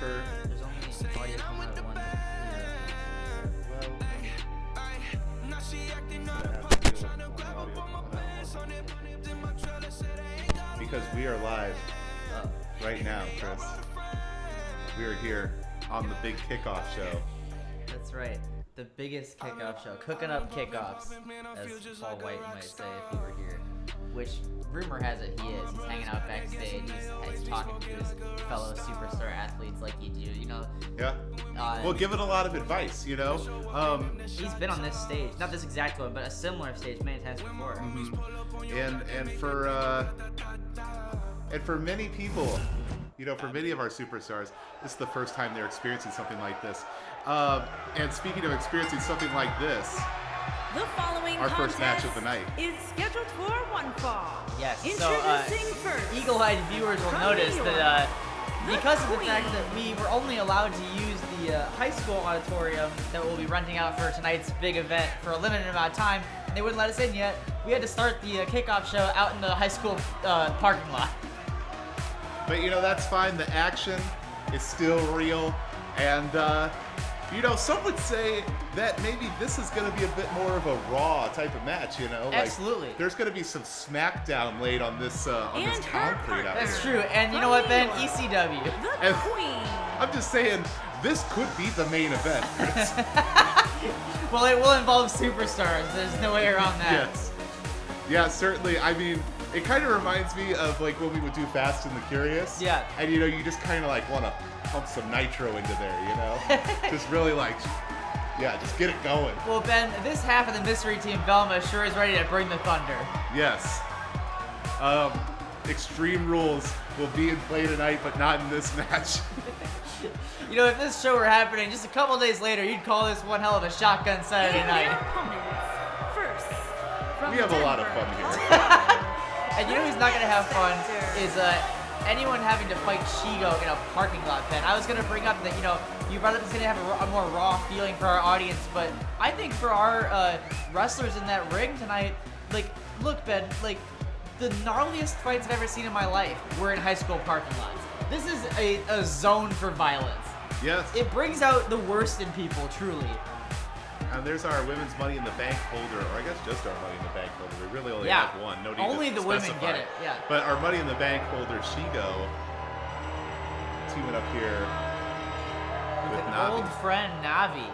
for? There's only audio coming out of one. Because we are live right now, Chris. We are here on the big kickoff show. That's right. The biggest kickoff show. Cooking up kickoffs, as Paul White might say if he were here. Which, rumor has it he is. He's hanging out backstage. He's talking to his fellow superstar athletes like you do, you know? Yeah. Well, giving a lot of advice, you know? He's been on this stage. Not this exact one, but a similar stage many times before. Mm-hmm. And for many people, you know, for many of our superstars, this is the first time they're experiencing something like this. And speaking of experiencing something like this, the following our first match of the night is scheduled for one fall. Yes, Introducing first, eagle-eyed viewers will notice that because of the fact that we were only allowed to use the high school auditorium that we'll be renting out for tonight's big event for a limited amount of time, and they wouldn't let us in yet, we had to start the kickoff show out in the high school parking lot. But, you know, that's fine. The action is still real. And, you know, some would say that maybe this is going to be a bit more of a Raw type of match, you know? Absolutely. Like, there's going to be some smackdown laid on this concrete out there. That's true. And you know what, Ben? ECW. The Queen. I'm just saying, this could be the main event. Well, it will involve superstars. There's no way around that. Yes. Yeah, certainly. I mean, it kind of reminds me of like when we would do Fast and the Curious. Yeah. And you know, you just kind of like want to pump some nitro into there, you know? Just really like, yeah, just get it going. Well, Ben, this half of the mystery team, Velma, sure is ready to bring the thunder. Yes. Extreme Rules will be in play tonight, but not in this match. You know, if this show were happening just a couple days later, you'd call this one hell of a shotgun Saturday night. First, from We have a lot of fun here. And you know who's not going to have fun is anyone having to fight Shego in a parking lot, Ben. I was going to bring up that, you know, you brought up it's going to have a more raw feeling for our audience, but I think for our wrestlers in that ring tonight, like, look, Ben, like, the gnarliest fights I've ever seen in my life were in high school parking lots. This is a zone for violence. Yes. It brings out the worst in people, truly. And there's our women's Money in the Bank holder, or I guess just our Money in the Bank holder. We really only Yeah. have one. No need Only to the women specify. get it, yeah. But our Money in the Bank holder, Shego, teaming up here with an Navi. old friend, Navi.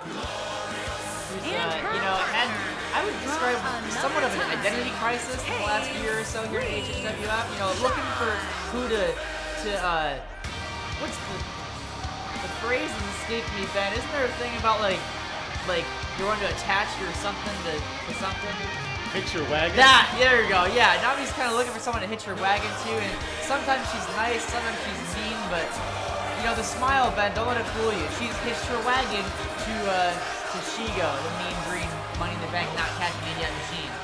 Who's, you know, had, I would describe somewhat of an identity crisis in the last year or so here at AHHW F. You know, looking for who to what's the phrase has escaped me, Ben. Isn't there a thing about like you're going to attach your something to something? Hitch your wagon? That, there you go, yeah. Navi's kind of looking for someone to hitch her wagon to, and sometimes she's nice, sometimes she's mean, but, you know, the smile, Ben, don't let it fool you. She's hitched her wagon to Shego, the mean green Money in the Bank, not catching it yet machine.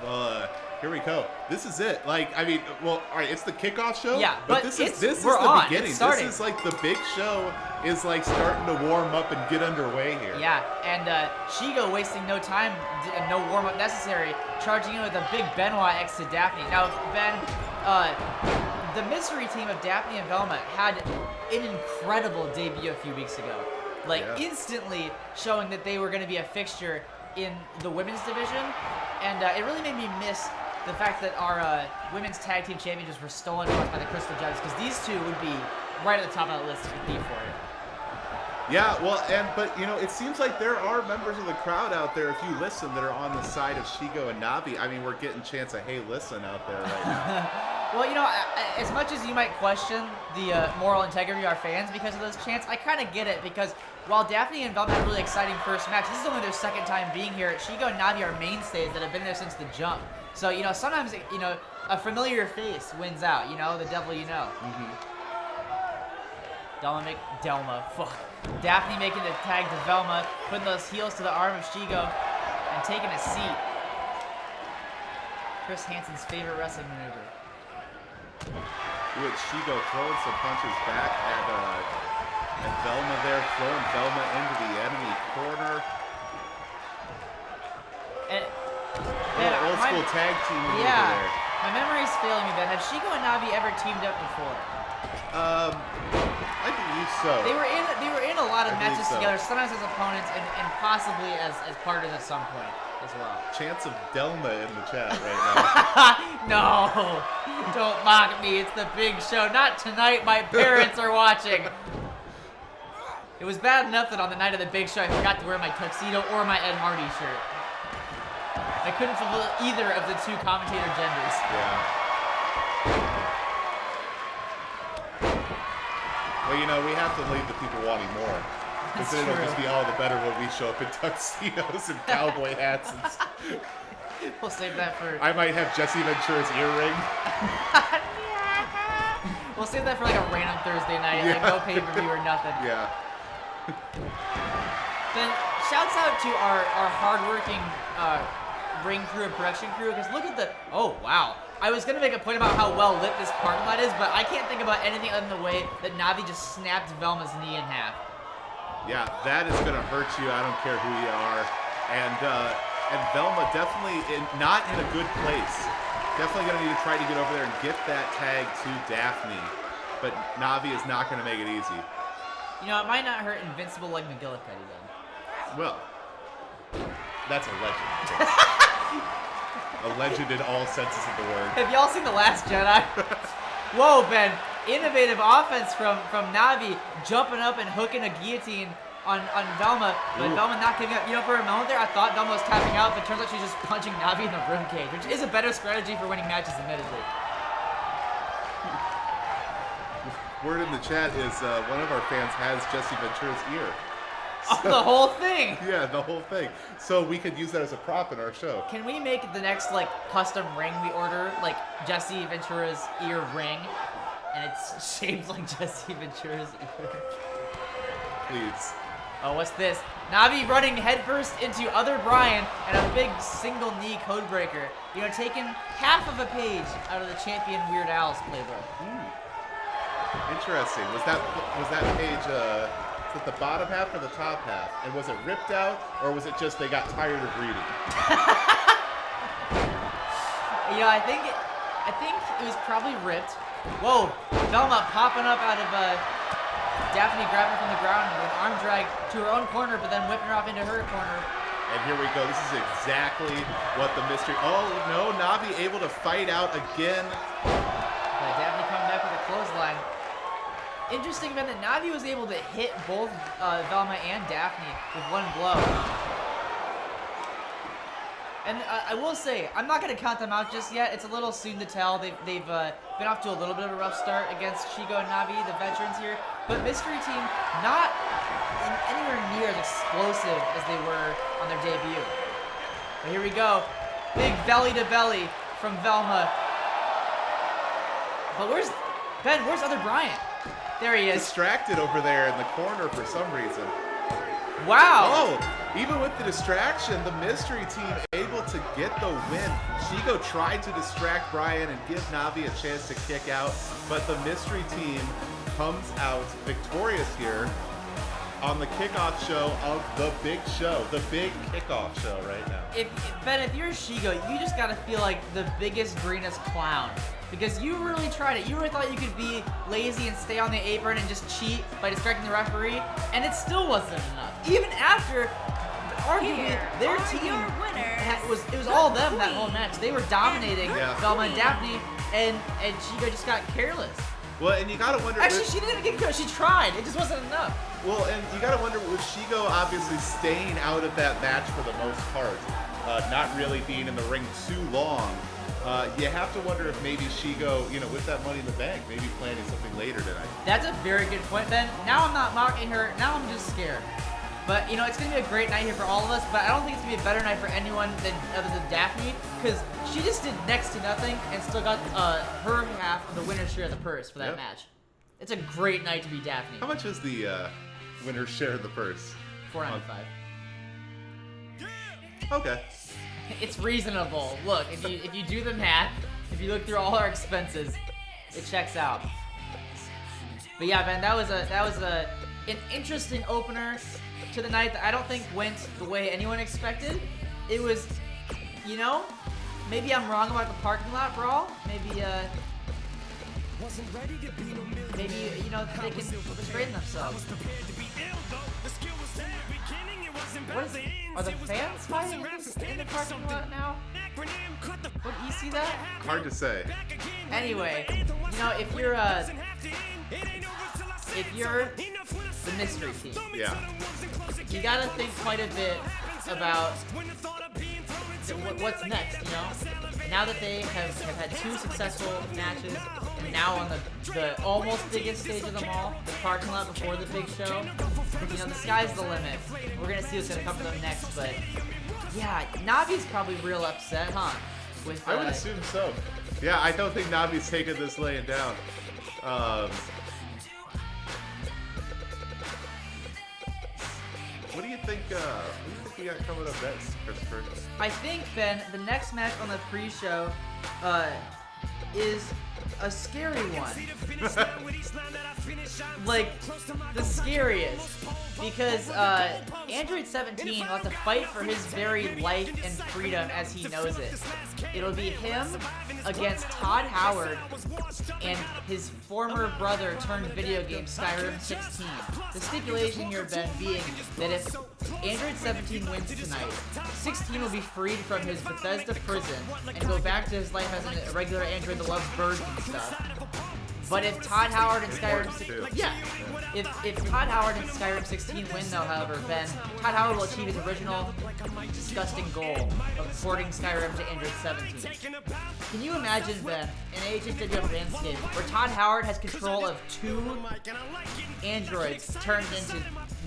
Well, here we go. This is it. Like, I mean, well, all right, it's the kickoff show. Yeah, but this is the on. beginning. It's starting. This is like the big show is like starting to warm up and get underway here. Yeah, and Shego wasting no time, no warm-up necessary, charging in with a big Benoit X to Daphne. Now, Ben, the mystery team of Daphne and Velma had an incredible debut a few weeks ago. Like, instantly showing that they were going to be a fixture in the women's division, and it really made me miss the fact that our women's tag team championships were stolen from us by the Crystal Judges, because these two would be right at the top of the list to compete for it. Yeah, well, but you know, it seems like there are members of the crowd out there, if you listen, that are on the side of Shego and Navi. I mean, we're getting a chance of hey, listen out there right now. Well, you know, as much as you might question the moral integrity of our fans because of those chants, I kind of get it, because while Daphne and Velma had a really exciting first match, this is only their second time being here. Shego and Navi are mainstays that have been there since the jump. So, you know, sometimes, you know, a familiar face wins out, you know, the devil you know. Delma, fuck. Daphne making the tag to Velma, putting those heels to the arm of Shego, and taking a seat. Chris Hansen's favorite wrestling maneuver. With Shego throwing some punches back at Velma there, throwing Velma into the enemy corner. And old school tag team maneuver there. My memory's failing me, Ben. Have Shego and Navi ever teamed up before? I believe so. They were in a lot of I believe matches so. together, sometimes as opponents and possibly as partners at some point as well. Chance of Velma in the chat right now. No, don't mock me. It's the big show. Not tonight. My parents are watching. It was bad enough that on the night of the big show I forgot to wear my tuxedo or my Ed Hardy shirt. I couldn't fulfill either of the two commentator genders. Yeah. Well, you know, we have to leave the people wanting more. Because That's then it'll true. just be all the better when we show up in tuxedos and cowboy hats. And We'll save that for. I might have Jesse Ventura's earring. We'll save that for like a random Thursday night, like no pay-per-view or nothing. Yeah. Then shouts out to our hardworking ring crew and production crew, because look at the. Oh wow. I was gonna make a point about how well lit this parking lot is, but I can't think about anything other than the way that Navi just snapped Velma's knee in half. Yeah, that is gonna hurt you. I don't care who you are. And Velma definitely not in a good place. Definitely gonna need to try to get over there and get that tag to Daphne. But Navi is not gonna make it easy. You know, it might not hurt Invincible like McGillicuddy then. Well, that's a legend. A legend in all senses of the word. Have y'all seen The Last Jedi? Whoa, Ben. Innovative offense from Navi, jumping up and hooking a guillotine on Velma, but Ooh. Velma not giving up. You know, for a moment there, I thought Velma was tapping out, but turns out she's just punching Navi in the ribcage, which is a better strategy for winning matches, admittedly. Word in the chat is one of our fans has Jesse Ventura's ear. Oh, the whole thing! Yeah, the whole thing. So we could use that as a prop in our show. Can we make the next, like, custom ring we order, like, Jesse Ventura's ear ring, and it's shaped like Jesse Ventura's ear? Please. Oh, what's this? Navi running headfirst into other Brian and a big single knee code breaker. You know, taking half of a page out of the champion Weird Al's playbook. Interesting. Was that page is it the bottom half or the top half? And was it ripped out, or was it just they got tired of reading? You know, I think it was probably ripped. Whoa, Velma popping up out of Daphne grabbing her from the ground with an arm drag to her own corner, but then whipping her off into her corner. And here we go. This is exactly what the mystery. Oh no, Navi able to fight out again. Daphne coming back with a clothesline. Interesting, man, that Navi was able to hit both Velma and Daphne with one blow. And I will say, I'm not going to count them out just yet. It's a little soon to tell. They've been off to a little bit of a rough start against Shego and Navi, the veterans here. But Mystery Team, not anywhere near as explosive as they were on their debut. But here we go. Big belly to belly from Velma. But where's other Brian? There he is. Distracted over there in the corner for some reason. Wow. Oh, even with the distraction, the mystery team able to get the win. Shego tried to distract Brian and give Navi a chance to kick out, but the mystery team comes out victorious here on the kickoff show of the big show, the big kickoff show right now. If you're Shego, you just gotta feel like the biggest, greenest clown. Because you really tried it. You really thought you could be lazy and stay on the apron and just cheat by distracting the referee, and it still wasn't enough. Even after, arguably, their team it was all them that whole match. They were dominating Velma and Daphne, and Shego just got careless. Well, and you gotta wonder. Actually, she didn't get careless. She tried. It just wasn't enough. Well, and you gotta wonder with Shego obviously staying out of that match for the most part, not really being in the ring too long. You have to wonder if maybe Shego, you know, with that Money in the Bank, maybe planning something later tonight. That's a very good point, Ben. Now I'm not mocking her. Now I'm just scared. But, you know, it's going to be a great night here for all of us, but I don't think it's going to be a better night for anyone other than Daphne, because she just did next to nothing and still got her half of the winner's share of the purse for that match. It's a great night to be Daphne. How much is the winner's share of the purse? $4.95. Okay. It's reasonable. Look, if you do the math, if you look through all our expenses, it checks out. But yeah, man, that was an interesting opener to the night that I don't think went the way anyone expected. It was, you know, maybe I'm wrong about the parking lot brawl. Maybe maybe, you know, they can restrain themselves. What is, are the fans fighting in the parking lot now? What, you see that? Hard to say. Anyway, you know, if you're the mystery team, Yeah. you gotta think quite a bit about what's next, you know? Now that they have had 2 successful matches, and now on the almost biggest stage of them all, the parking lot before the big show, you know, the sky's the limit. We're gonna see what's gonna come for them next, but yeah, Navi's probably real upset, huh? With, I would assume so. Yeah, I don't think Navi's taking this laying down. What do you think we got coming up next, Christopher? I think, Ben, the next match on the pre-show is a scary one. Like, the scariest. Because Android 17 will have to fight for his very life and freedom as he knows it. It'll be him against Todd Howard and his former brother turned video game Skyrim 16. The stipulation here, Ben, being that if Android 17 wins tonight, 16 will be freed from his Bethesda prison and go back to his life as a regular android that loves birds and stuff. But if Todd Howard and Skyrim 16, if Todd Howard and Skyrim 16 win, though, however, Ben, Todd Howard will achieve his original disgusting goal of porting Skyrim to Android 17. Can you imagine, Ben, an AHHW F landscape where Todd Howard has control of 2 androids turned into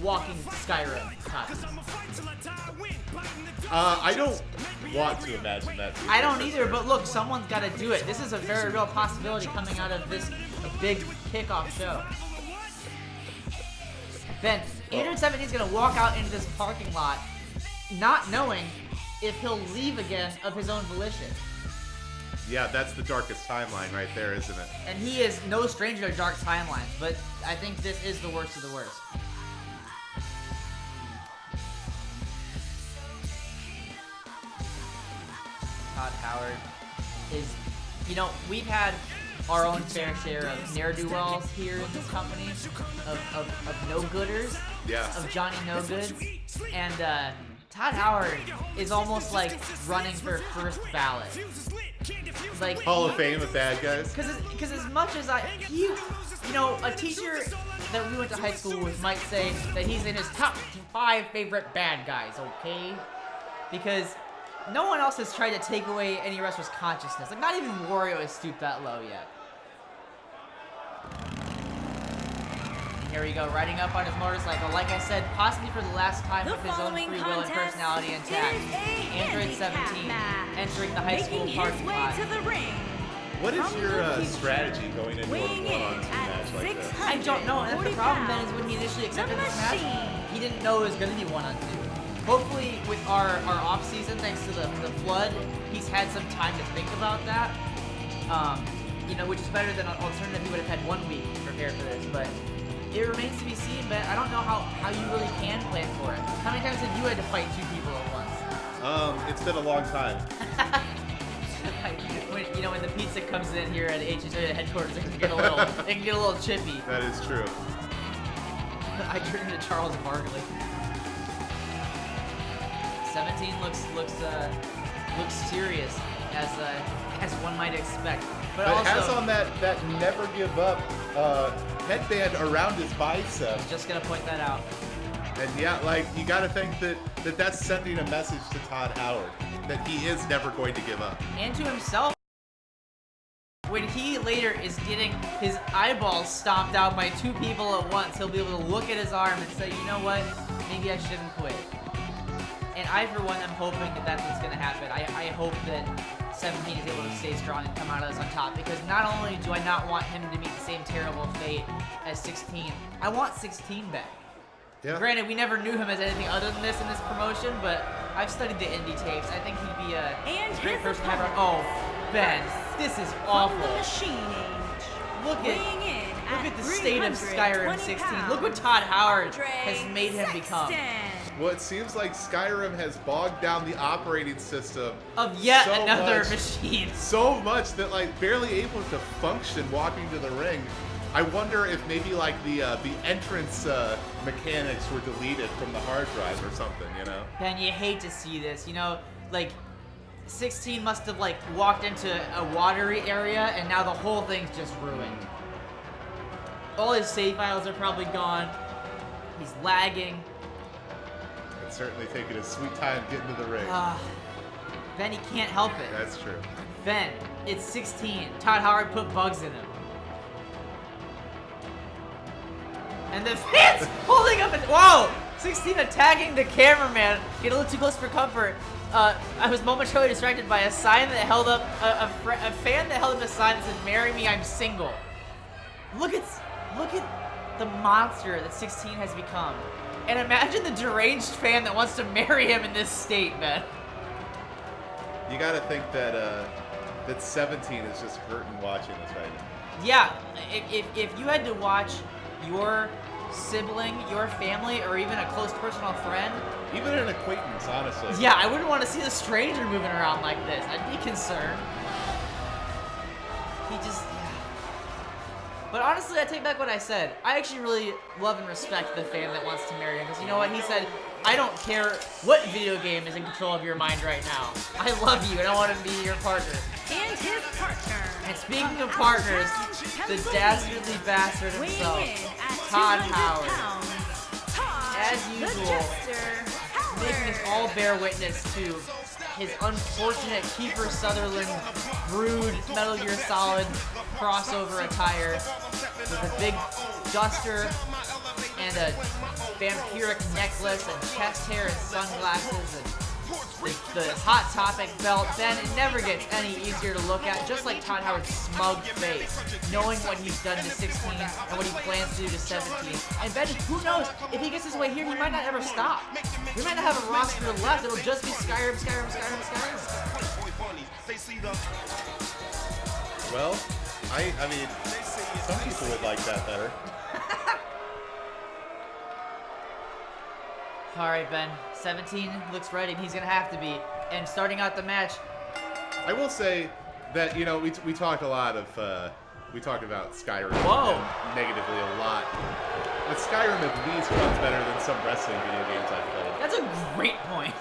walking Skyrim copies? I don't want to imagine that. I don't either, but look, someone's got to do it. This is a very real possibility coming out of this big kickoff show. Ben, Android 17 is going to walk out into this parking lot not knowing if he'll leave again of his own volition. Yeah, that's the darkest timeline right there, isn't it? And he is no stranger to dark timelines, but I think this is the worst of the worst. Todd Howard is, you know, we've had our own fair share of ne'er-do-wells here in this company, of no-gooders, of Johnny No-Goods, and Todd Howard is almost like running for first ballot. Like Hall of Fame of bad guys. Because as much as you know, a teacher that we went to high school with might say that he's in his top 5 favorite bad guys, okay? Because no one else has tried to take away any wrestler's consciousness. Like, not even Wario has stooped that low yet. Here we go, riding up on his motorcycle. Like I said, possibly for the last time with his own free will and personality intact. Android 17 entering the high school parking lot. What is your strategy going into a one-on-2 match like this? I don't know, and that's the problem, Ben, is when he initially accepted this match, he didn't know it was going to be one-on-2. Hopefully, with our off-season, thanks to the flood, he's had some time to think about that. You know, which is better than an alternative. He would have had 1 week to prepare for this, but it remains to be seen, Ben. I don't know how you really can plan for it. How many times have you had to fight 2 people at once? It's been a long time. You know, when the pizza comes in here at AHHW headquarters, it can get a little chippy. That is true. I turned into Charles Barkley. 17 looks serious, as one might expect. But also, has on that never give up headband around his bicep. Just gonna point that out. And yeah, like, you gotta think that's sending a message to Todd Howard that he is never going to give up. And to himself. When he later is getting his eyeballs stomped out by 2 people at once, he'll be able to look at his arm and say, you know what, maybe I shouldn't quit. And I, for one, am hoping that that's what's going to happen. I hope that 17 is able to stay strong and come out of this on top, because not only do I not want him to meet the same terrible fate as 16, I want 16 back. Yeah. Granted, we never knew him as anything other than this in this promotion, but I've studied the indie tapes. I think he'd be a great person to have around. Oh, Ben, this is awful. Look at the state of Skyrim 16. Look what Todd Howard has made him become. Well, it seems like Skyrim has bogged down the operating system of yet so another much, machine. So much that like barely able to function walking to the ring. I wonder if maybe like the entrance mechanics were deleted from the hard drive or something, you know? Ben, you hate to see this. You know, like 16 must have like walked into a watery area, and now the whole thing's just ruined. All his save files are probably gone. He's lagging. It's certainly taking a sweet time getting to the ring. Ben, he can't help it. That's true. Ben, it's 16. Todd Howard put bugs in him. And the fans holding up. Whoa! 16 attacking the cameraman. Get a little too close for comfort. I was momentarily distracted by a sign that held up a fan that held up a sign that said, "Marry me, I'm single." Look at the monster that 16 has become. And imagine the deranged fan that wants to marry him in this state, man. You gotta think that that 17 is just hurting watching this right now. Yeah, if you had to watch your sibling, your family, or even a close personal friend, even an acquaintance, honestly. yeah, I wouldn't want to see the stranger moving around like this. I'd be concerned. He just, yeah. But honestly, I take back what I said. I actually really love and respect the fan that wants to marry him, because you know what? He said, I don't care what video game is in control of your mind right now. I love you, and I want to be your partner. And his partner. And speaking of partners, the dastardly bastard himself, Todd Howard. As usual, making us all bear witness to his unfortunate Kiefer Sutherland brewed Metal Gear Solid crossover attire with a big duster and a vampiric necklace and chest hair and sunglasses and the Hot Topic belt. Ben, it never gets any easier to look at, just like Todd Howard's smug face, knowing what he's done to 16 and what he plans to do to 17. And Ben, who knows, if he gets his way here, he might not ever stop. We might not have a roster left, it'll just be Skyrim, Skyrim, Skyrim, Skyrim. Well, I mean, some people would like that better. All right, Ben. 17 looks ready, and he's gonna have to be. And starting out the match, I will say that we talk a lot of we talk about Skyrim negatively a lot, but Skyrim at least runs better than some wrestling video games I've played. that's a great point.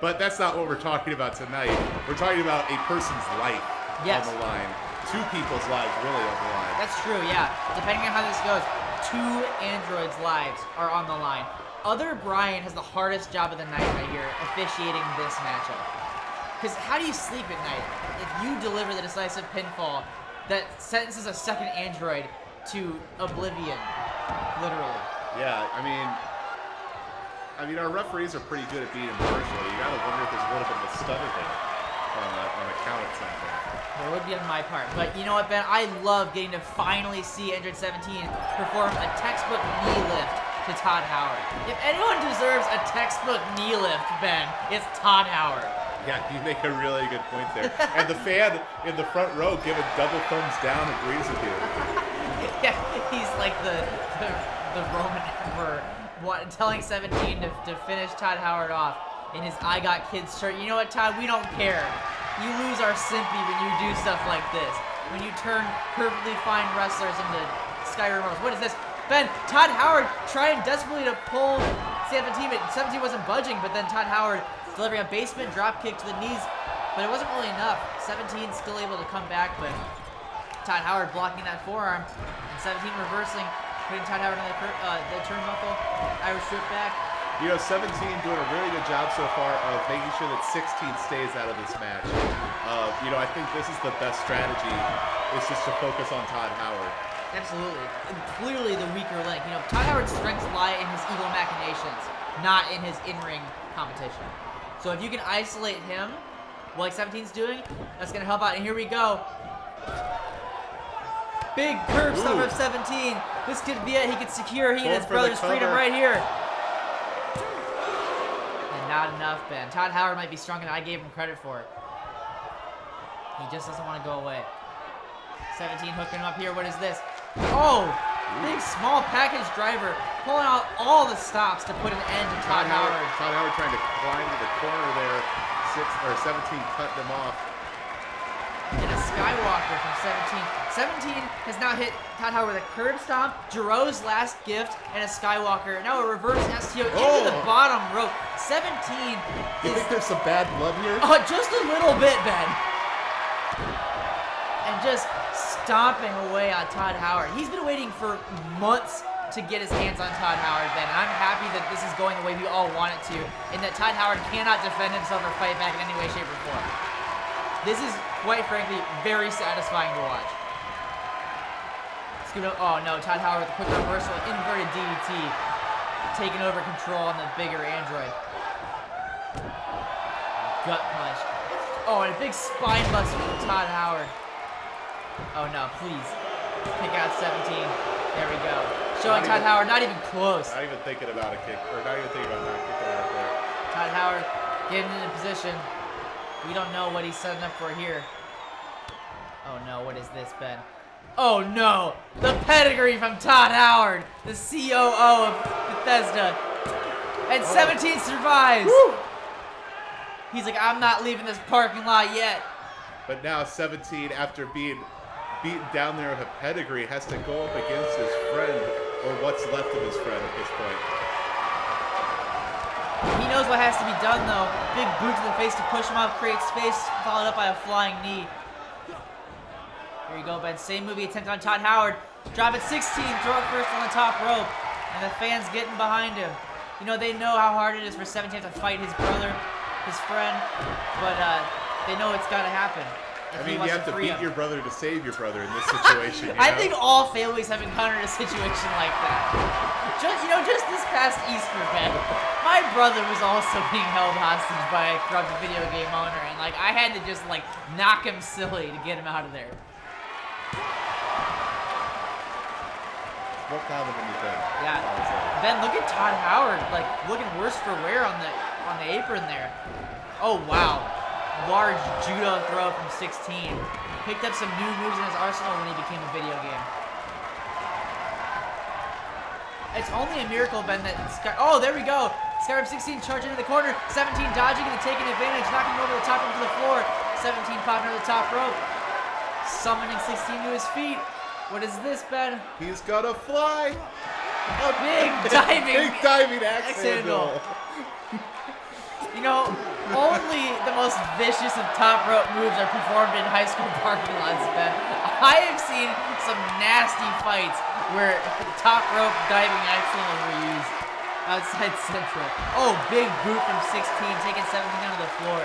But that's not what we're talking about tonight. We're talking about a person's life Yes. on the line, two people's lives really on the line. That's true, yeah. Depending on how this goes, 2 androids' lives are on the line. Other Brian has the hardest job of the night right here, officiating this matchup. Because how do you sleep at night if you deliver the decisive pinfall that sentences a second android to oblivion, literally? Yeah, I mean, our referees are pretty good at being impartial. You gotta wonder if there's a little bit of a stutter there on a count at some point. There would be on my part. But you know what, Ben? I love getting to finally see Android 17 perform a textbook knee lift to Todd Howard. If anyone deserves a textbook knee lift, Ben, it's Todd Howard. Yeah, you make a really good point there. And the fan in the front row giving double thumbs down agrees with you. Yeah, he's like the Roman emperor telling 17 to finish Todd Howard off in his I Got Kids shirt. You know what, Todd? We don't care. You lose our sympathy when you do stuff like this. When you turn perfectly fine wrestlers into Skyrimers. What is this? Ben, Todd Howard trying desperately to pull 17, but 17 wasn't budging, but then Todd Howard delivering a basement drop kick to the knees, but it wasn't really enough. 17 still able to come back, but Todd Howard blocking that forearm, and 17 reversing, putting Todd Howard on the turnbuckle, Irish whip back. 17 doing a really good job so far of making sure that 16 stays out of this match. I think this is the best strategy, is just to focus on Todd Howard. Absolutely. And clearly the weaker link. Todd Howard's strengths lie in his evil machinations, not in his in-ring competition. So if you can isolate him, like 17's doing, that's going to help out. And here we go. Big curve stomp of 17. This could be it. He could secure and his brother's freedom right here. And not enough, Ben. Todd Howard might be stronger than I gave him credit for it. He just doesn't want to go away. 17 hooking him up here. What is this? Oh! Big small package driver pulling out all the stops to put an end to Todd Howard. Todd Howard trying to climb to the corner there. 17 cutting him off. And a Skywalker from 17. 17 has now hit Todd Howard with a curb stomp, Giroux's last gift, and a Skywalker. Now a reverse STO into the bottom rope. 17 You think there's some bad blood here? Just a little bit, Ben. And just stomping away on Todd Howard. He's been waiting for months to get his hands on Todd Howard, Ben. And I'm happy that this is going the way we all want it to, and that Todd Howard cannot defend himself or fight back in any way, shape, or form. This is, quite frankly, very satisfying to watch. Oh no, Todd Howard with a quick reversal, inverted DDT, taking over control on the bigger android. Gut punch. Oh, and a big spine buster from Todd Howard. Oh no, please. Kick out 17. There we go. Showing Todd Howard not even close. Not even thinking about a kick, or not even thinking about not kicking out there. Todd Howard getting into position. We don't know what he's setting up for here. Oh no, what is this, Ben? Oh no! The pedigree from Todd Howard, the COO of Bethesda. And 17 survives. Woo! He's like, I'm not leaving this parking lot yet. But now 17, after being beaten down there with a pedigree, has to go up against his friend, or what's left of his friend at this point. He knows what has to be done, though. Big boot to the face to push him off, create space, followed up by a flying knee. Here you go, Ben. Same movie attempt on Todd Howard. Drop it 16, throw it first on the top rope. And the fans getting behind him. You know, they know how hard it is for 17 to fight his brother, his friend, but they know it's got to happen. I mean, you have to beat your brother to save your brother in this situation. You know? I think all families have encountered a situation like that. Just this past Easter, Ben, my brother was also being held hostage by a corrupt video game owner, and like I had to just like knock him silly to get him out of there. More common than you think. Yeah. Ben, look at Todd Howard, like looking worse for wear on the apron there. Oh wow. Large judo throw from 16. Picked up some new moves in his arsenal when he became a video game. It's only a miracle, Ben, that oh, there we go. Skyrim 16 charging into the corner. 17 dodging and taking advantage, knocking him over the top into the floor. 17 popping over the top rope. Summoning 16 to his feet. What is this, Ben? He's gonna fly. A big diving, big diving axe handle. You know, only the most vicious of top rope moves are performed in high school parking lots, Ben. I have seen some nasty fights where top rope diving axe handles were used outside Central. Oh, big boot from 16, taking 17 down to the floor.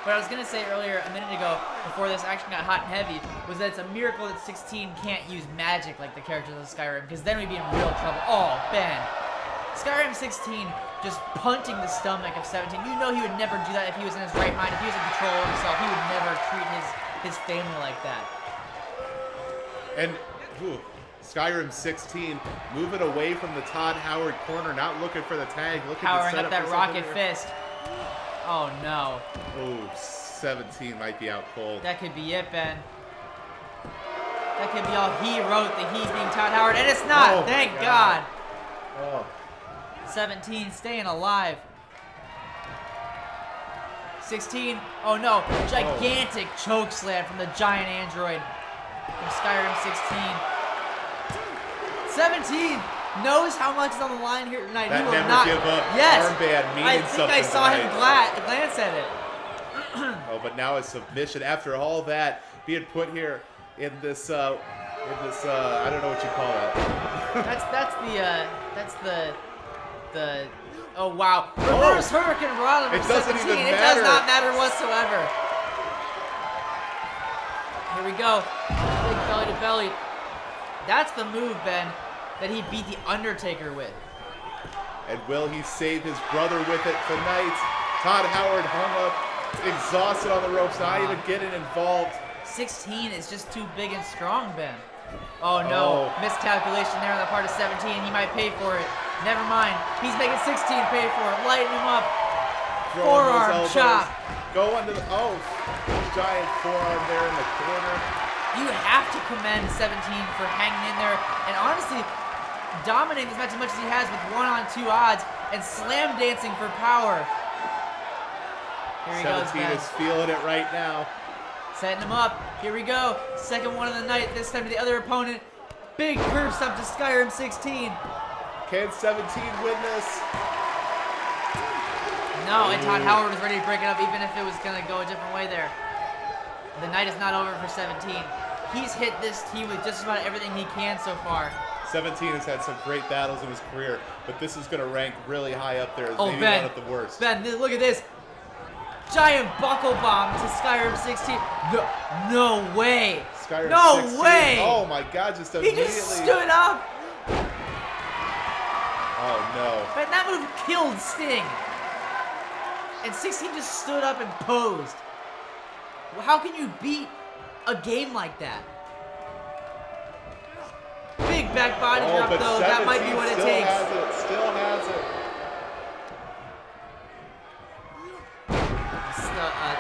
What I was going to say earlier, a minute ago, before this action got hot and heavy, was that it's a miracle that 16 can't use magic like the characters of Skyrim, because then we'd be in real trouble. Oh, Ben. Skyrim 16 just punting the stomach of 17. You know he would never do that if he was in his right mind. If he was in control of himself, he would never treat his family like that. And Skyrim 16 moving away from the Todd Howard corner, not looking for the tag, looking powering to set up that for rocket something. fist. Oh no. Oh, 17 might be out cold. That could be it, Ben. That could be all he wrote, the he being Todd Howard, and it's not. Oh, Thank God. Oh. 17 staying alive. 16. Oh no. Gigantic choke slam from the giant android from Skyrim 16. 17 knows how much is on the line here tonight. That he will never not give up armband meaning I think something I saw him tonight. glance at it. Oh, but now a submission after all that being put here in this I don't know what you call that. That's the oh wow. Reverse Hurricane Rana It doesn't 17. even It matter. does not matter whatsoever. Here we go. Big belly to belly. That's the move, Ben, that he beat the Undertaker with. And will he save his brother with it tonight? Todd Howard hung up, exhausted on the ropes, not even getting involved. 16 is just too big and strong, Ben. Oh no, miscalculation there on the part of 17. He might pay for it. Never mind. He's making 16 pay for it. Lighting him up. Forearm chop. Go under the giant forearm there in the corner. You have to commend 17 for hanging in there and honestly dominating this match as much as he has with 1-on-2 odds and slam dancing for power. Here he goes, 17 is feeling it right now. Setting him up. Here we go. Second one of the night. This time to the other opponent. Big curve stomp to Skyrim 16. Can 17 win this? No, and Todd Howard was ready to break it up even if it was going to go a different way there. The night is not over for 17. He's hit this team with just about everything he can so far. 17 has had some great battles in his career, but this is going to rank really high up there as maybe Ben, one of the worst. Ben, look at this. Giant buckle bomb to Skyrim 16. No way. Skyrim no 16. way. Oh my God, just He immediately. just stood up. Oh no. Ben, that move killed Sting. And 16 just stood up and posed. How can you beat a game like that? Big back body drop but though. That might be what it takes. Still has it.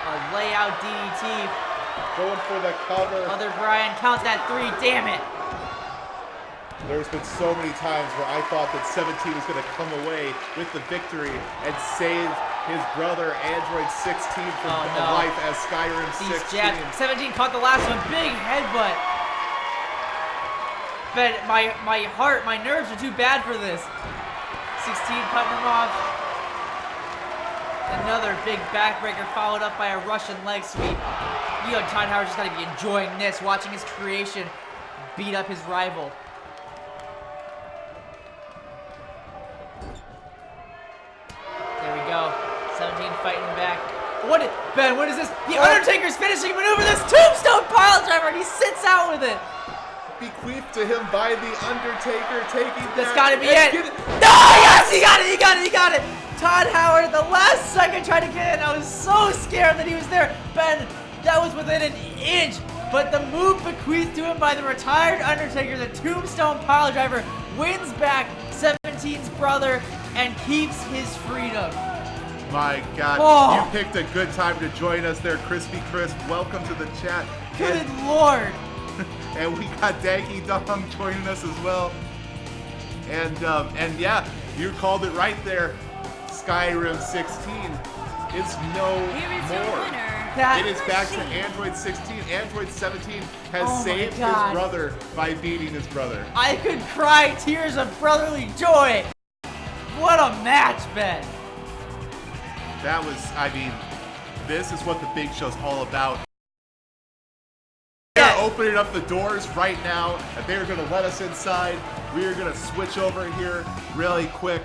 A layout DDT. Going for the cover. Other Brian, count that 3. Damn it. There's been so many times where I thought that 17 was going to come away with the victory and save his brother Android 16 from life as Skyrim 16. Jabs. 17 caught the last one. Big headbutt. But my heart, my nerves are too bad for this. 16 cutting him off. Another big backbreaker followed up by a Russian leg sweep. You know, Todd Howard just got to be enjoying this, watching his creation beat up his rival. There we go. 17 fighting back. Ben, what is this? The Undertaker's finishing maneuver, this tombstone pile driver, and he sits out with it. Bequeathed to him by the Undertaker, taking That's gotta be it. No, yes, he got it. Todd Howard at the last second tried to get in. I was so scared that he was there. Ben, that was within an inch. But the move bequeathed to him by the retired Undertaker, the tombstone pile driver, wins back 17's brother and keeps his freedom. My God, you picked a good time to join us there, Crispy Crisp. Welcome to the chat. Good Lord. And we got Danky Dong joining us as well. And yeah, you called it right there. Skyrim 16 is no Here is more. your winner. It is back to Android 16. Android 17 has saved his brother by beating his brother. I could cry tears of brotherly joy. What a match, Ben. That was, I mean, this is what the big show's all about. They're opening up the doors right now, and they're going to let us inside. We are going to switch over here really quick.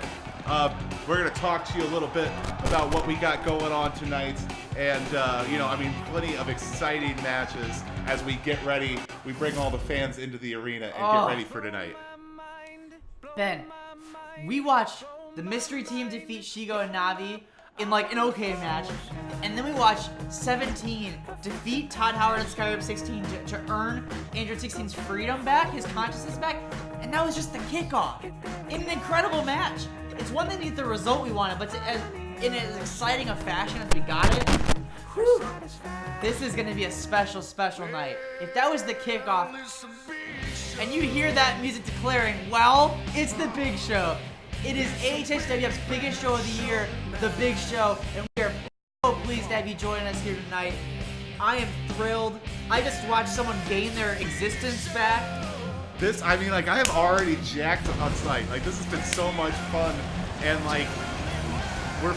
We're going to talk to you a little bit about what we got going on tonight. And, you know, I mean, plenty of exciting matches as we get ready. We bring all the fans into the arena and get ready for tonight. Ben, we watched the mystery team defeat Shego and Navi in like an okay match, and then we watched 17 defeat Todd Howard and Skyrim 16 to earn Android 16's freedom back, his consciousness back, and that was just the kickoff in an incredible match. It's one thing to get the result we wanted, but in as exciting a fashion as we got it, whew, this is going to be a special, special night. If that was the kickoff, and you hear that music declaring, well, it's the big show. It is AHHW's biggest show of the year, The Big Show, and we are so pleased to have you join us here tonight. I am thrilled. I just watched someone gain their existence back. This, I mean, like, I have already jacked on site. Like, this has been so much fun, and like, we're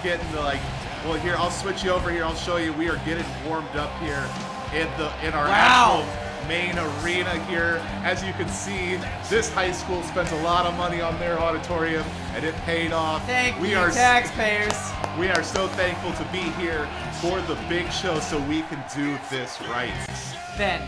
getting to like, well, here, I'll switch you over here. I'll show you. We are getting warmed up here in our actual main arena here. As you can see, this high school spent a lot of money on their auditorium, and it paid off. Thank you, taxpayers. We are so thankful to be here for the big show so we can do this right. Ben,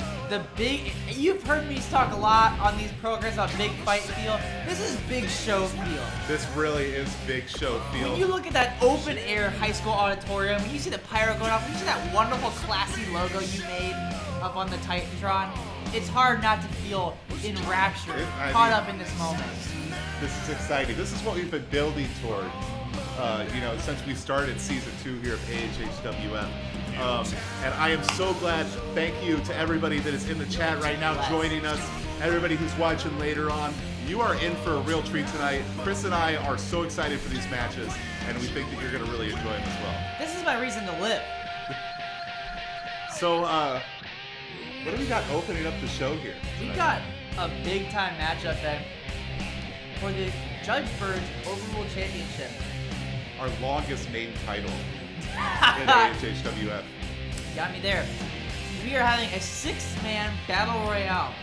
you've heard me talk a lot on these programs about big fight feel. This is big show feel. This really is big show feel. When you look at that open air high school auditorium, when you see the pyro going off, when you see that wonderful classy logo you made up on the Titantron, it's hard not to feel enraptured, caught up in this moment. This is exciting. This is what we've been building toward, you know, since we started season 2 here of AHHW F. And I am so glad. Thank you to everybody that is in the chat right now joining us. Everybody who's watching later on. You are in for a real treat tonight. Chris and I are so excited for these matches, and we think that you're going to really enjoy them as well. This is my reason to live. So, what do we got opening up the show here? We got a big-time matchup then for the Judge Burge Overruled Championship. Our longest named title in AHHW F. Got me there. We are having a 6-man battle royale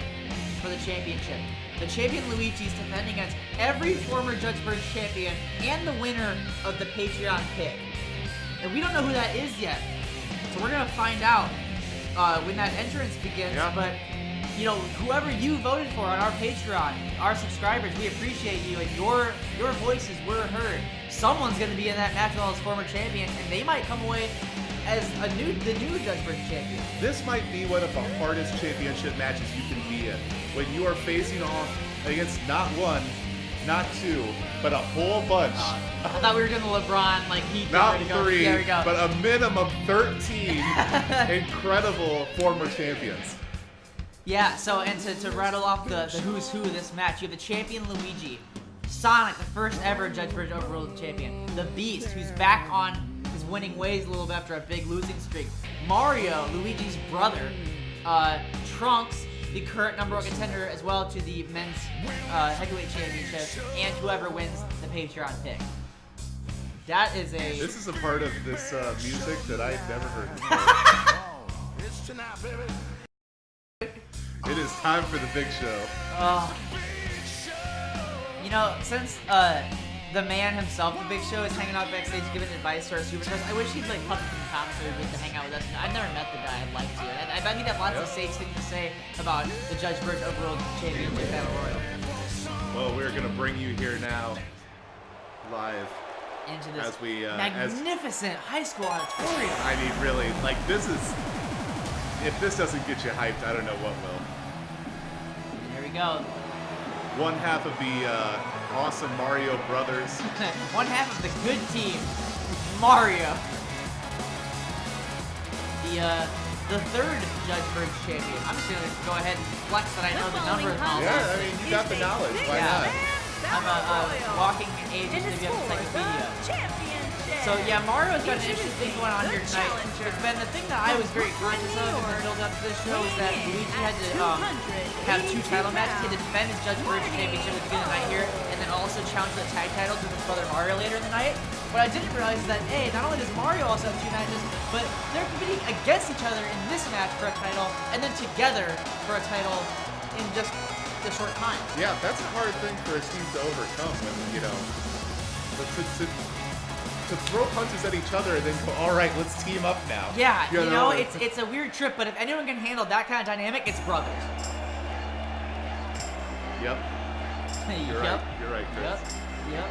for the championship. The champion Luigi is defending against every former Judge Burge champion and the winner of the Patreon pick. And we don't know who that is yet. So we're going to find out when that entrance begins. Yeah. But, you know, whoever you voted for on our Patreon, our subscribers, we appreciate you, and your voices were heard. Someone's going to be in that match with all his former champions, and they might come away as the new Judge Burge champion. This might be one of the hardest championship matches you can be in. When you are facing off against not one, not two, but a whole bunch. I thought we were doing the LeBron, like, heat. Not there we go. three, There we go. but a minimum 13 incredible former champions. Yeah, so, and to rattle off the who's who of this match, you have the champion Luigi, Sonic, the first ever Judge Burge Overruled champion, the Beast, who's back on his winning ways a little bit after a big losing streak, Mario, Luigi's brother, Trunks, the current #1 contender as well to the men's heavyweight championship, and whoever wins the Patreon pick. That is a... This is a part of this music that I've never heard before. It is time for the big show. You know, since the man himself, the Big Show, is hanging out backstage giving advice to our superstars, I wish he'd like pop up in the commentary booth to hang out with us. I've never met the guy. I'd like to. I bet he'd have lots of sage things to say about the Judge Burge Overruled Championship Battle Royal. Well, we're gonna bring you here now, live. Into this As we, magnificent high school auditorium. I mean, really, like this is. If this doesn't get you hyped, I don't know what will. There we go. One half of the awesome Mario brothers. One half of the good team, Mario. The third Judge Burge champion. I'm just gonna go ahead and flex that I know the number of all Yeah, I mean, you got the knowledge. Why not? I'm a walking AHHW encyclopedia. So yeah, Mario's got an interesting thing going on here tonight. Ben, the thing that I was very conscious of in the build up to this show is that Luigi had to have 2 title matches. He had to defend his Judge Burge championship at the beginning of the night here, and then also challenge the tag titles with his brother Mario later in the night. What I didn't realize is that, A, not only does Mario also have 2 matches, but they're competing against each other in this match for a title, and then together for a title in just a short time. Yeah, that's a hard thing for a team to overcome when, you know, to throw punches at each other and then go, all right, let's team up now. Yeah, you know, it's a weird trip, but if anyone can handle that kind of dynamic, it's brothers. Yep. You're right. You're right, Chris. Yep.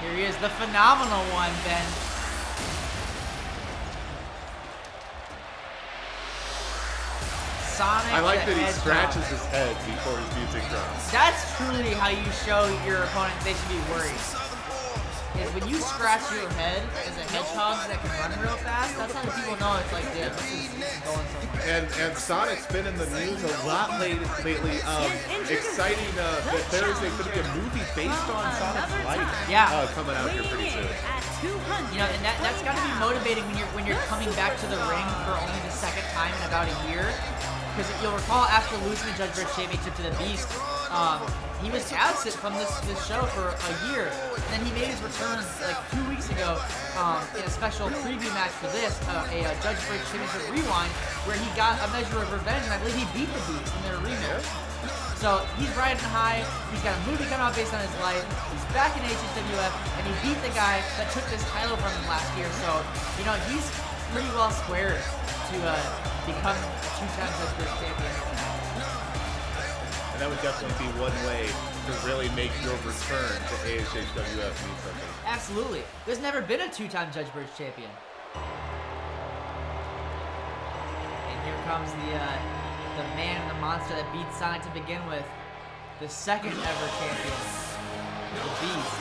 Here he is, the phenomenal one, Ben. Sonic I like the that he Hedgehog. scratches his head before his music drops. That's truly how you show your opponent they should be worried. Is when you scratch your head as a hedgehog that can run real fast, that's how people know it's like, damn, this is going somewhere. And Sonic's been in the news a lot lately. Exciting that there is going to be a movie based on Sonic's life coming out here pretty soon. You know, and that's got to be motivating when you're coming back to the ring for only the second time in about a year. Because you'll recall after losing the Judge Burge Championship to the Beast, he was absent from this show for a year. And then he made his return like 2 weeks ago in a special preview match for this, a Judge Burge Championship rewind, where he got a measure of revenge, and I believe he beat the Beast in their rematch. So he's riding high, he's got a movie coming out based on his life, he's back in AHHWF, and he beat the guy that took this title from him last year. So, you know, he's pretty well squared to become a 2-time Judge Burge champion. And that would definitely be one way to really make your return to AHHWF mean something. Absolutely. There's never been a 2-time Judge Burge champion. And here comes the man and the monster that beat Sonic to begin with. The second ever champion. The Beast.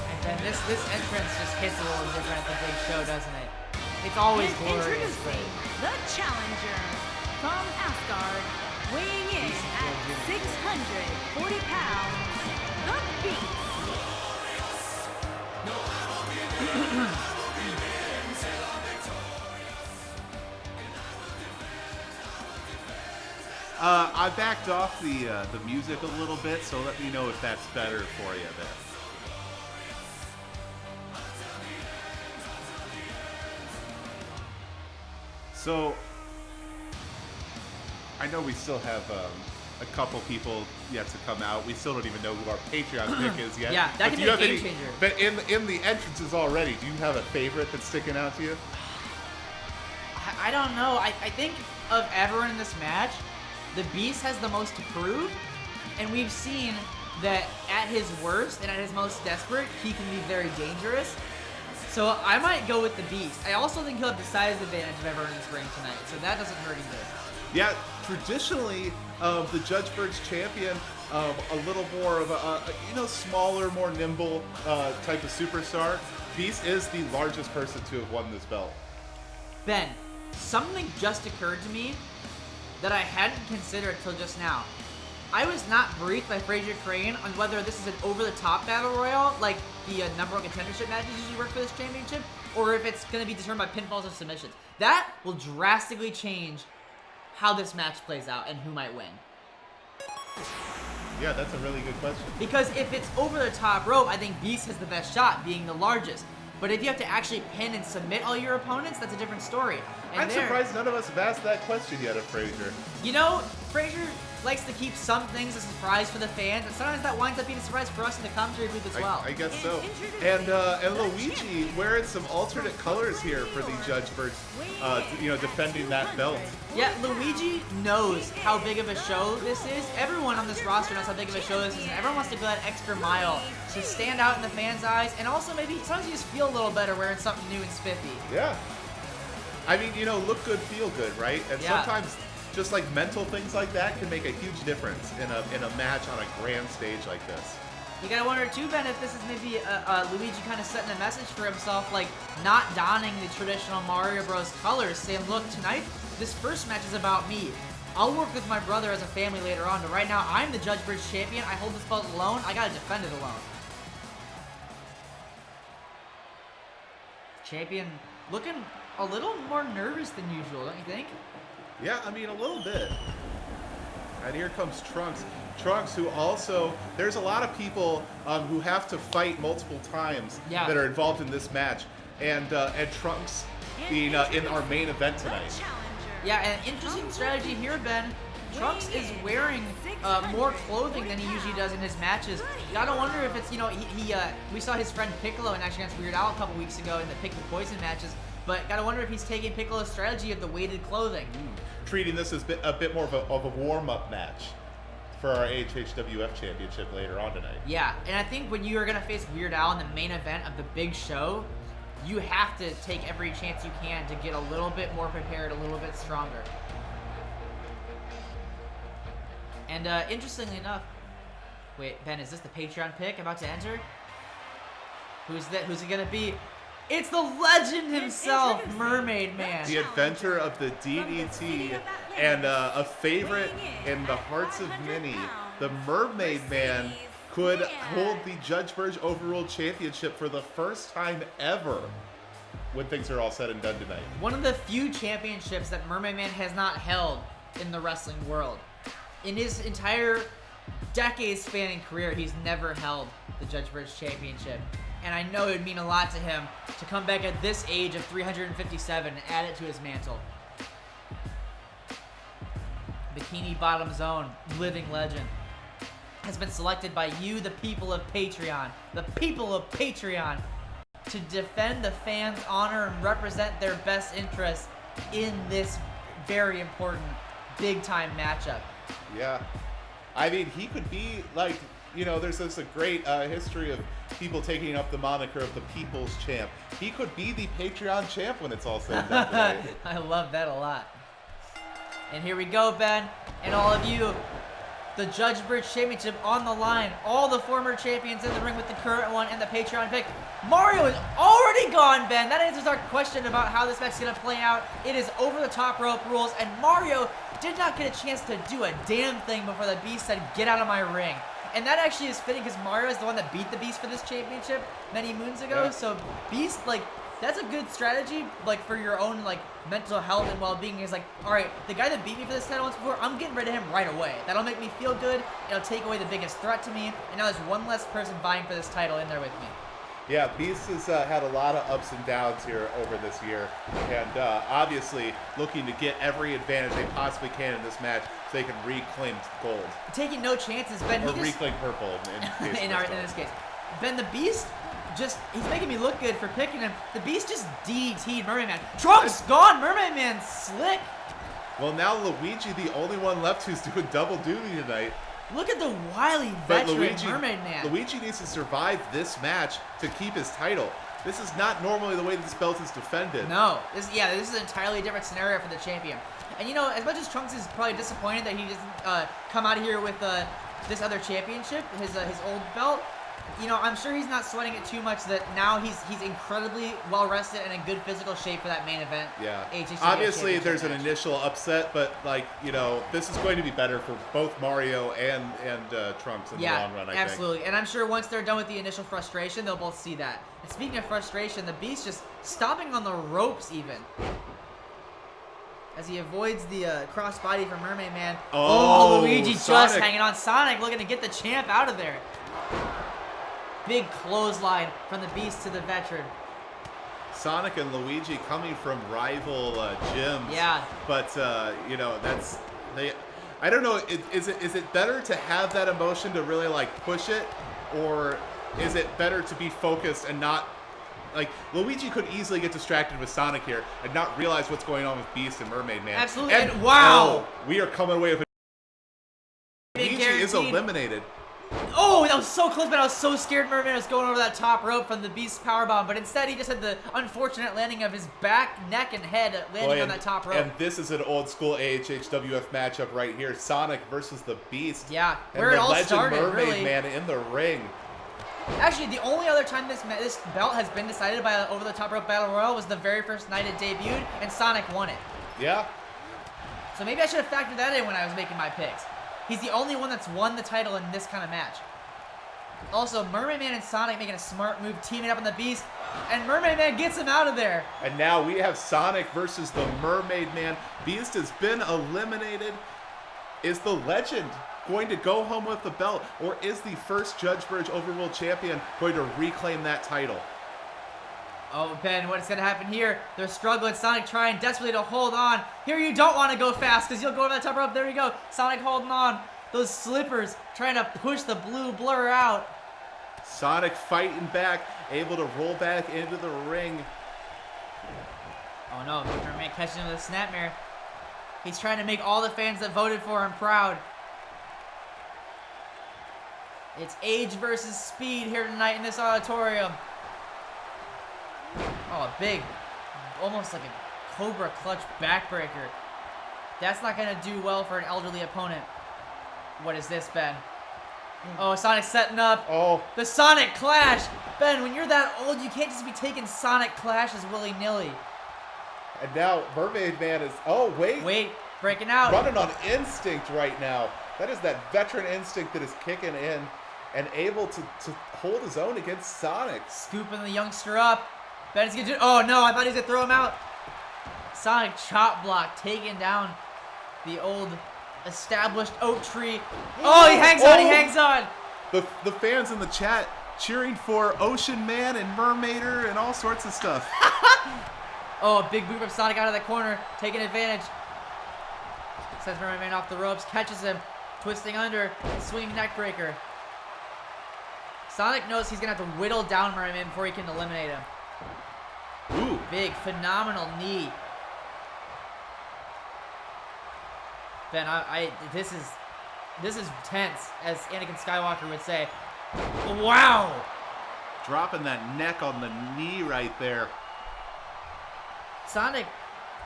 I And this entrance just hits a little different at the big show, doesn't it? It's always And glorious, introducing the challenger from Asgard, weighing in at 640 pounds, the Beast. I backed off the music a little bit, so let me know if that's better for you then. So, I know we still have a couple people yet to come out. We still don't even know who our Patreon pick is yet. Yeah, that But can do be you a have game any- changer. But in the entrances already, do you have a favorite that's sticking out to you? I don't know. I think of everyone in this match, the Beast has the most to prove, and we've seen that at his worst and at his most desperate, he can be very dangerous. So I might go with the Beast. I also think he'll have the size advantage of everyone in this ring tonight, so that doesn't hurt either. Yeah, traditionally, the Judge Burge champion, a little more of a smaller, more nimble type of superstar. Beast is the largest person to have won this belt. Ben, something just occurred to me that I hadn't considered till just now. I was not briefed by Fraser Crane on whether this is an over-the-top battle royal, like the number one contendership matches usually work for this championship, or if it's going to be determined by pinfalls or submissions. That will drastically change how this match plays out and who might win. Yeah, that's a really good question. Because if it's over the top rope, I think Beast has the best shot, being the largest. But if you have to actually pin and submit all your opponents, that's a different story. And I'm surprised none of us have asked that question yet of Fraser. You know, Fraser likes to keep some things a surprise for the fans, and sometimes that winds up being a surprise for us in the commentary booth as well. I guess so. And Luigi wearing some alternate colors here for the Judge Burge, defending that belt. Yeah, Luigi knows how big of a show this is. Everyone on this roster knows how big of a show this is, and everyone wants to go that extra mile to stand out in the fans' eyes, and also maybe sometimes you just feel a little better wearing something new and spiffy. Yeah. I mean, look good, feel good, right? And Yeah. sometimes just like mental things like that can make a huge difference in a match on a grand stage like this. You gotta wonder too, Ben, if this is maybe Luigi kind of setting a message for himself, like not donning the traditional Mario Bros. Colors, saying, look, tonight, this first match is about me. I'll work with my brother as a family later on, but right now, I'm the Judge Burge champion. I hold this belt alone. I gotta defend it alone. Champion looking a little more nervous than usual, don't you think? Yeah, I mean, a little bit. And here comes Trunks. Trunks, who also, there's a lot of people who have to fight multiple times that are involved in this match. And Trunks being in our main event tonight. Yeah, an interesting strategy here, Ben. Trunks is wearing more clothing than he usually does in his matches. Gotta wonder if it's, we saw his friend Piccolo in Action Against Weird Al a couple weeks ago in the Pick the Poison matches. But gotta wonder if he's taking Piccolo's strategy of the weighted clothing. Treating this as a bit more of a warm-up match for our AHHW F Championship later on tonight. Yeah, and I think when you are gonna face Weird Al in the main event of the big show, you have to take every chance you can to get a little bit more prepared, a little bit stronger. And interestingly enough, wait, Ben, is this the Patreon pick about to enter? Who's it gonna be? It's the legend himself, Mermaid Man. The inventor of the DDT and a favorite in the hearts of many, the Mermaid Man could hold the Judge Burge Overruled Championship for the first time ever when things are all said and done tonight. One of the few championships that Mermaid Man has not held in the wrestling world. In his entire decade-spanning career, he's never held the Judge Burge Championship. And I know it would mean a lot to him to come back at this age of 357 and add it to his mantle. Bikini Bottom Zone, living legend, has been selected by you, the people of Patreon, to defend the fans' honor and represent their best interests in this very important, big-time matchup. Yeah. I mean, he could be like, there's a great history of people taking up the moniker of the People's Champ. He could be the Patreon champ when it's all said and done tonight. I love that a lot. And here we go, Ben, and all of you. the Judge Burge Championship on the line. All the former champions in the ring with the current one and the Patreon pick. Mario is already gone, Ben. That answers our question about how this match is going to play out. It is over the top rope rules, and Mario did not get a chance to do a damn thing before the Beast said, get out of my ring. And that actually is fitting because Mario is the one that beat the Beast for this championship many moons ago. Yeah. So Beast, like, that's a good strategy, like, for your own, like, mental health and well-being. Is like, all right, the guy that beat me for this title once before, I'm getting rid of him right away. That'll make me feel good. It'll take away the biggest threat to me. And now there's one less person vying for this title in there with me. Yeah, Beast has had a lot of ups and downs here over this year, and obviously looking to get every advantage they possibly can in this match so they can reclaim gold. Taking no chances, Ben. Or reclaim purple in this case. Ben, the Beast, he's making me look good for picking him. The Beast just DDT'd Mermaid Man. Trunks gone! Mermaid Man slick! Well, now Luigi, the only one left who's doing double duty tonight. Look at the wily veteran Mermaid Man. Luigi needs to survive this match to keep his title. This is not normally the way this belt is defended. No. This is an entirely different scenario for the champion. And, you know, as much as Trunks is probably disappointed that he doesn't come out of here with this other championship, his old belt, you know, I'm sure he's not sweating it too much that now he's incredibly well rested and in good physical shape for that main event. Yeah. AHHW Obviously, there's an match. initial upset, but, like, you know, this is going to be better for both Mario and Trunks in the long run, I think. Absolutely. And I'm sure once they're done with the initial frustration, they'll both see that. And speaking of frustration, the Beast just stopping on the ropes even. As he avoids the crossbody from Mermaid Man. Oh, Luigi Sonic. just hanging on. Sonic looking to get the champ out of there. Big clothesline from the Beast to the veteran. Sonic and Luigi coming from rival gyms. Yeah. But, you know, I don't know, is it better to have that emotion to really, like, push it? Or is it better to be focused and not, like, Luigi could easily get distracted with Sonic here and not realize what's going on with Beast and Mermaid Man. Absolutely. And wow. We are coming away with Luigi is guaranteed. eliminated. Oh, that was so close, but I was so scared Mermaid Man was going over that top rope from the Beast's powerbomb, but instead he just had the unfortunate landing of his back, neck, and head landing on that top rope. And this is an old school AHHW F matchup right here. Sonic versus the Beast. Yeah, and where it all legend started, Mermaid really. Man in the ring. Actually, the only other time this belt has been decided by an over-the-top rope battle royal was the very first night it debuted, and Sonic won it. Yeah. So maybe I should have factored that in when I was making my picks. He's the only one that's won the title in this kind of match. Also, Mermaid Man and Sonic making a smart move, teaming up on the Beast, and Mermaid Man gets him out of there. And now we have Sonic versus the Mermaid Man. Beast has been eliminated. Is the legend going to go home with the belt, or is the first Judge Burge Overruled Champion going to reclaim that title? Oh, Ben, what's going to happen here? They're struggling. Sonic trying desperately to hold on. Here you don't want to go fast because you'll go over that top rope. There you go. Sonic holding on. Those slippers trying to push the blue blur out. Sonic fighting back, able to roll back into the ring. Oh no, Mermaid catching him with a snapmare. He's trying to make all the fans that voted for him proud. It's age versus speed here tonight in this auditorium. Oh, big, almost like a Cobra clutch backbreaker. That's not going to do well for an elderly opponent. What is this, Ben? Oh, Sonic's setting up. Oh. The Sonic Clash. Ben, when you're that old, you can't just be taking Sonic Clashes willy-nilly. And now Mermaid Man is, oh, wait. Wait, breaking out. Running on instinct right now. That is that veteran instinct that is kicking in and able to hold his own against Sonic. Scooping the youngster up. Ben's gonna do, oh no, I thought he was gonna throw him out. Sonic chop block, taking down the old established oak tree. Oh, he hangs on, he hangs on. The fans in the chat cheering for Ocean Man and Mermaider and all sorts of stuff. Oh, a big boot from Sonic out of the corner, taking advantage. Sends Mermaid Man off the ropes, catches him, twisting under, swinging neck breaker. Sonic knows he's gonna have to whittle down Mermaid Man before he can eliminate him. Ooh. Big, phenomenal knee. Ben, this is tense, as Anakin Skywalker would say. Wow! Dropping that neck on the knee right there. Sonic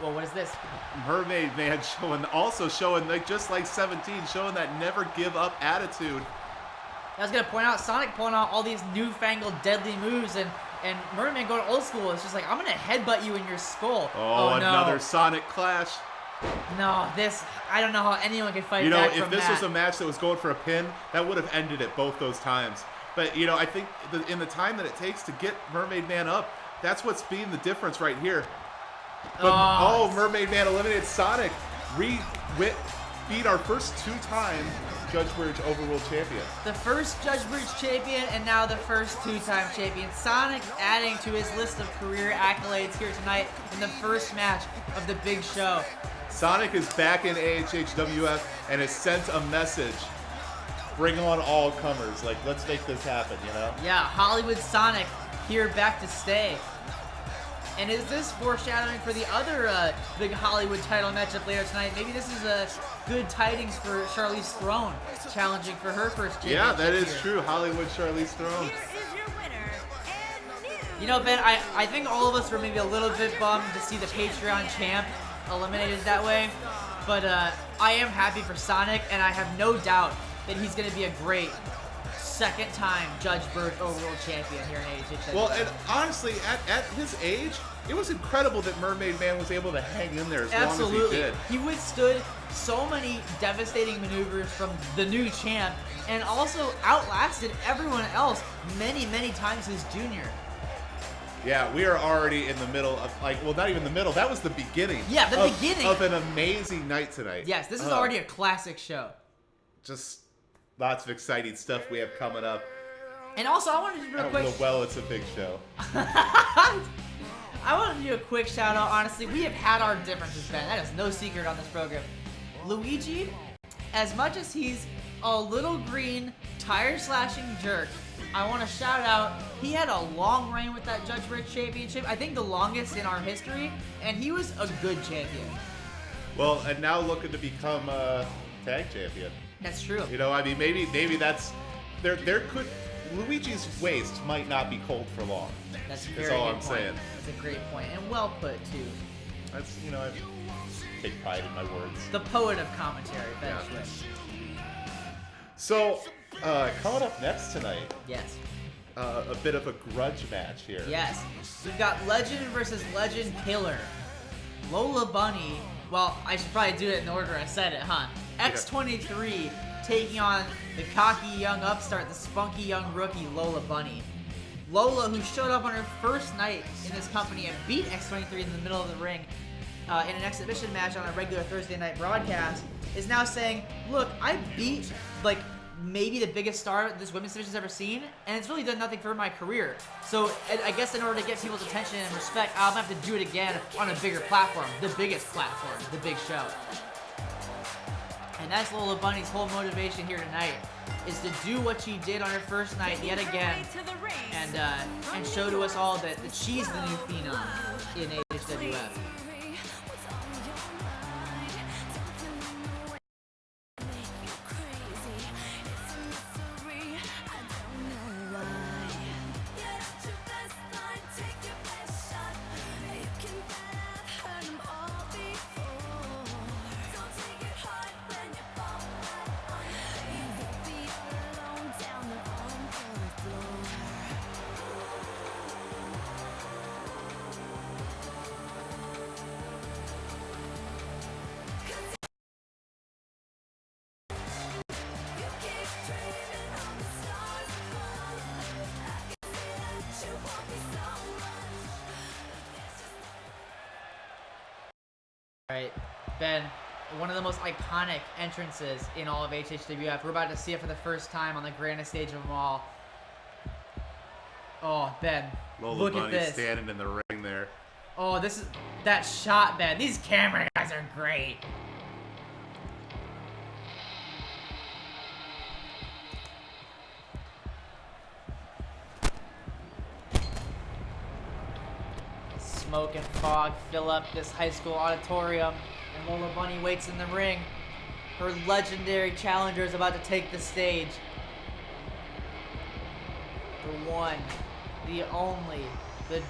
Well, what is this? Mermaid Man showing like just like 17, showing that never give up attitude. I was gonna point out Sonic pulling out all these newfangled deadly moves, and Mermaid Man going old school. It's just like, I'm gonna headbutt you in your skull. Oh, another no. Sonic clash. No, I don't know how anyone can fight You know, back if from this that. was a match that was going for a pin, that would have ended it both those times. But, you know, I think in the time that it takes to get Mermaid Man up, that's what's being the difference right here. But, Mermaid Man eliminated Sonic. Beat our first two-time Judge Burge Overruled Champion. The first Judge Burge champion, and now the first two-time champion. Sonic adding to his list of career accolades here tonight in the first match of the big show. Sonic is back in AHHWF and has sent a message. Bring on all comers. Like, let's make this happen, you know? Yeah, Hollywood Sonic here back to stay. And is this foreshadowing for the other big Hollywood title matchup later tonight? Maybe this is good tidings for Charlize Theron, challenging for her first championship. Yeah, that is here. true. Hollywood Charlize Theron. Here is your winner and new. You know, Ben, I think all of us were maybe a little bit bummed to see the Patreon champ eliminated that way. But I am happy for Sonic, and I have no doubt that he's going to be a great second-time Judge Burge Overruled Champion here in AHHW. Well, and honestly, at his age, it was incredible that Mermaid Man was able to hang in there as long as he did. He withstood so many devastating maneuvers from the new champ, and also outlasted everyone else many, many times his junior. Yeah, we are already in the middle of, like, well, not even the middle. That was the beginning. Yeah, the beginning of an amazing night tonight. Yes, this is already a classic show. Just lots of exciting stuff we have coming up. And also, I wanted to do real quick. Well, it's a big show. I want to do a quick shout out. Honestly, we have had our differences, Ben. That is no secret on this program. Luigi, as much as he's a little green, tire-slashing jerk, I want to shout out, he had a long reign with that Judge Burge Championship. I think the longest in our history, and he was a good champion. Well, and now looking to become a tag champion. That's true. You know, I mean, maybe that's there could Luigi's waist might not be cold for long. That's a very That's all good I'm point. saying. That's a great point, and well put too. That's, you know, I take pride in my words. The poet of commentary, Ben Yeah. Schmidt. So, coming up next tonight, Yes. a bit of a grudge match here. Yes. We've got Legend versus Legend Killer. Lola Bunny. Well, I should probably do it in the order I said it, huh? X23 taking on the cocky young upstart, the spunky young rookie Lola Bunny. Lola, who showed up on her first night in this company and beat X23 in the middle of the ring in an exhibition match on a regular Thursday night broadcast, is now saying, look, I beat, like, maybe the biggest star this women's division's ever seen, and it's really done nothing for my career. So I guess in order to get people's attention and respect, I'll have to do it again on a bigger platform, the biggest platform, the big show. And that's Lola Bunny's whole motivation here tonight, is to do what she did on her first night yet again, and show to us all that she's the new phenom in AHWF. Alright, Ben, one of the most iconic entrances in all of AHHWF. We're about to see it for the first time on the grandest stage of them all. Oh, Ben, Lola look Bunny at this. standing in the ring there. Oh, this is that shot, Ben. These camera guys are great. Smoke and fog fill up this high school auditorium, and Lola Bunny waits in the ring. Her legendary challenger is about to take the stage. The one, the only, the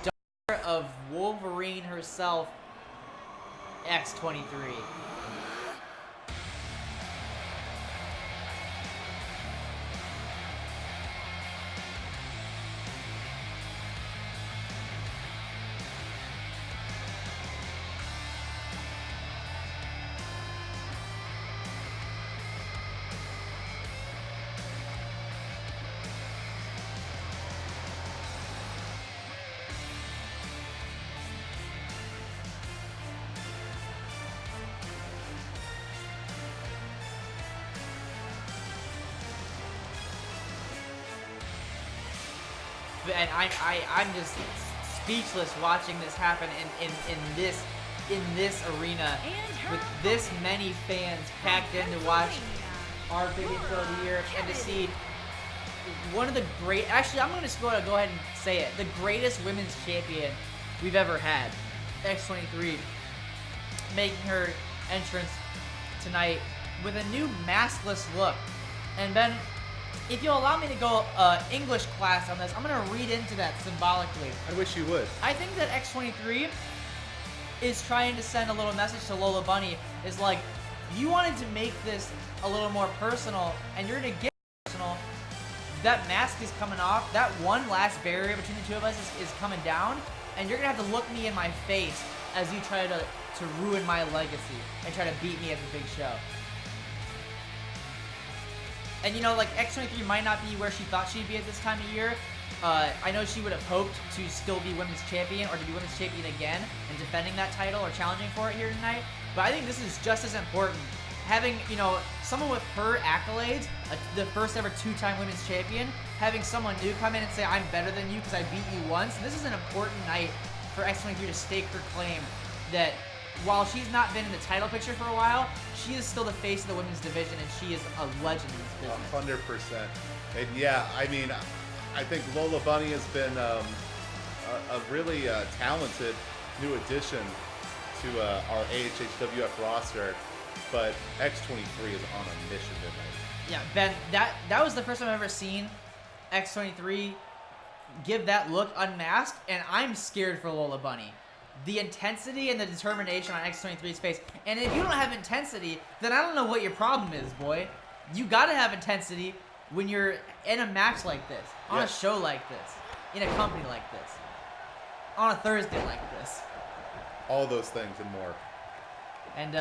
daughter of Wolverine herself, X23. And I'm just speechless watching this happen in this arena with this many fans packed in to watch our biggest show of the year and to see one of the great, actually I'm going to go ahead and say it, the greatest women's champion we've ever had, X23, making her entrance tonight with a new maskless look. And Ben, if you'll allow me to go English class on this, I'm going to read into that symbolically. I wish you would. I think that X23 is trying to send a little message to Lola Bunny. Is like, you wanted to make this a little more personal, and you're going to get personal. That mask is coming off. That one last barrier between the two of us is coming down, and you're going to have to look me in my face as you try to ruin my legacy and try to beat me at the big show. And you know, like, X23 might not be where she thought she'd be at this time of year. I know she would have hoped to still be women's champion or to be women's champion again and defending that title or challenging for it here tonight. But I think this is just as important. Having, you know, someone with her accolades, the first ever two-time women's champion, having someone new come in and say, I'm better than you because I beat you once. And this is an important night for X23 to stake her claim that while she's not been in the title picture for a while, she is still the face of the women's division, and she is a legend in this business. 100%. And yeah, I mean, I think Lola Bunny has been a really talented new addition to our AHHW F roster, but X23 is on a mission tonight. Yeah, Ben, that was the first time I've ever seen X23 give that look unmasked, and I'm scared for Lola Bunny. The intensity and the determination on X23's face. And if you don't have intensity, then I don't know what your problem is, boy. You gotta have intensity when you're in a match like this, on a show like this, in a company like this, on a Thursday like this. All those things and more. And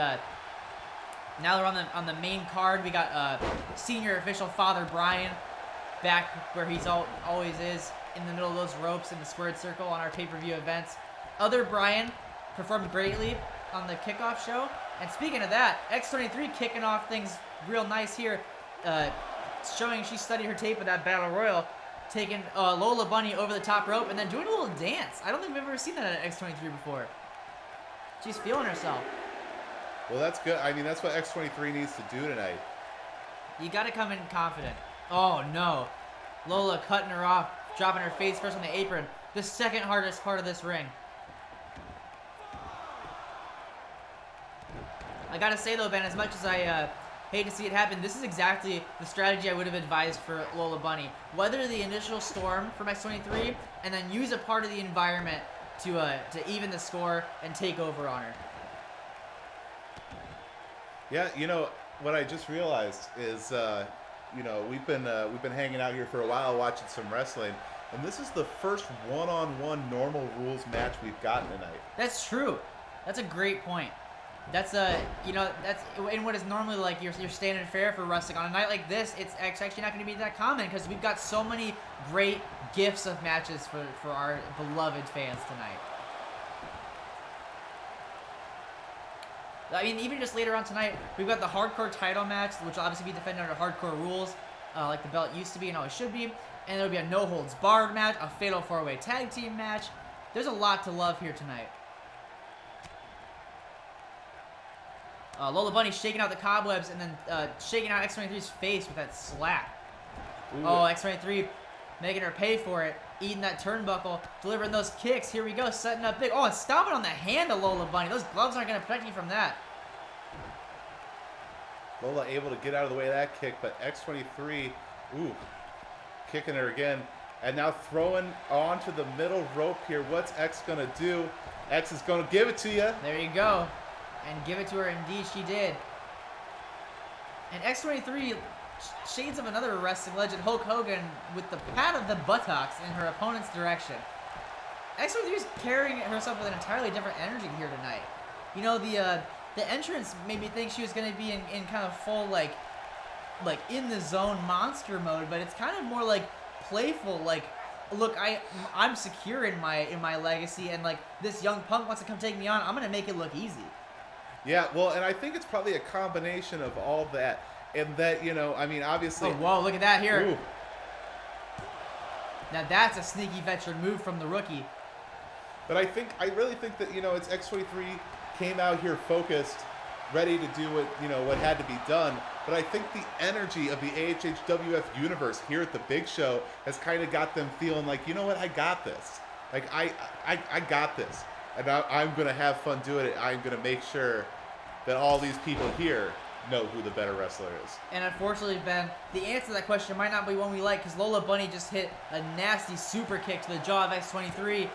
now we're on the main card. We got senior official Father Brian back where he's always is, in the middle of those ropes in the squared circle on our pay-per-view events. Other Brian performed greatly on the kickoff show. And speaking of that, X23 kicking off things real nice here, showing she studied her tape of that Battle Royal, taking Lola Bunny over the top rope and then doing a little dance. I don't think we've ever seen that at X23 before. She's feeling herself. Well, that's good. I mean, that's what X23 needs to do tonight. You got to come in confident. Oh, no. Lola cutting her off, dropping her face first on the apron. The second hardest part of this ring. I gotta say though, Ben, as much as I hate to see it happen, this is exactly the strategy I would have advised for Lola Bunny. Weather the initial storm from X23, and then use a part of the environment to even the score and take over on her. Yeah, you know what I just realized is, you know, we've been hanging out here for a while watching some wrestling, and this is the first one-on-one normal rules match we've gotten tonight. That's true. That's a great point. That's you know, that's in what is normally like your standard fare for wrestling. On a night like this, it's actually not going to be that common because we've got so many great gifts of matches for our beloved fans tonight. I mean, even just later on tonight, we've got the hardcore title match, which will obviously be defended under hardcore rules, like the belt used to be and always should be. And there'll be a no-holds-barred match, a fatal four-way tag team match. There's a lot to love here tonight. Lola Bunny shaking out the cobwebs and then shaking out X23's face with that slap. Ooh. Oh, X23 making her pay for it. Eating that turnbuckle, delivering those kicks. Here we go, setting up big. Oh, and stomping on the hand of Lola Bunny. Those gloves aren't going to protect you from that. Lola able to get out of the way of that kick, but X23, ooh, kicking her again. And now throwing onto the middle rope here. What's X going to do? X is going to give it to you. There you go. And give it to her, indeed she did. And X23, shades of another wrestling legend, Hulk Hogan, with the pat of the buttocks in her opponent's direction. X23 is carrying herself with an entirely different energy here tonight. You know, the entrance made me think she was going to be in kind of full, like in the zone monster mode, but it's kind of more like playful, like, look, I'm secure in my legacy, and like this young punk wants to come take me on, I'm gonna make it look easy. Yeah, well, and I think it's probably a combination of all that, and that, you know, I mean, obviously. Oh, whoa, look at that here. Ooh. Now that's a sneaky veteran move from the rookie. But I really think that, you know, it's X23 came out here focused, ready to do what had to be done. But I think the energy of the AHHW F universe here at the big show has kind of got them feeling like, you know what, I got this. Like, I got this. And I'm going to have fun doing it. I'm going to make sure that all these people here know who the better wrestler is. And unfortunately, Ben, the answer to that question might not be one we like, because Lola Bunny just hit a nasty super kick to the jaw of X23.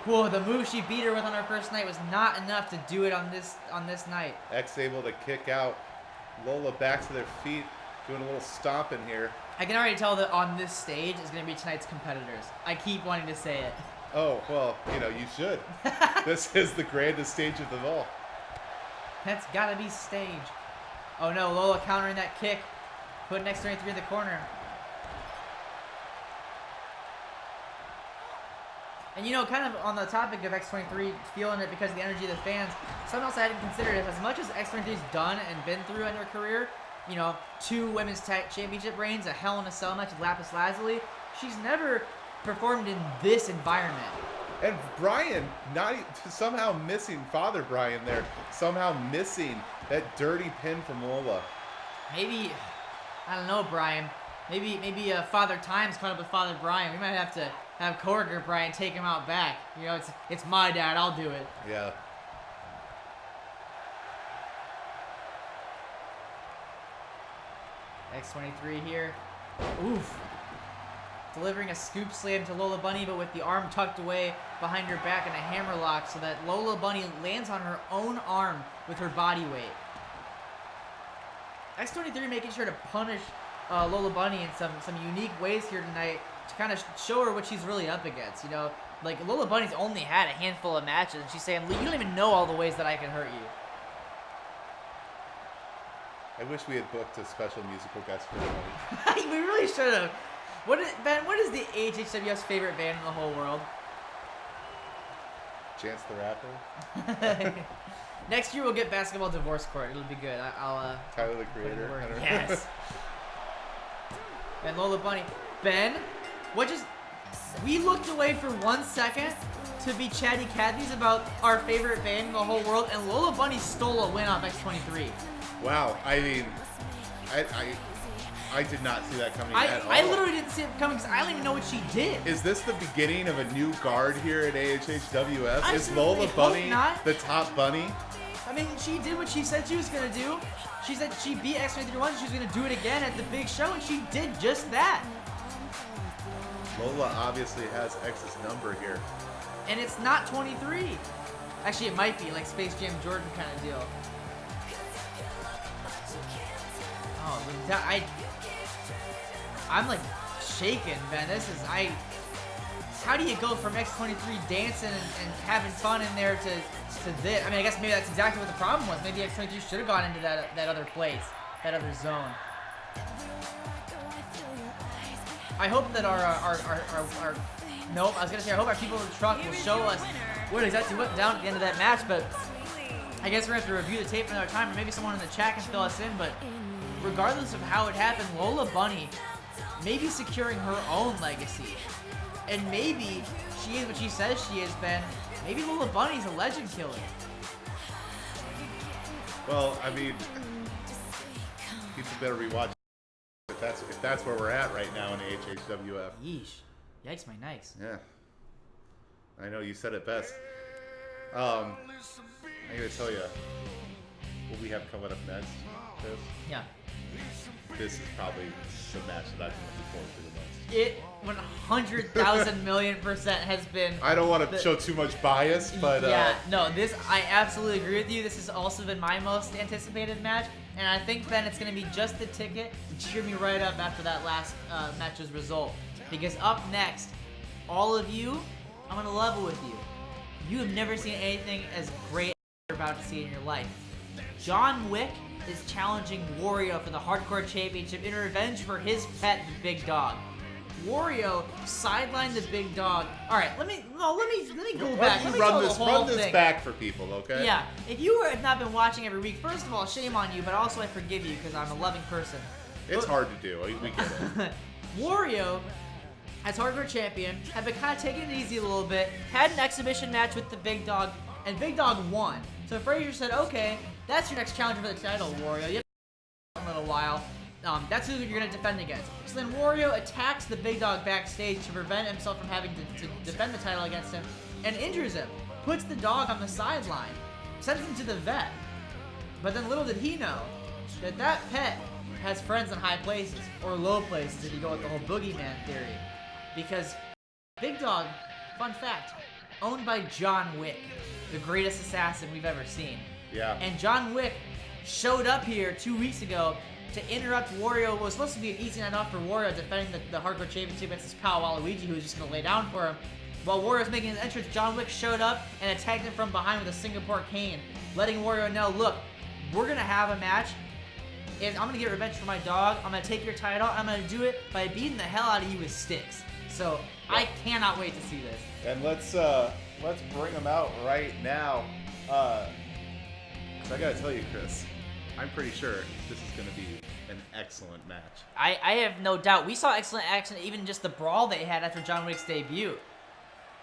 Whoa, the move she beat her with on her first night was not enough to do it on this night. X able to kick out. Lola back to their feet, doing a little stomping here. I can already tell that on this stage is going to be tonight's competitors. I keep wanting to say it. Oh, well, you know, you should. This is the grandest stage of them all. That's got to be stage. Oh no, Lola countering that kick, putting X23 in the corner. And you know, kind of on the topic of X23 feeling it because of the energy of the fans, something else I hadn't considered is as much as X23's done and been through in her career, you know, 2 women's tag championship reigns, a Hell in a Cell match with Lapis Lazuli, she's never performed in this environment. And Brian, somehow missing Father Brian there, somehow missing that dirty pin from Lola. Maybe, I don't know, Brian. Maybe Father Time's caught up with Father Brian. We might have to have coworker Brian take him out back. You know, it's my dad. I'll do it. Yeah. X23 here. Oof. Delivering a scoop slam to Lola Bunny, but with the arm tucked away behind her back and a hammer lock so that Lola Bunny lands on her own arm with her body weight. X23 making sure to punish Lola Bunny in some unique ways here tonight to kind of show her what she's really up against. You know, like Lola Bunny's only had a handful of matches, and she's saying, you don't even know all the ways that I can hurt you. I wish we had booked a special musical guest for the night. We really should have. Ben, what is the AHHW's favorite band in the whole world? Chance the Rapper? Next year we'll get Basketball Divorce Court. It'll be good. I'll Tyler the Creator. I don't know. Yes. And Lola Bunny. Ben, we looked away for 1 second to be chatty Cathy's about our favorite band in the whole world, and Lola Bunny stole a win off X23. Wow, I mean, I did not see that coming at all. I literally didn't see it coming because I don't even know what she did. Is this the beginning of a new guard here at AHHWF? I Is certainly Lola hope Bunny not. the top bunny? I mean, she did what she said she was going to do. She said she beat X23 once, she was going to do it again at the big show, and she did just that. Lola obviously has X's number here. And it's not 23. Actually, it might be, like Space Jam Jordan kind of deal. Oh, I'm like shaken, man. How do you go from X23 dancing and having fun in there to this? I mean, I guess maybe that's exactly what the problem was. Maybe X23 should have gone into that other place, that other zone. I hope that nope, I was gonna say I hope our people in the truck will show us what exactly went down at the end of that match, but I guess we're gonna have to review the tape another time, or maybe someone in the chat can fill us in, but regardless of how it happened, Lola Bunny may be securing her own legacy. And maybe she is what she says she is, Ben. Maybe Lola Bunny's a legend killer. Well, I mean, people better rewatch if that's where we're at right now in AHHWF. Yeesh. Yikes my nikes. Yeah. I know, you said it best. I gotta tell you what we have coming up next, Chris. Yeah. this is probably the match that I've been looking forward to the most. It 100,000 million% has been. I don't want to show too much bias, but yeah, no, this I absolutely agree with you. This has also been my most anticipated match, and I think Ben, it's gonna be just the ticket to cheer me right up after that last match's result. Because up next, all of you, I'm gonna level with you. You have never seen anything as great as you're about to see in your life. John Wick is challenging Wario for the Hardcore Championship in revenge for his pet, the Big Dog. Wario sidelined the Big Dog. All right, let me go back. Let me tell the whole run this thing. back for people, okay? Yeah, if you have not been watching every week, first of all, shame on you, but also I forgive you because I'm a loving person. It's hard to do. We get it. Wario, as Hardcore Champion, had been kind of taking it easy a little bit, had an exhibition match with the Big Dog, and Big Dog won. So Frazier said, okay, that's your next challenger for the title, Wario. You have a little while. That's who you're going to defend against. So then Wario attacks the Big Dog backstage to prevent himself from having to defend the title against him, and injures him. Puts the dog on the sideline. Sends him to the vet. But then little did he know that that pet has friends in high places, or low places if you go with the whole boogeyman theory. Because Big Dog, fun fact, owned by John Wick, the greatest assassin we've ever seen. Yeah. And John Wick showed up here 2 weeks ago to interrupt Wario. What was supposed to be an easy night off for Wario defending the Hardcore Championship against his pal Waluigi, who was just going to lay down for him. While Wario was making his entrance, John Wick showed up and attacked him from behind with a Singapore cane, letting Wario know, look, we're going to have a match, and I'm going to get revenge for my dog. I'm going to take your title. I'm going to do it by beating the hell out of you with sticks. So I cannot wait to see this. And let's bring them out right now. 'Cause I gotta tell you, Chris, I'm pretty sure this is gonna be an excellent match. I have no doubt. We saw excellent action, even just the brawl they had after John Wick's debut.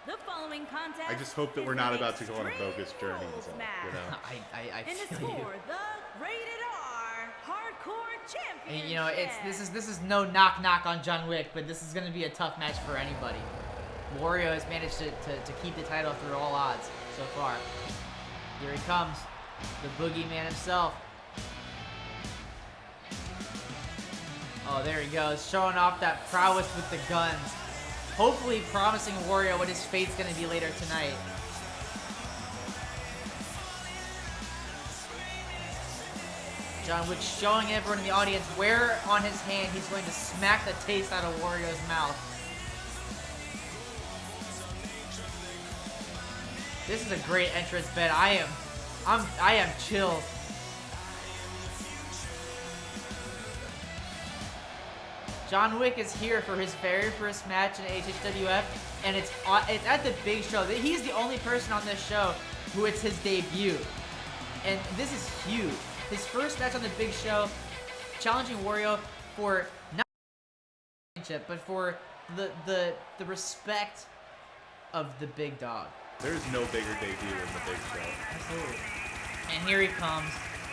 The following contest. I just hope that we're not about to go on a bogus journey. So, you know. I And it's feel you. for the Rated R Hardcore Championship. And, you know, this is no knock on John Wick, but this is gonna be a tough match for anybody. Wario has managed to keep the title through all odds so far. Here he comes, the boogeyman himself. Oh, there he goes, showing off that prowess with the guns. Hopefully promising Wario what his fate's gonna be later tonight. John Wick showing everyone in the audience where on his hand he's going to smack the taste out of Wario's mouth. This is a great entrance, Ben. I am chilled. John Wick is here for his very first match in AHHW F, and it's at the big show. He's the only person on this show who it's his debut, and this is huge. His first match on the big show, challenging Wario for not the championship, but for the respect of the Big Dog. There's no bigger debut than the Big Show. Absolutely. And here he comes,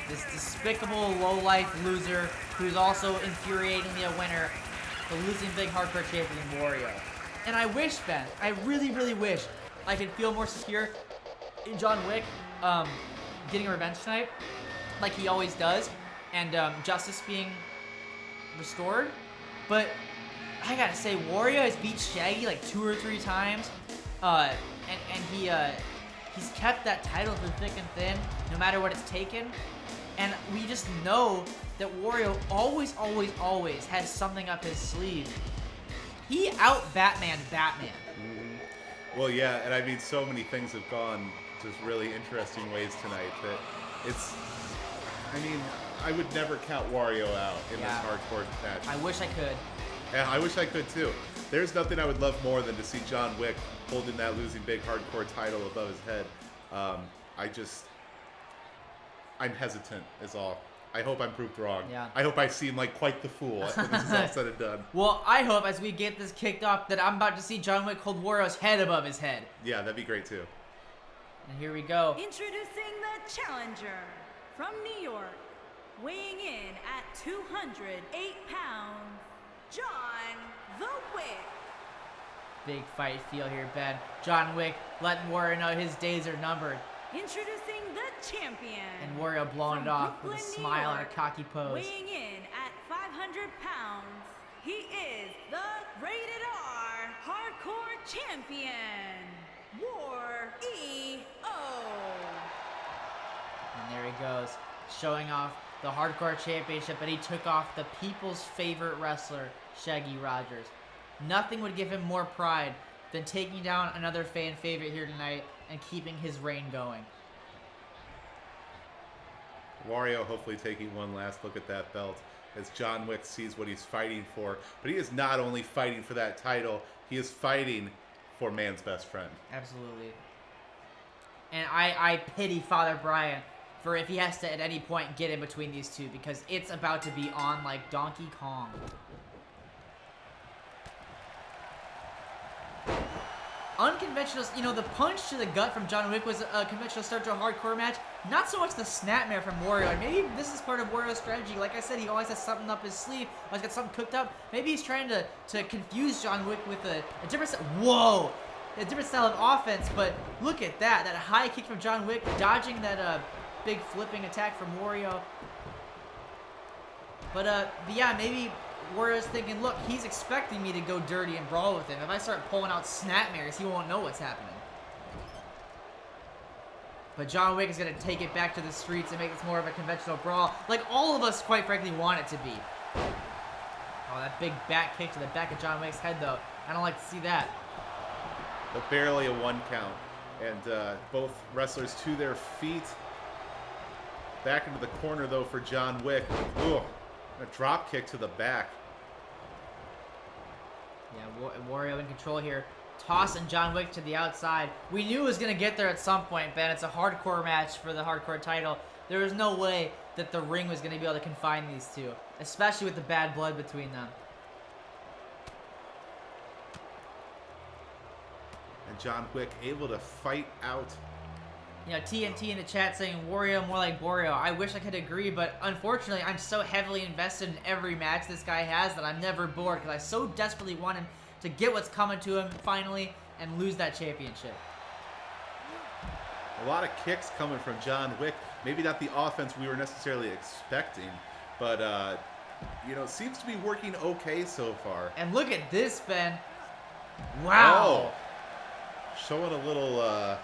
this despicable low-life loser who's also infuriatingly a winner, the losing big hardcore champion Wario. And I wish, Ben, I really, really wish I could feel more secure in John Wick getting revenge tonight, like he always does, and justice being restored. But I gotta say, Wario has beat Shaggy like 2 or 3 times. And he's kept that title through thick and thin, no matter what it's taken. And we just know that Wario always has something up his sleeve. He out-Batman Batman. Mm-hmm. Well, yeah, and I mean, so many things have gone just really interesting ways tonight that it's... I mean, I would never count Wario out in this hardcore match. I wish I could. Yeah, I wish I could too. There's nothing I would love more than to see John Wick holding that losing big hardcore title above his head. I'm hesitant is all. I hope I'm proved wrong. Yeah. I hope I seem like quite the fool when this is all said and done. Well, I hope as we get this kicked off that I'm about to see John Wick hold Wario's head above his head. Yeah, that'd be great too. And here we go. Introducing the challenger from New York, weighing in at 208 pounds, John the Wick. Big fight feel here, Ben. John Wick letting Wario know his days are numbered. Introducing the champion. And Wario blowing it off with a smile and a cocky pose. Weighing in at He is the rated R hardcore champion, Wario. And there he goes, showing off the hardcore championship, and he took off the people's favorite wrestler, Shaggy Rogers. Nothing would give him more pride than taking down another fan favorite here tonight and keeping his reign going. Wario hopefully taking one last look at that belt as John Wick sees what he's fighting for. But he is not only fighting for that title, he is fighting for man's best friend. Absolutely. And I pity Father Brian for if he has to at any point get in between these two, because it's about to be on like Donkey Kong. Unconventional, you know, the punch to the gut from John Wick was a conventional start to a hardcore match. Not so much the snapmare from Wario. And maybe this is part of Wario's strategy. Like I said, he always has something up his sleeve. Always got something cooked up. Maybe he's trying to confuse John Wick with a different whoa! A different style of offense. But look at that. That high kick from John Wick, dodging that big flipping attack from Wario. But yeah, maybe Wario's thinking, look, he's expecting me to go dirty and brawl with him. If I start pulling out snapmares, he won't know what's happening. But John Wick is going to take it back to the streets and make this more of a conventional brawl, like all of us, quite frankly, want it to be. Oh, that big back kick to the back of John Wick's head, though. I don't like to see that. But barely a 1 count. And both wrestlers to their feet. Back into the corner, though, for John Wick. Ooh, a drop kick to the back. Yeah, Wario in control here. Tossing John Wick to the outside. We knew it was going to get there at some point, Ben. It's a hardcore match for the hardcore title. There was no way that the ring was going to be able to confine these two, especially with the bad blood between them. And John Wick able to fight out. You know, TNT in the chat saying Wario more like Wario. I wish I could agree, but unfortunately, I'm so heavily invested in every match this guy has that I'm never bored, because I so desperately want him to get what's coming to him finally and lose that championship. A lot of kicks coming from John Wick. Maybe not the offense we were necessarily expecting, but you know, it seems to be working okay so far. And look at this, Ben. Wow. Oh, showing a little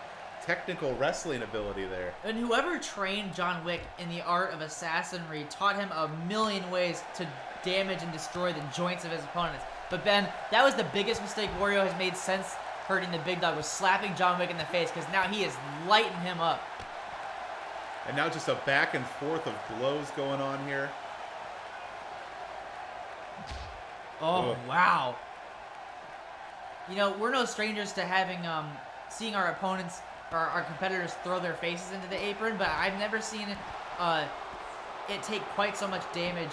technical wrestling ability there. And whoever trained John Wick in the art of assassinry taught him a million ways to damage and destroy the joints of his opponents. But Ben, that was the biggest mistake Wario has made since hurting the big dog, was slapping John Wick in the face, because now he is lighting him up. And now just a back and forth of blows going on here. Oh, wow. You know, we're no strangers to having, seeing our opponents, or our competitors throw their faces into the apron, but I've never seen it take quite so much damage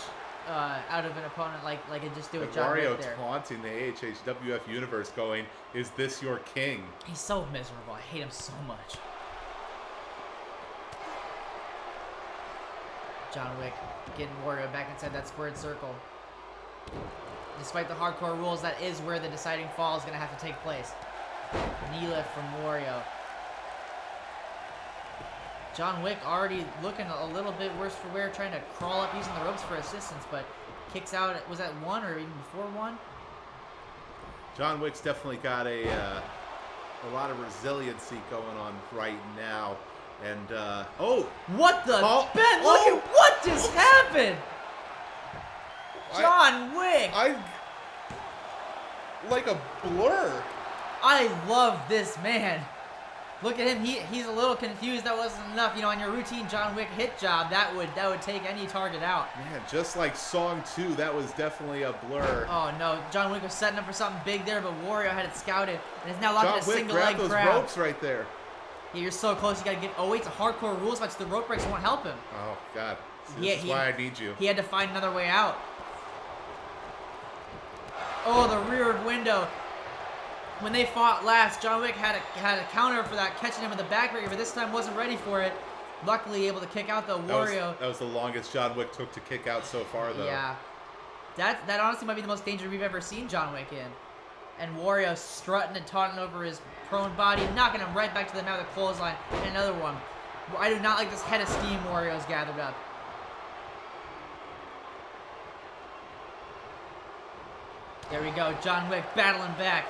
out of an opponent like it just did with John Wario Wick there. taunting the AHHW F universe going, "Is this your king?" He's so miserable. I hate him so much. John Wick getting Wario back inside that squared circle. Despite the hardcore rules, that is where the deciding fall is going to have to take place. Knee lift from Wario. John Wick already looking a little bit worse for wear, trying to crawl up using the ropes for assistance, but kicks out. Was that 1 or even before 1? John Wick's definitely got a lot of resiliency going on right now. And, oh! What the? Ben, look oh, at what just happened! John Wick! Like a blur. I love this man. Look at him. He's a little confused. That wasn't enough. You know, on your routine John Wick hit job, that would take any target out. Man, just like Song 2, that was definitely a blur. Oh no, John Wick was setting up for something big there, but Wario had it scouted and is now locked in a single leg those grab. ropes right there. Yeah, you're so close. You gotta get. Oh wait, it's a hardcore rules match. The rope breaks won't help him. Oh God, this is why I need you. He had to find another way out. Oh, the rear window. When they fought last, John Wick had a counter for that, catching him with the backbreaker, but this time wasn't ready for it. Luckily, able to kick out the Wario. That was the longest John Wick took to kick out so far, though. Yeah, that honestly might be the most dangerous we've ever seen John Wick in. And Wario strutting and taunting over his prone body, knocking him right back to the mat with a clothesline. And another one. I do not like this head of steam Wario's gathered up. There we go. John Wick battling back.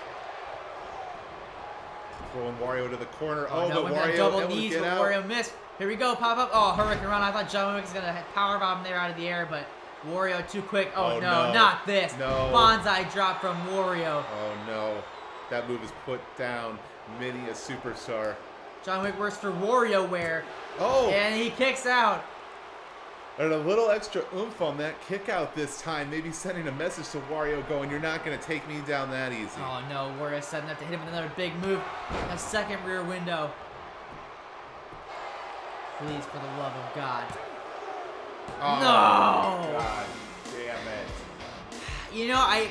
Throwing Wario to the corner. Oh, no, but went for that Wario double able to knees, get but out. Wario missed. Here we go, pop up. Oh, Hurricane Run. I thought John Wick was going to powerbomb there out of the air, but Wario too quick. Oh, no, not this. No. Bonsai drop from Wario. Oh, no. That move is put down. Mini a superstar. John Wick works for WarioWare. Oh! And he kicks out. And a little extra oomph on that kick out this time. Maybe sending a message to Wario going, you're not going to take me down that easy. Oh, no. Wario setting up to hit him with another big move. A second rear window. Please, for the love of God. Oh, No! God damn it. You know, I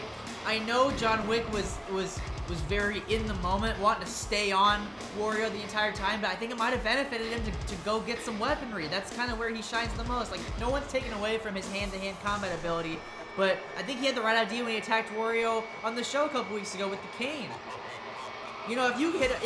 know John Wick was very in the moment, wanting to stay on Wario the entire time, but I think it might have benefited him to go get some weaponry. That's kind of where he shines the most. Like, no one's taken away from his hand-to-hand combat ability, but I think he had the right idea when he attacked Wario on the show a couple weeks ago with the cane. You know, if you hit a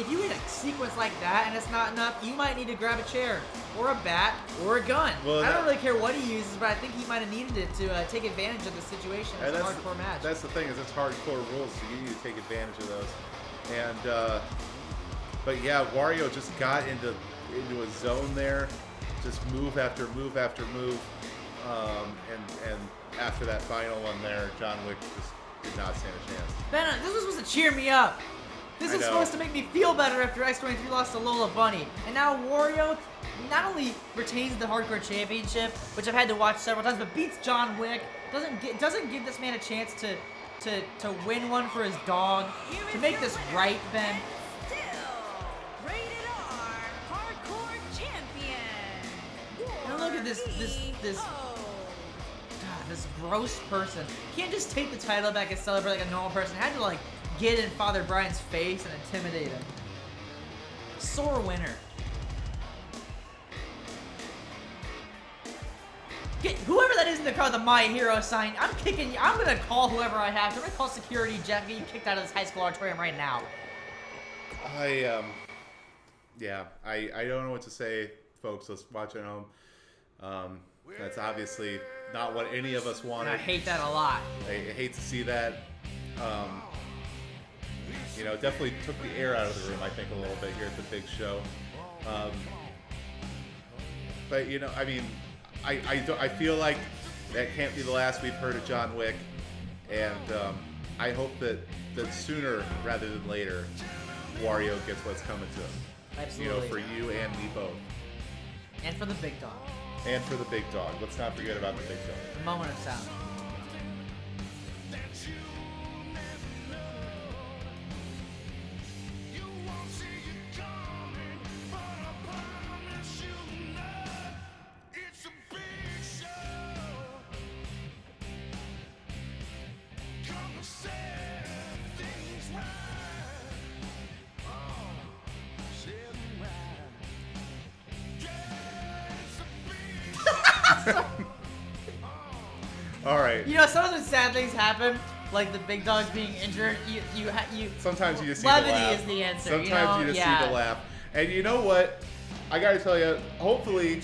sequence like that and it's not enough, you might need to grab a chair or a bat or a gun. Well, I don't really care what he uses, but I think he might have needed it to take advantage of the situation. It's a hardcore match. That's the thing, is it's hardcore rules, so you need to take advantage of those. And but yeah, Wario just got into a zone there, just move after move after move, and after that final one there, John Wick just did not stand a chance. Ben, this was supposed to cheer me up. This is supposed to make me feel better after X23 lost to Lola Bunny. And now Wario not only retains the Hardcore Championship, which I've had to watch several times, but beats John Wick. Doesn't give this man a chance to win one for his dog. To make this right, Ben. Still, rated R, Hardcore Champion. Now look at this gross person. Can't just take the title back and celebrate like a normal person. Had to like get in Father Brian's face and intimidate him. Sore winner. Get whoever that is in the crowd, the My Hero sign. I'm kicking you. I'm gonna call whoever I have. I'm gonna call security, Jeff. Get you kicked out of this high school auditorium right now. I don't know what to say, folks. Let's watch at home. That's obviously not what any of us wanted. And I hate that a lot. I hate to see that. You know, definitely took the air out of the room, I think, a little bit here at the big show. But, you know, I mean, I feel like that can't be the last we've heard of John Wick. And I hope that sooner rather than later, Wario gets what's coming to him. Absolutely. You know, for you and me both. And for the big dog. And for the big dog. Let's not forget about the big dog. The moment of sound. All right. You know, some of the sad things happen, like the big dog being injured. You. Sometimes you just see the laugh. Levity is the answer. Sometimes you just see the laugh. And you know what? I gotta tell you, hopefully,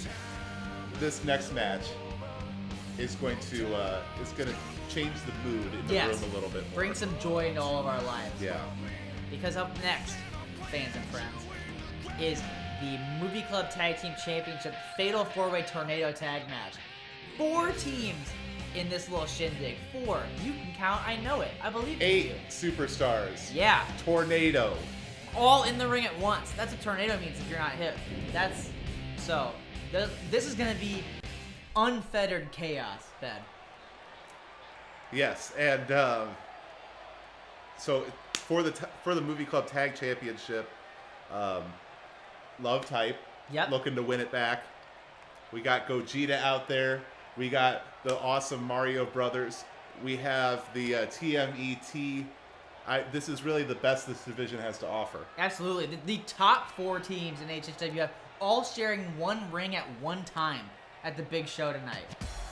this next match is going to change the mood in the room a little bit more. Bring some joy into all of our lives. Yeah. Because up next, fans and friends, is the Movie Club Tag Team Championship Fatal 4-Way Tornado Tag Match. 4 teams in this little shindig. 4. You can count. I know it. I believe in you. 8 superstars. Yeah. Tornado. All in the ring at once. That's what tornado means if you're not hit. This is going to be unfettered chaos, Ben. Yes, and so for the Movie Club Tag Championship, Love Type looking to win it back. We got Gogeta out there. We got the awesome Mario Brothers. We have the TMET. This is really the best this division has to offer. Absolutely. The top 4 teams in AHHW all sharing one ring at one time at the big show tonight.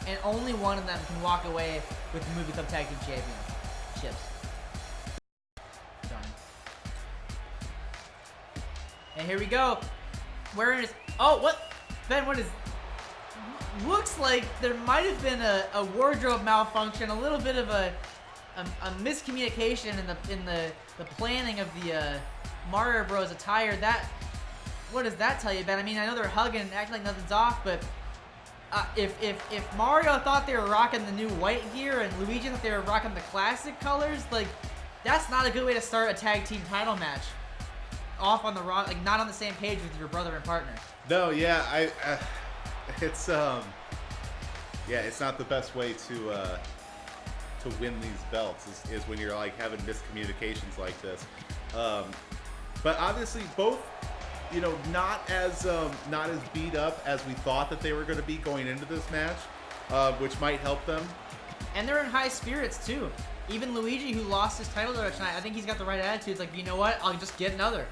And only one of them can walk away with the Movie Club Tag Team Championships. Darn. And here we go. Where is... Oh, what? Ben, what is... Looks like there might have been a wardrobe malfunction, a little bit of a a miscommunication in the planning of the Mario Bros attire. What does that tell you, Ben? I mean, I know they're hugging and acting like nothing's off, but if Mario thought they were rocking the new white gear and Luigi thought they were rocking the classic colors, like, that's not a good way to start a tag team title match. Off on the wrong, like, not on the same page with your brother and partner. No, yeah, it's it's not the best way to win these belts is when you're like having miscommunications like this. But obviously both, you know, not as beat up as we thought that they were going to be going into this match, which might help them. And they're in high spirits too. Even Luigi, who lost his title tonight, I think he's got the right attitude. It's like, you know what? I'll just get another.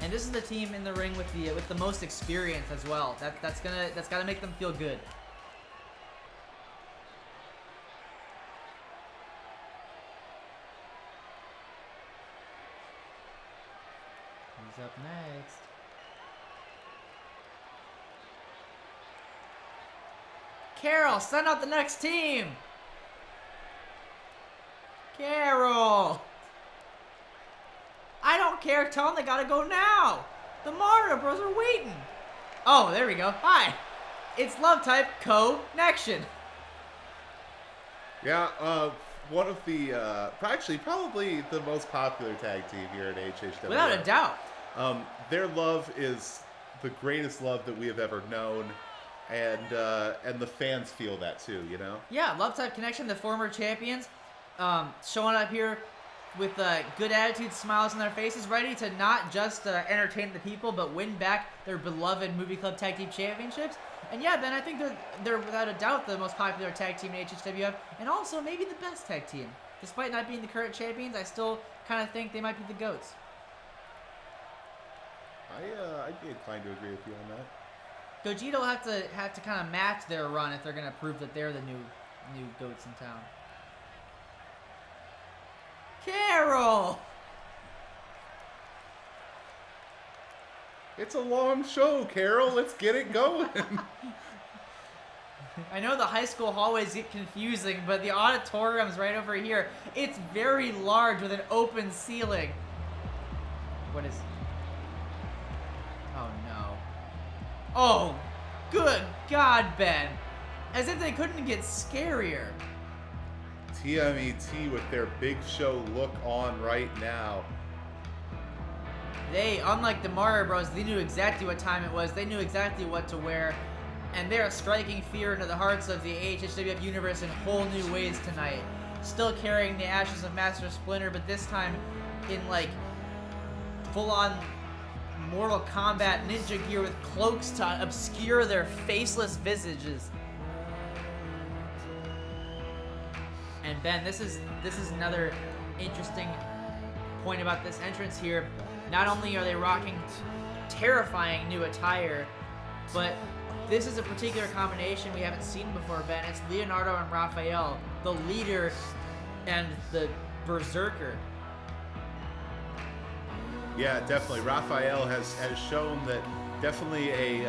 And this is the team in the ring with the most experience as well. That's gotta make them feel good. Who's up next? Carol, send out the next team! Carol! I don't care, tell them they gotta go now! The Mario Bros are waiting! Oh, there we go. Hi! It's Love Type Connection. Yeah, one of the, actually probably the most popular tag team here at AHHW. Without a doubt. Their love is the greatest love that we have ever known. And the fans feel that too, you know? Yeah, Love Type Connection, the former champions, showing up here with good attitude, smiles on their faces, ready to not just entertain the people, but win back their beloved Movie Club Tag Team Championships. And yeah, Ben, I think they're without a doubt the most popular tag team in AHHW F, and also maybe the best tag team. Despite not being the current champions, I still kind of think they might be the GOATs. I'd be inclined to agree with you on that. Gogeta will have to kind of match their run if they're going to prove that they're the new GOATs in town. Carol! It's a long show, Carol. Let's get it going. I know the high school hallways get confusing, but the auditorium's right over here. It's very large with an open ceiling. What is... Oh, no. Oh, good God, Ben. As if they couldn't get scarier. TMET with their big show look on right now. They, unlike the Mario Bros, they knew exactly what time it was. They knew exactly what to wear. And they're striking fear into the hearts of the AHHWF universe in whole new ways tonight. Still carrying the ashes of Master Splinter, but this time in, like, full-on Mortal Kombat ninja gear with cloaks to obscure their faceless visages. And Ben, this is another interesting point about this entrance here. Not only are they rocking terrifying new attire, but this is a particular combination we haven't seen before, Ben. It's Leonardo and Raphael, the leader and the berserker. Yeah, definitely. Raphael has shown that definitely an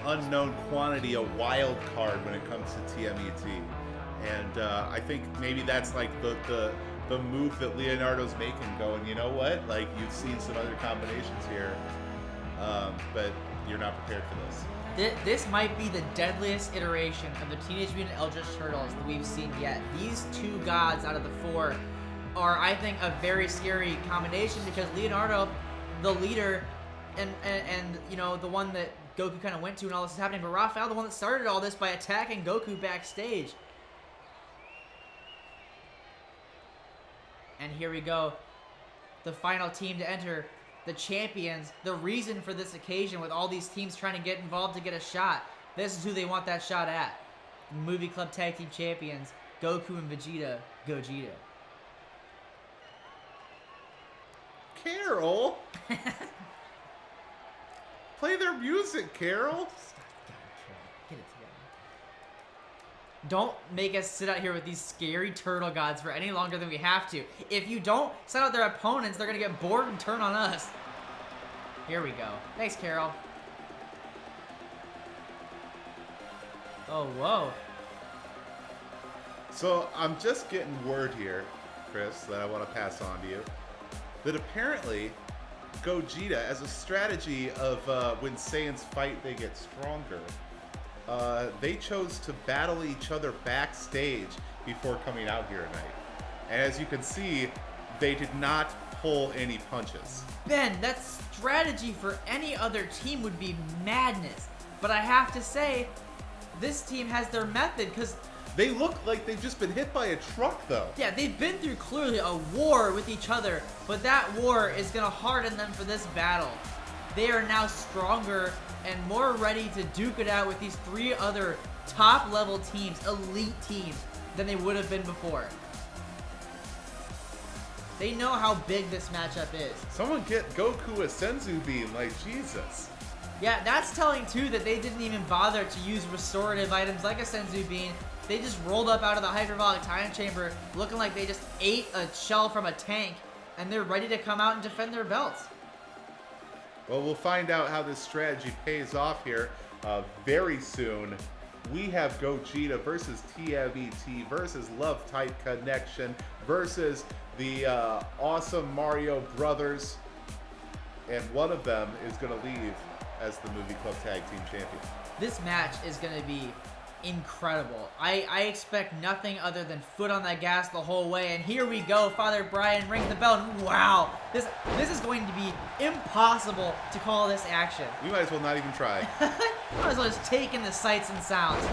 unknown quantity, a wild card when it comes to TMET. And I think maybe that's like the move that Leonardo's making, going, you know what? Like, you've seen some other combinations here, but you're not prepared for this. This might be the deadliest iteration of the Teenage Mutant Eldritch Turtles that we've seen yet. These two gods out of the four are, I think, a very scary combination, because Leonardo, the leader, and you know, the one that Goku kind of went to when all this is happening, but Raphael, the one that started all this by attacking Goku backstage. And here we go, the final team to enter, the champions, the reason for this occasion with all these teams trying to get involved to get a shot. This is who they want that shot at. Movie Club Tag Team Champions, Goku and Vegeta, Gogeta. Carol? Play their music, Carol. Get it together. Don't make us sit out here with these scary turtle gods for any longer than we have to. If you don't set out their opponents, they're going to get bored and turn on us. Here we go. Thanks, Carol. Oh, whoa. So I'm just getting word here, Chris, that I want to pass on to you, that apparently Gogeta, as a strategy of when Saiyans fight, they get stronger, they chose to battle each other backstage before coming out here tonight. And as you can see, they did not pull any punches. Ben, that strategy for any other team would be madness. But I have to say, this team has their method, because They look like they've just been hit by a truck, though. yeah, they've been through clearly a war with each other, but that war is going to harden them for this battle. They are now stronger and more ready to duke it out with these 3 other top-level teams, elite teams, than they would have been before. They know how big this matchup is. Someone get Goku a Senzu Beam, like Jesus. Yeah, that's telling too that they didn't even bother to use restorative items like a Senzu Bean. They just rolled up out of the hyperbolic time chamber looking like they just ate a shell from a tank, and they're ready to come out and defend their belts. Well, we'll find out how this strategy pays off here very soon. We have Gogeta versus TMET versus Love Type Connection versus the awesome Mario brothers. And one of them is going to leave as the Movie Club Tag Team Champion. This match is going to be incredible. I expect nothing other than foot on the gas the whole way. And here we go. Father Brian rings the bell. And wow, this is going to be impossible to call this action. We might as well not even try. Might as well just take in the sights and sounds.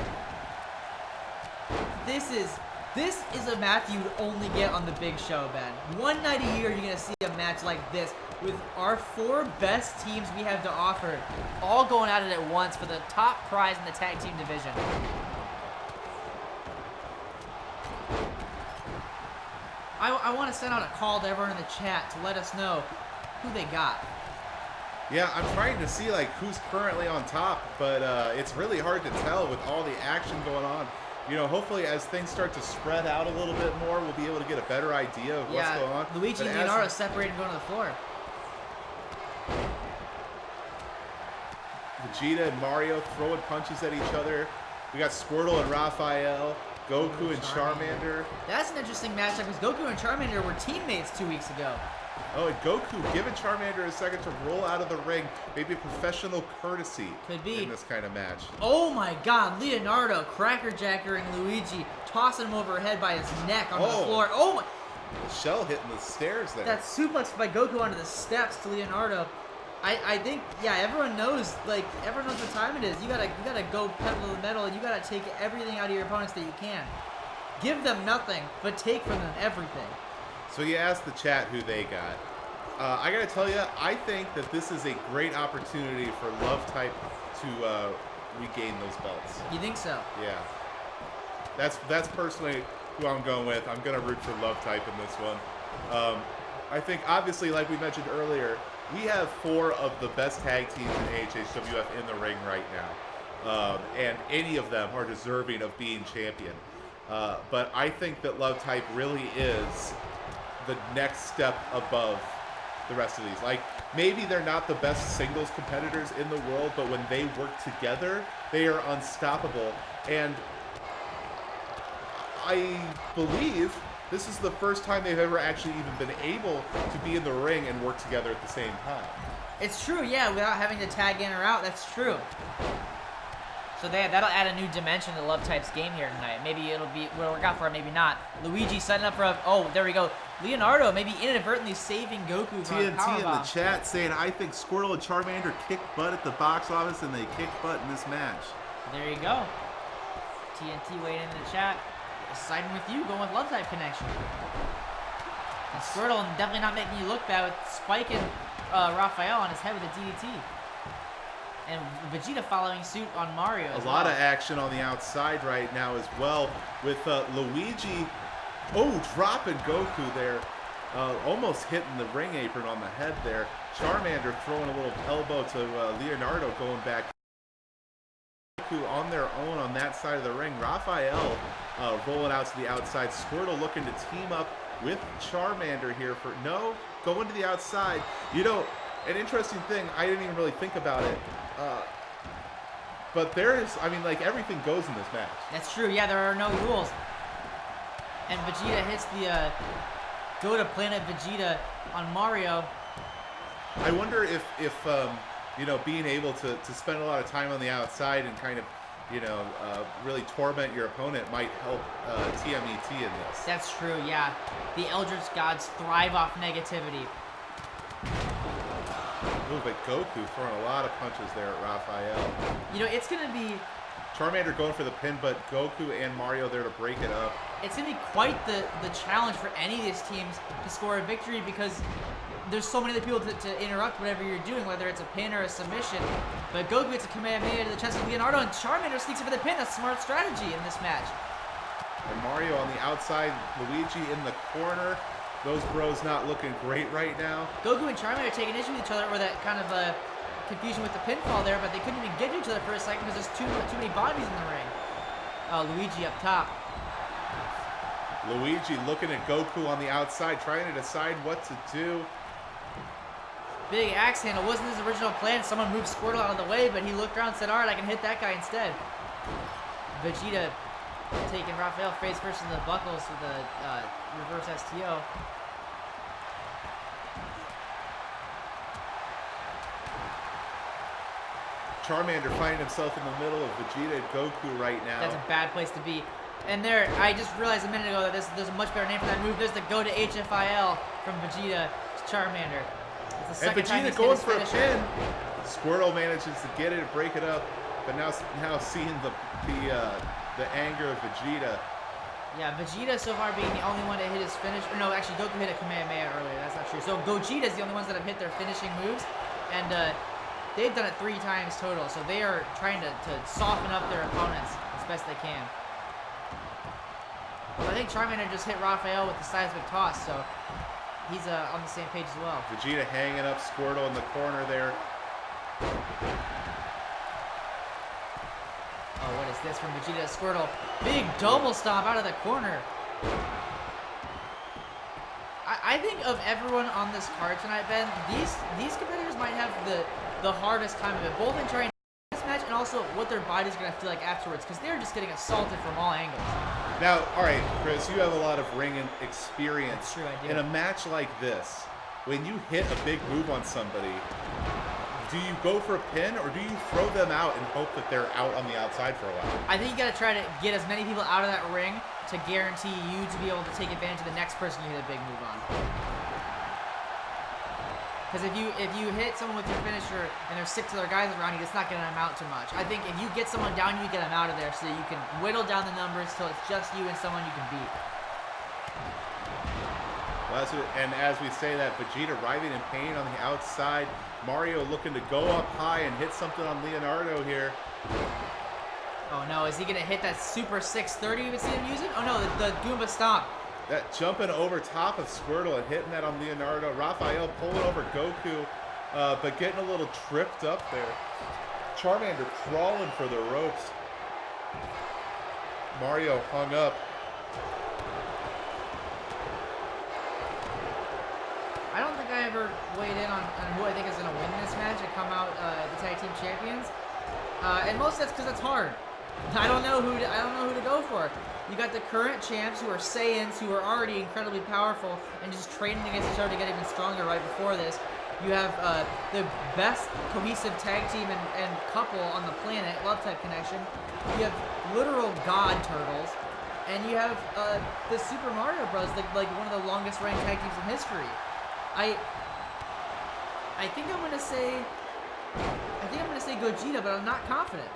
This is a match you would only get on the big show, Ben. One night a year, you're going to see a match like this with our 4 best teams we have to offer all going at it at once for the top prize in the tag team division. I want to send out a call to everyone in the chat to let us know who they got. Yeah, I'm trying to see like who's currently on top, but it's really hard to tell with all the action going on. You know, hopefully as things start to spread out a little bit more, we'll be able to get a better idea of what's going on. Luigi But and as- Leonardo separated and going to the floor. Vegeta and Mario throwing punches at each other. We got Squirtle and Raphael, Goku and Charmander. That's an interesting matchup because Goku and Charmander were teammates 2 weeks ago. Oh, and Goku giving Charmander a second to roll out of the ring. Maybe professional courtesy Could be. in this kind of match. Oh my god, Leonardo crackerjackering Luigi, tossing him overhead by his neck onto the floor. Oh my, Shell hitting the stairs there. that suplex by Goku onto the steps to Leonardo. I think, yeah, everyone knows what time it is. You gotta go pedal to the metal, and you gotta take everything out of your opponents that you can. Give them nothing, but take from them everything. So you asked the chat who they got. I gotta tell you, I think that this is a great opportunity for Love Type to regain those belts. You think so? Yeah. That's personally who I'm going with. I'm gonna root for Love Type in this one. I think obviously, like we mentioned earlier, we have 4 of the best tag teams in AHHWF in the ring right now. And any of them are deserving of being champion. But I think that Love Type really is the next step above the rest of these. Like, maybe they're not the best singles competitors in the world, but when they work together, they are unstoppable. And I believe this is the first time they've ever actually even been able to be in the ring and work together at the same time. It's true, yeah, without having to tag in or out, that's true. So that'll add a new dimension to Love Type's game here tonight. Maybe it'll work out for it, maybe not. Luigi setting up for a, oh, there we go. Leonardo maybe inadvertently saving Goku from a TNT powerbomb. in the chat saying, I think Squirtle and Charmander kick butt at the box office, and they kick butt in this match. There you go. TNT waiting in the chat. Siding with you, going with Love Type connection. And Squirtle definitely not making you look bad with spiking Raphael on his head with a DDT. And Vegeta following suit on Mario as A lot well. of action on the outside right now as well with Luigi. Oh, dropping Goku there. Almost hitting the ring apron on the head there. Charmander throwing a little elbow to Leonardo going back. Goku on their own on that side of the ring. Raphael rolling out to the outside. Squirtle looking to team up with Charmander here for going to the outside. You know, an interesting thing, I didn't even really think about it. But there is, I mean, like, everything goes in this match. That's true. Yeah, there are no rules. And Vegeta hits the go to Planet Vegeta on Mario. I wonder if you know, being able to spend a lot of time on the outside and kind of, you know, really torment your opponent might help TMET in this. That's true, yeah. The Eldritch gods thrive off negativity. Ooh, but Goku throwing a lot of punches there at Raphael. You know, it's going to be... Charmander going for the pin, but Goku and Mario there to break it up. It's going to be quite the challenge for any of these teams to score a victory because there's so many other people to interrupt whatever you're doing, whether it's a pin or a submission. But Goku gets a Kamehameha to the chest of Leonardo, and Charmander sneaks in for the pin. That's smart strategy in this match. And Mario on the outside, Luigi in the corner. Those bros not looking great right now. Goku and Charmander are taking issue with each other, or that kind of confusion with the pinfall there, but they couldn't even get to each other for a second because there's too many bodies in the ring. Luigi up top. Luigi looking at Goku on the outside, trying to decide what to do. Big axe handle. Wasn't his original plan. Someone moved Squirtle out of the way, but he looked around and said, all right, I can hit that guy instead. Vegeta taking Raphael face first in the buckles with a reverse STO. Charmander finding himself in the middle of Vegeta and Goku right now. That's a bad place to be. And there, I just realized a minute ago that there's a much better name for that move. There's the go to HFIL from Vegeta to Charmander. It's the and second time Vegeta he's going hit his for a finisher. pin. Squirtle manages to get it and break it up, but now seeing the anger of Vegeta. Yeah, Vegeta so far being the only one to hit his finish. Or no, actually Goku hit a Kamehameha earlier. That's not true. So Gogeta's the only ones that have hit their finishing moves, and they've done it 3 times total. So they are trying to soften up their opponents as best they can. But I think Charmander just hit Raphael with the seismic toss, so he's on the same page as well. Vegeta hanging up Squirtle in the corner there. Oh, what is this from Vegeta to Squirtle? Big double stomp out of the corner. I think of everyone on this card tonight, Ben, these competitors might have the hardest time of it, both in trying to win this match and also what their body's going to feel like afterwards, because they're just getting assaulted from all angles. Now, all right, Chris, you have a lot of ring experience. That's true, I do. In a match like this, when you hit a big move on somebody, do you go for a pin or do you throw them out and hope that they're out on the outside for a while? I think you got to try to get as many people out of that ring to guarantee you to be able to take advantage of the next person you hit a big move on. Because if you hit someone with your finisher and there's 6 other guys around you, it's not going to amount to much. I think if you get someone down, you get them out of there so that you can whittle down the numbers till it's just you and someone you can beat. Well, and as we say that, Vegeta writhing in pain on the outside. Mario looking to go up high and hit something on Leonardo here. Oh no, is he going to hit that Super 630 we've seen him using? Oh no, the Goomba Stomp. That jumping over top of Squirtle and hitting that on Leonardo. Raphael pulling over Goku, but getting a little tripped up there. Charmander crawling for the ropes. Mario hung up. I don't think I ever weighed in on who I think is going to win this match and come out the tag team champions. And most of that's because it's hard. I don't know who to go for. You got the current champs who are Saiyans who are already incredibly powerful and just training against each other to get even stronger right before this. You have the best cohesive tag team and couple on the planet, Love Type Connection. You have literal god turtles. And you have the Super Mario Bros, like one of the longest running tag teams in history. I think I'm gonna say Gogeta, but I'm not confident.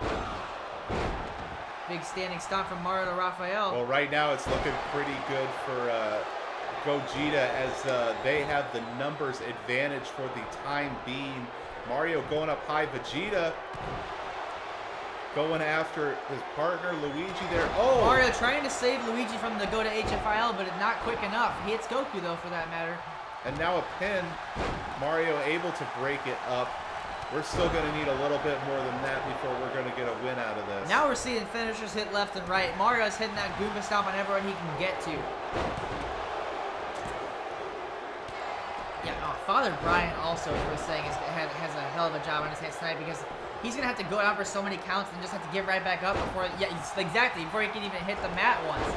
Big standing stomp from Mario to Raphael. Well, right now it's looking pretty good for Gogeta as they have the numbers advantage for the time being. Mario going up high, Vegeta going after his partner Luigi there. Oh! Mario trying to save Luigi from the go to HFIL, but not quick enough. He hits Goku though, for that matter. And now a pin. Mario able to break it up. We're still going to need a little bit more than that before we're going to get a win out of this. Now we're seeing finishers hit left and right. Mario's hitting that Goomba Stomp on everyone he can get to. Yeah, Father Brian also, as we were saying, has a hell of a job on his hands tonight because he's gonna have to go down for so many counts and just have to get right back up before, exactly, before he can even hit the mat once.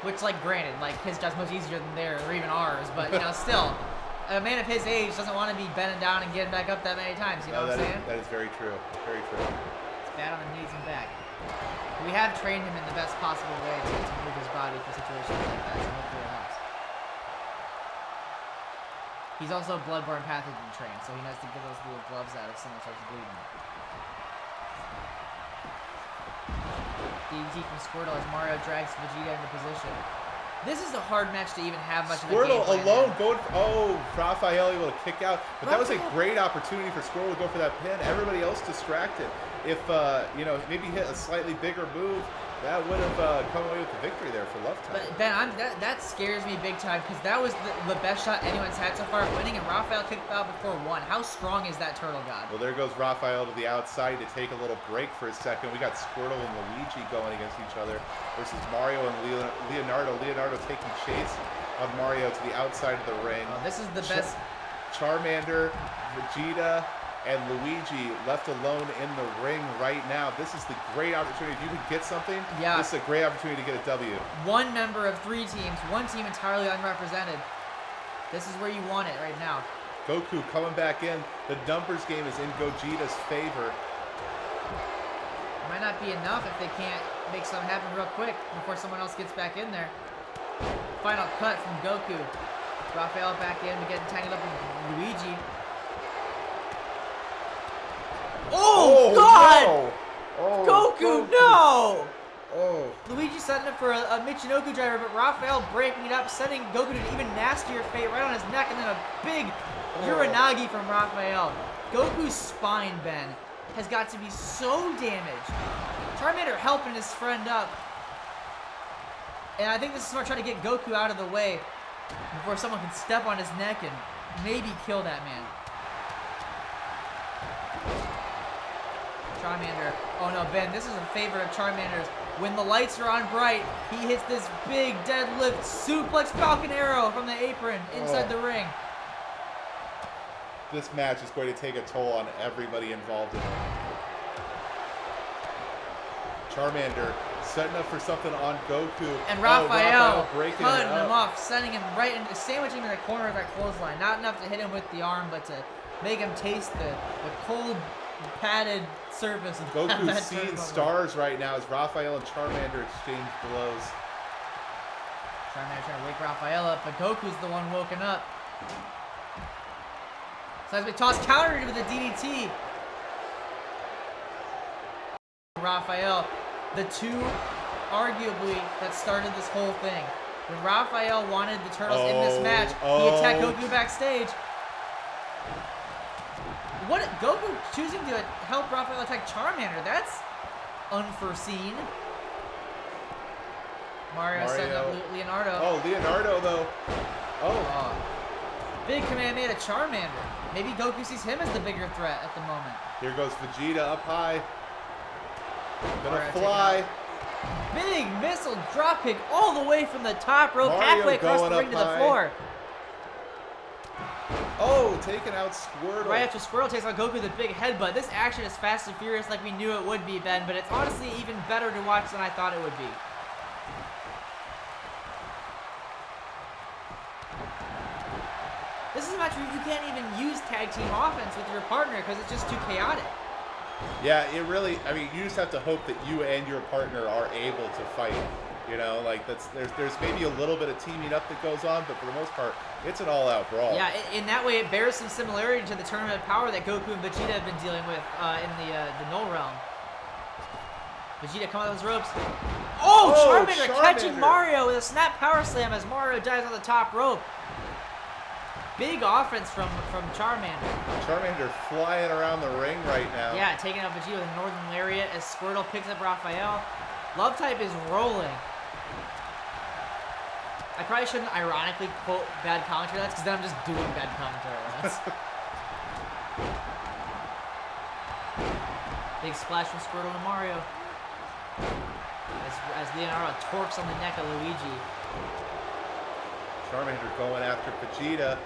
Which, like, granted, like, his job's much easier than theirs, or even ours, but, you know, still, a man of his age doesn't want to be bending down and getting back up that many times, you know what I'm saying? That is very true, very true. It's bad on the knees and back. We have trained him in the best possible way to move his body for situations like that, so hopefully it helps. He's also bloodborne pathogen trained, so he knows to get those little gloves out if someone starts bleeding. DDT from Squirtle as Mario drags Vegeta into position. This is a hard match to even have much of a game Squirtle plan alone in. going for, Raphael able to kick out. But that was a great opportunity for Squirtle to go for that pin. Everybody else distracted. If, you know, maybe hit a slightly bigger move, that would have come away with the victory there for Love Time. But Ben, that scares me big time because that was the best shot anyone's had so far winning, and Raphael kicked out before one. How strong is that turtle god? Well, there goes Raphael to the outside to take a little break for a second. We got Squirtle and Luigi going against each other versus Mario and Leonardo. Leonardo taking chase on Mario to the outside of the ring. Oh, this is the best. Charmander, Vegeta, and Luigi left alone in the ring right now. This is the great opportunity. If you could get something, this is a great opportunity to get a W. One member of 3 teams, one team entirely unrepresented. This is where you want it right now. Goku coming back in. The numbers game is in Gogeta's favor. Might not be enough if they can't make something happen real quick before someone else gets back in there. Final cut from Goku. Raphael back in, we get tangled up with Luigi. Oh, God! No. Oh, Goku, no! Oh. Luigi setting up for a Michinoku driver, but Raphael breaking it up, sending Goku to an even nastier fate right on his neck, and then a big Uranagi from Raphael. Goku's spine, Ben, has got to be so damaged. Charmander helping his friend up. And I think this is smart, trying to get Goku out of the way before someone can step on his neck and maybe kill that man. Charmander. Oh no, Ben, this is a favorite of Charmander's. When the lights are on bright, he hits this big deadlift suplex Falcon Arrow from the apron inside the ring. This match is going to take a toll on everybody involved in it. Charmander setting up for something on Goku. And Raphael breaking cutting him off, sending him right into, sandwiching him in the corner of that clothesline. Not enough to hit him with the arm, but to make him taste the cold, padded surface of Goku's that seeing turnbuckle. stars right now as Raphael and Charmander exchange blows. Charmander trying to wake Raphael up, but Goku's the one woken up. Seismic toss countered with a DDT. Raphael, the two arguably that started this whole thing. When Raphael wanted the Turtles in this match, he attacked Goku backstage. What, Goku choosing to help Raphael attack Charmander? That's unforeseen. Mario setting up Leonardo. Oh, Leonardo though. Oh. Big command made of Charmander. Maybe Goku sees him as the bigger threat at the moment. Here goes Vegeta up high. Gonna fly. Big missile drop kick all the way from the top rope, Mario halfway across the going ring to up the high. floor. Oh, taking out Squirtle. Right after Squirtle takes out Goku with a big headbutt. This action is fast and furious like we knew it would be, Ben, but it's honestly even better to watch than I thought it would be. This is a match where you can't even use tag team offense with your partner because it's just too chaotic. Yeah, it really, I mean, you just have to hope that you and your partner are able to fight. You know, like there's maybe a little bit of teaming up that goes on, but for the most part, it's an all-out brawl. Yeah, in that way, it bears some similarity to the Tournament of Power that Goku and Vegeta have been dealing with in the Null Realm. Vegeta coming out of those ropes. Oh, Charmander catching Mario with a snap power slam as Mario dives on the top rope. Big offense from Charmander. Charmander flying around the ring right now. Yeah, taking out Vegeta with a Northern Lariat as Squirtle picks up Raphael. Love Type is rolling. I probably shouldn't ironically quote bad commentary that's because then I'm just doing bad commentary that's. Big splash from Squirtle and Mario. As Leonardo torques on the neck of Luigi. Charmander going after Vegeta.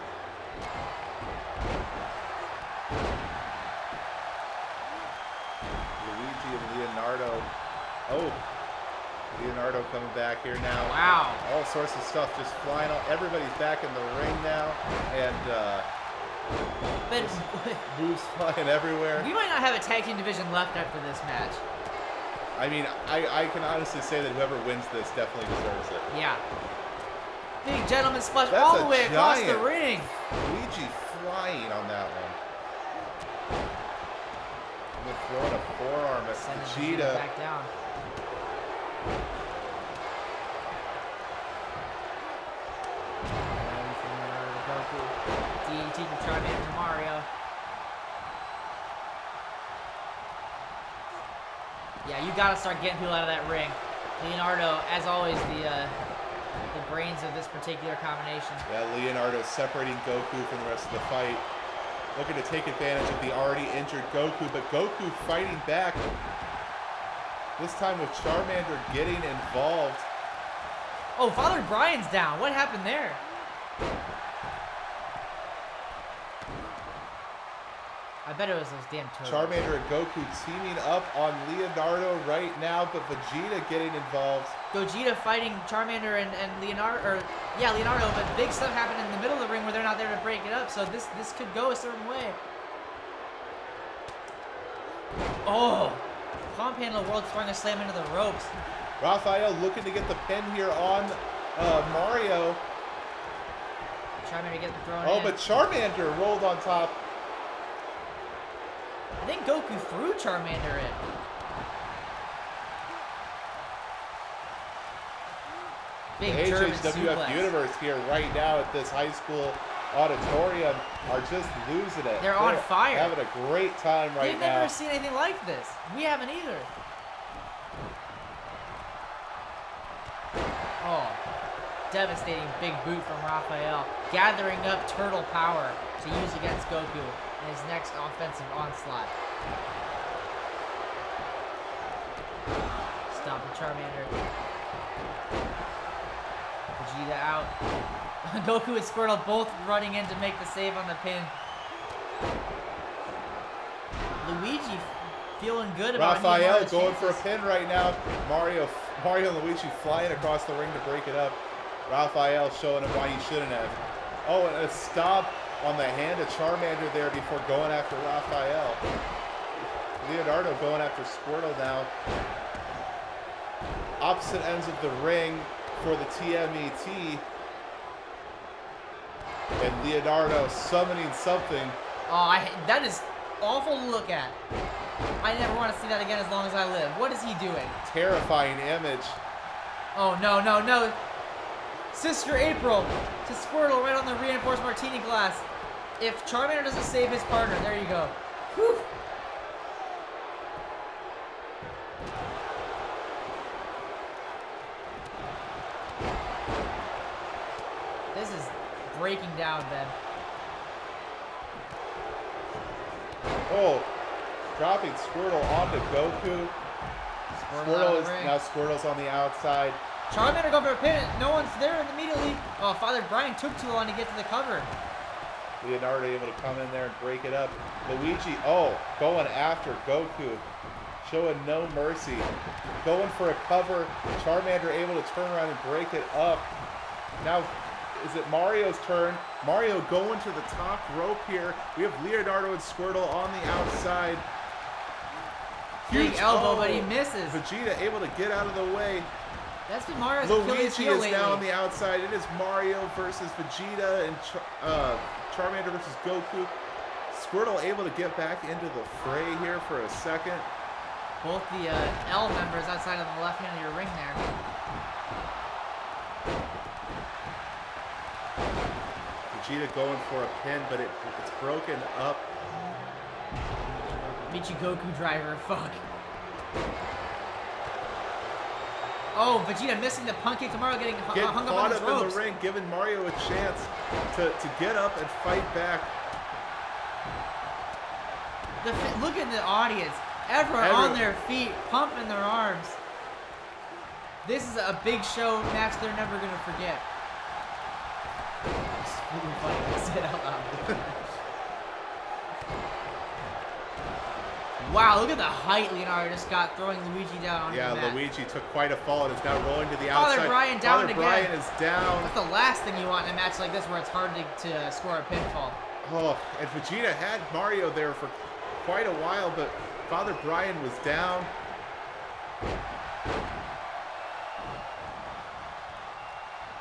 Luigi and Leonardo. Oh, Leonardo coming back here now. Wow. All sorts of stuff just flying out. Everybody's back in the ring now. And But moves flying everywhere. we might not have a tag team division left after this match. I mean, I can honestly say that whoever wins this definitely deserves it. Yeah. Big gentleman splash That's all a the way across the giant ring. Luigi flying on that one. And then throwing a forearm at Sending Vegeta. back down. Goku. DDT from Charmander to Mario. Yeah, you gotta start getting people out of that ring. Leonardo, as always, the brains of this particular combination. Yeah, Leonardo separating Goku from the rest of the fight. Looking to take advantage of the already injured Goku, but Goku fighting back. This time with Charmander getting involved. Oh, Father Brian's down. What happened there? I bet it was those damn turtles. Charmander and Goku teaming up on Leonardo right now, but Vegeta getting involved. Gogeta fighting Charmander and Leonardo, Leonardo, but big stuff happened in the middle of the ring where they're not there to break it up, so this could go a certain way. Oh, pump handle world throwing a slam into the ropes. Raphael looking to get the pin here on Mario. Charmander getting thrown in. Oh, but Charmander rolled on top. I think Goku threw Charmander in. Big The German AHHW suplex. Universe here right now at this high school auditorium are just losing it. They're on fire. Having a great time right They've now. never seen anything like this. We haven't either. Oh, devastating big boot from Raphael, gathering up turtle power to use against Goku in his next offensive onslaught. Stomping Charmander. Vegeta out. Goku and Squirtle both running in to make the save on the pin. Luigi feeling good about Raphael going for a pin right now. Mario and Luigi flying across the ring to break it up. Raphael showing him why he shouldn't have. Oh, and a stop on the hand of Charmander there before going after Raphael. Leonardo going after Squirtle now. Opposite ends of the ring for the TMET. And Leonardo summoning something. Oh, that is awful to look at. I never want to see that again as long as I live. What is he doing? Terrifying image. Oh, no, no, no. Sister April to Squirtle right on the reinforced martini glass. If Charmander doesn't save his partner, there you go. Whew. This is breaking down, Ben. Oh, dropping Squirtle onto Goku. Squirtle's on the outside. Charmander going for a pin. No one's there immediately. Oh, Father Brian took too long to get to the cover. Leonardo able to come in there and break it up. Luigi, going after Goku. Showing no mercy. Going for a cover. Charmander able to turn around and break it up. Now, is it Mario's turn? Mario going to the top rope here. We have Leonardo and Squirtle on the outside. Big elbow, but he misses. Vegeta able to get out of the way. That's been Mario's Achilles Luigi heel is lately. now on the outside. It is Mario versus Vegeta and Charmander versus Goku. Squirtle able to get back into the fray here for a second. Both the L members outside on the left hand of your ring there. Vegeta going for a pin, but it's broken up. Michi Goku driver, fuck. Oh, Vegeta missing the punk kick. Tomorrow getting hung up Caught on his up ropes. in the ring, giving Mario a chance to get up and fight back. Look at the audience. Everyone on their feet, pumping their arms. This is a big show match they're never going to forget. It's really funny to say it out loud. Wow, look at the height Leonardo just got throwing Luigi down on the mat. Yeah, Luigi took quite a fall and is now rolling to the outside. Father Brian down Father again. Brian is down. That's the last thing you want in a match like this where it's hard to score a pinfall. Oh, and Vegeta had Mario there for quite a while, but Father Brian was down.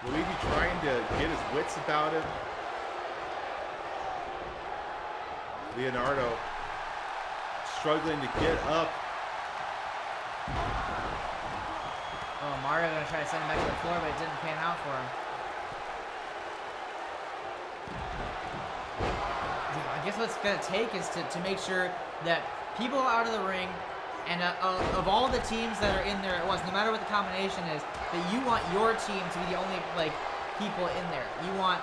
Luigi trying to get his wits about him. Leonardo struggling to get up. Oh, Mario gonna try to send him back to the floor, but it didn't pan out for him. Yeah, I guess what it's gonna take is to make sure that people out of the ring and of all the teams that are in there at once, no matter what the combination is, that you want your team to be the only people in there. You want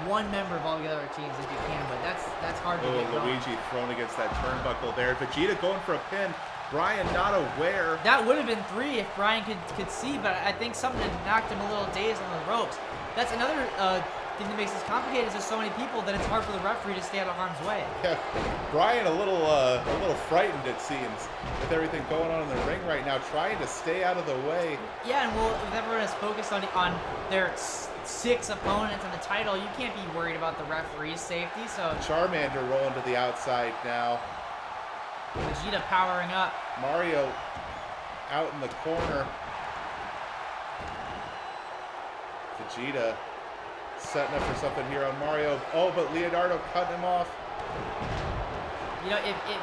one member of all the other teams if you can, but that's hard to get going. Luigi thrown against that turnbuckle there. Vegeta going for a pin. Brian not aware. That would have been 3 if Brian could see, but I think something had knocked him a little dazed on the ropes. That's another thing that makes this complicated is there's so many people that it's hard for the referee to stay out of harm's way. Yeah, Brian a little frightened it seems with everything going on in the ring right now, trying to stay out of the way. Yeah, and if everyone is focused on their 6 opponents on the title, you can't be worried about the referee's safety. So Charmander rolling to the outside now. Vegeta powering up. Mario out in the corner. Vegeta setting up for something here on Mario. Oh, but Leonardo cutting him off. You know,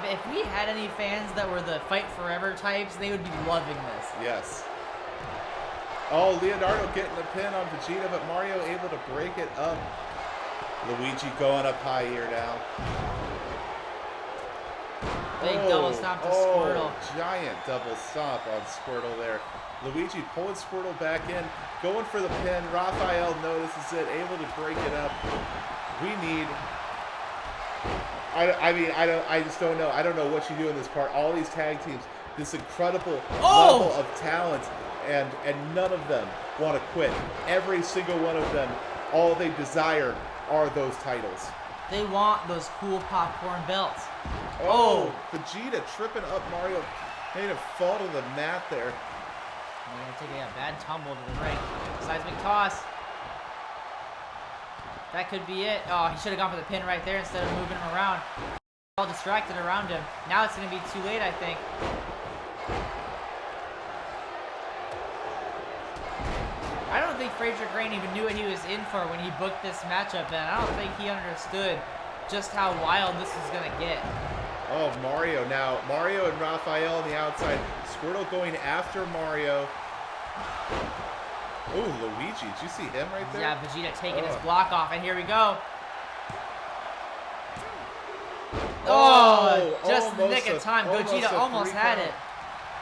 if we had any fans that were the fight forever types, they would be loving this. Yes. Oh, Leonardo getting the pin on Vegeta, but Mario able to break it up. Luigi going up high here now. Big double stomp to Squirtle. Giant double stomp on Squirtle there. Luigi pulling Squirtle back in, going for the pin. Raphael notices it, able to break it up. We need... I just don't know. I don't know what you do in this part. All these tag teams, this incredible level of talent, and none of them want to quit. Every single one of them, all they desire are those titles. They want those cool popcorn belts. Oh, Vegeta tripping up Mario, made him fall to the mat there. They're going to take a bad tumble to the ring. Seismic toss. That could be it. Oh, he should have gone for the pin right there instead of moving him around. All distracted around him. Now it's going to be too late, I think. I don't think Fraser Crane even knew what he was in for when he booked this matchup, and I don't think he understood just how wild this was going to get. Oh, Mario now. Mario and Raphael on the outside. Squirtle going after Mario. Oh, Luigi. Did you see him right there? Yeah, Vegeta taking his block off, and here we go. Oh, just in the nick of time. Gogeta almost had it.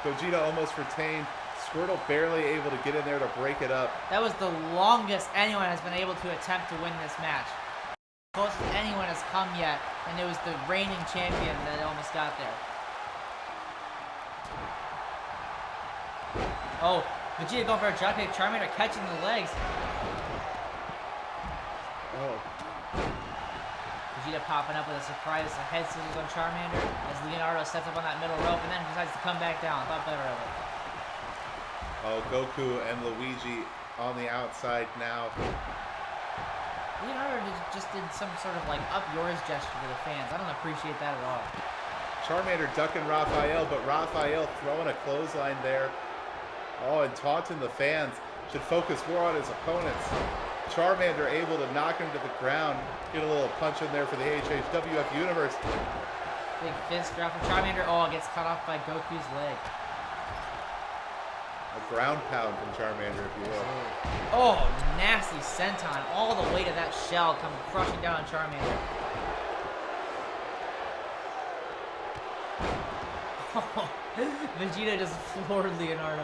Gogeta almost retained. Squirtle barely able to get in there to break it up. That was the longest anyone has been able to attempt to win this match. Closest anyone has come yet, and it was the reigning champion that almost got there. Oh, Vegeta going for a drop kick. Charmander catching the legs. Oh. Vegeta popping up with a surprise head scissors on Charmander as Leonardo sets up on that middle rope and then decides to come back down. Thought better of it. Oh, Goku and Luigi on the outside now. Leonardo just did some sort of up yours gesture to the fans. I don't appreciate that at all. Charmander ducking Raphael, but Raphael throwing a clothesline there. Oh, and taunting the fans. Should focus more on his opponents. Charmander able to knock him to the ground. Get a little punch in there for the AHHW F universe. Big fist drop from Charmander. Oh, gets cut off by Goku's leg. A ground pound from Charmander, if you will. Oh, nasty senton. All the weight of that shell coming crushing down on Charmander. Oh, Vegeta just floored Leonardo.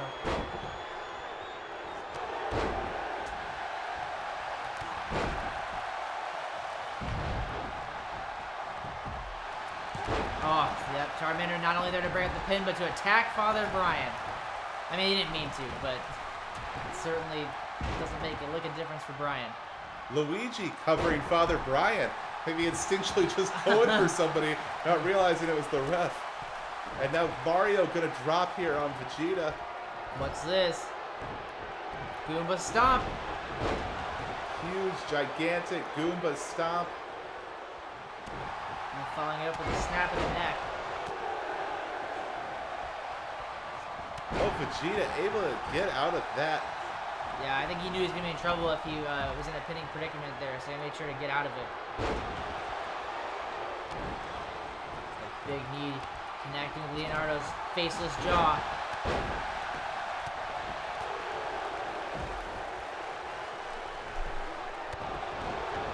Oh, yep. Charmander not only there to bring up the pin, but to attack Father Brian. I mean, he didn't mean to, but it certainly doesn't make a lick of difference for Brian. Luigi covering Father Brian. Maybe instinctually just going for somebody, not realizing it was the ref. And now Wario gonna drop here on Vegeta. What's this? Goomba stomp. Huge, gigantic Goomba stomp. And following it up with a snap of the neck. Oh, Vegeta able to get out of that. Yeah, I think he knew he was going to be in trouble if he was in a pinning predicament there, so he made sure to get out of it. A big knee connecting with Leonardo's faceless jaw.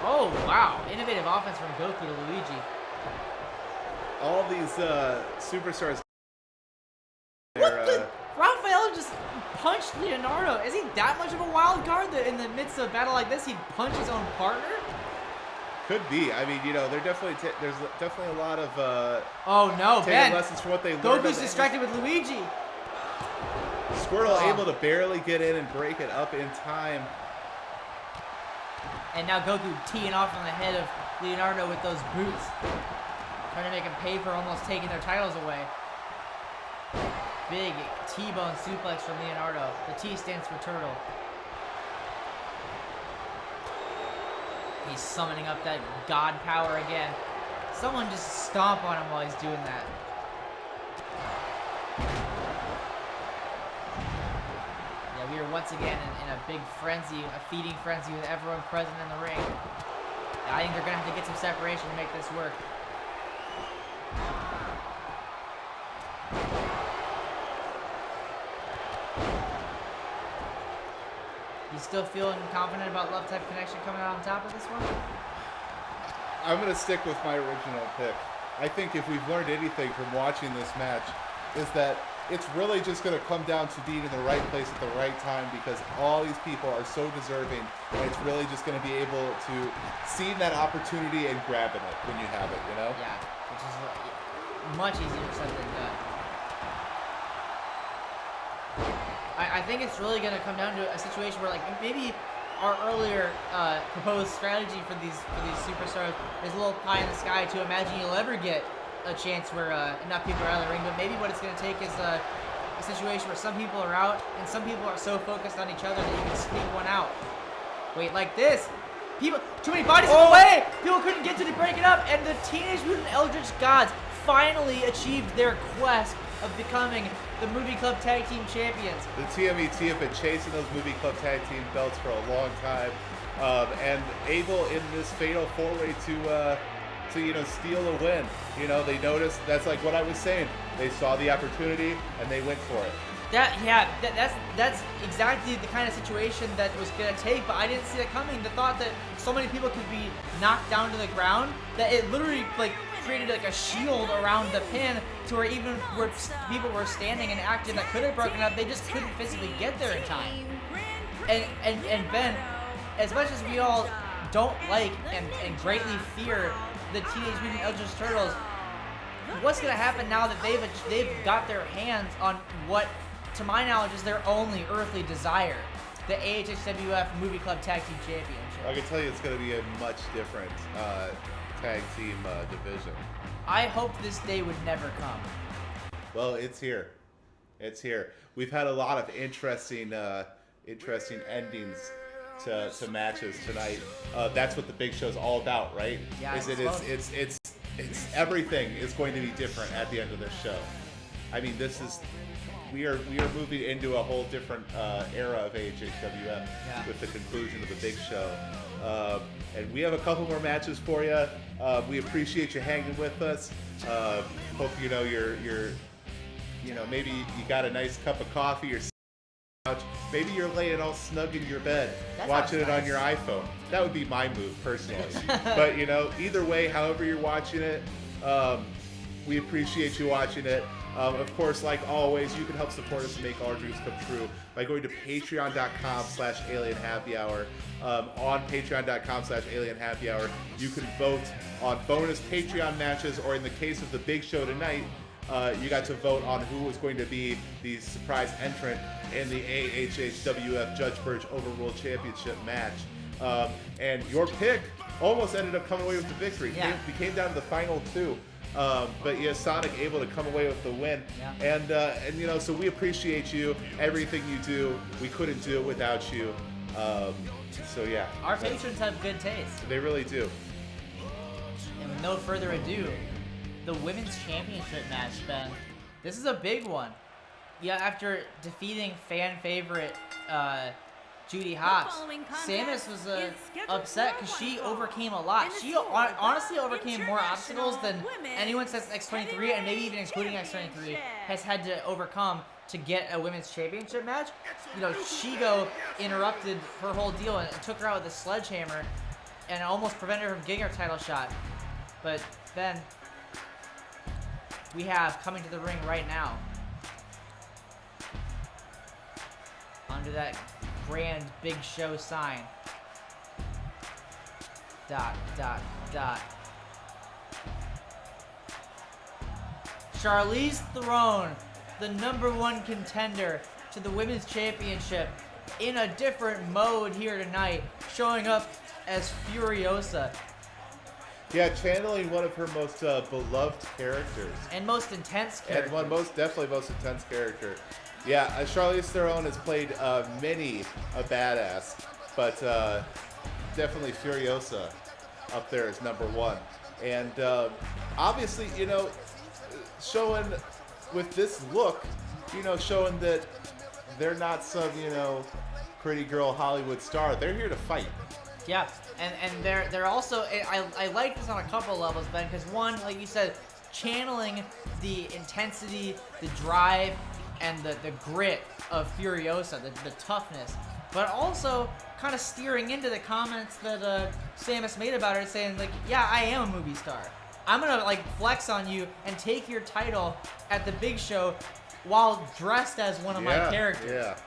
Oh, wow. Innovative offense from Goku to Luigi. All these superstars. What the? Raphael just punched Leonardo. Is he that much of a wild card that in the midst of a battle like this, he'd punch his own partner? Could be. I mean, you know, there's definitely a lot of oh no, taking Ben. lessons from what they learned. Goku's distracted with Luigi. Squirtle able to barely get in and break it up in time. And now Goku teeing off on the head of Leonardo with those boots. Trying to make him pay for almost taking their titles away. Big T-bone suplex from Leonardo. The T stands for turtle. He's summoning up that god power again. Someone just stomp on him while he's doing that. Yeah, we are once again in a big frenzy, a feeding frenzy with everyone present in the ring. I think they're going to have to get some separation to make this work. You still feeling confident about Love Type Connection coming out on top of this one? I'm going to stick with my original pick. I think if we've learned anything from watching this match is that it's really just going to come down to being in the right place at the right time because all these people are so deserving and it's really just going to be able to see that opportunity and grabbing it when you have it, you know? Yeah, which is much easier said than done. I think it's really going to come down to a situation where, like, maybe our earlier proposed strategy for these superstars is a little pie in the sky to imagine you'll ever get a chance where enough people are out of the ring. But maybe what it's going to take is a situation where some people are out and some people are so focused on each other that you can sneak one out. Wait, like this. People, too many bodies in the way. People couldn't get to the break it up, and the Teenage Mutant Eldritch Gods finally achieved their quest of becoming the Movie Club Tag Team Champions. The TMET have been chasing those Movie Club Tag Team belts for a long time, and able in this fatal four-way to you know, steal a win. You know, they noticed, that's like what I was saying. They saw the opportunity and they went for it. That's exactly the kind of situation that was gonna take, but I didn't see that coming. The thought that so many people could be knocked down to the ground, that it literally like created like a shield around the pin to where even where people were standing and active that could have broken up, they just couldn't physically get there in time. And Ben, as much as we all don't like and greatly fear the Teenage Mutant Eldritch Turtles, what's gonna happen now that they've got their hands on what, to my knowledge, is their only earthly desire, the AHHW F Movie Club Tag Team Championship? I can tell you it's going to be a much different tag team division. I hoped this day would never come. Well, it's here. It's here. We've had a lot of interesting endings to matches tonight. That's what the big show's all about, right? Yeah, It's everything is going to be different at the end of this show. I mean, we are moving into a whole different era of AHHWF with the conclusion of the big show. And we have a couple more matches for you. We appreciate you hanging with us. Hope you know maybe you got a nice cup of coffee or couch. Maybe you're laying all snug in your bed, watching it on your iPhone. That would be my move personally. But you know, either way, however you're watching it, we appreciate you watching it. Of course, like always, you can help support us and make our dreams come true by going to patreon.com/alienhappyhour. On patreon.com/alienhappyhour, you can vote on bonus Patreon matches, or in the case of the big show tonight, you got to vote on who was going to be the surprise entrant in the AHHWF Judge Burge Overruled Championship match. And your pick almost ended up coming away with the victory. Yeah. We came down to the final two. But yeah, Sonic able to come away with the win. Yeah. And you know, so we appreciate you, everything you do. We couldn't do it without you. So yeah. Our patrons have good taste. They really do. And with no further ado, the Women's Championship match, Ben. This is a big one. Yeah, after defeating fan favorite Judy Hopps, Samus was upset because she overcame a lot. She honestly overcame more obstacles than anyone since X23, and maybe even including X23, has had to overcome to get a Women's Championship match. You know, Shego interrupted her whole deal and took her out with a sledgehammer and almost prevented her from getting her title shot. But then, we have coming to the ring right now, under that grand Big Show sign. ... Charlize Theron, the #1 contender to the Women's Championship, in a different mode here tonight, showing up as Furiosa. Yeah, channeling one of her most beloved characters. And most intense character. And one definitely most intense character. Yeah, Charlize Theron has played many a badass, but definitely Furiosa up there is #1. And obviously, you know, showing with this look, you know, showing that they're not some, you know, pretty girl Hollywood star. They're here to fight. Yeah, and they're also, I like this on a couple of levels, Ben, because one, like you said, channeling the intensity, the drive, and the grit of Furiosa, the toughness, but also kind of steering into the comments that Samus made about her, saying like, yeah, I am a movie star. I'm gonna like flex on you and take your title at the Big Show while dressed as one of my characters. Yeah.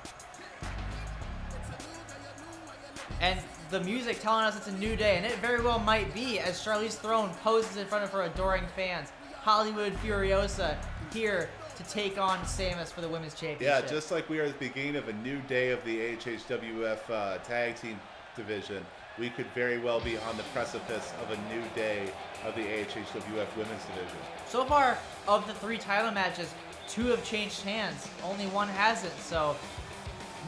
And the music telling us it's a new day, and it very well might be, as Charlize Theron poses in front of her adoring fans. Hollywood Furiosa here to take on Samus for the Women's Championship. Yeah, just like we are at the beginning of a new day of the AHHW F tag team division, we could very well be on the precipice of a new day of the AHHW F Women's division. So far, of the 3 title matches, 2 have changed hands. Only 1 hasn't, so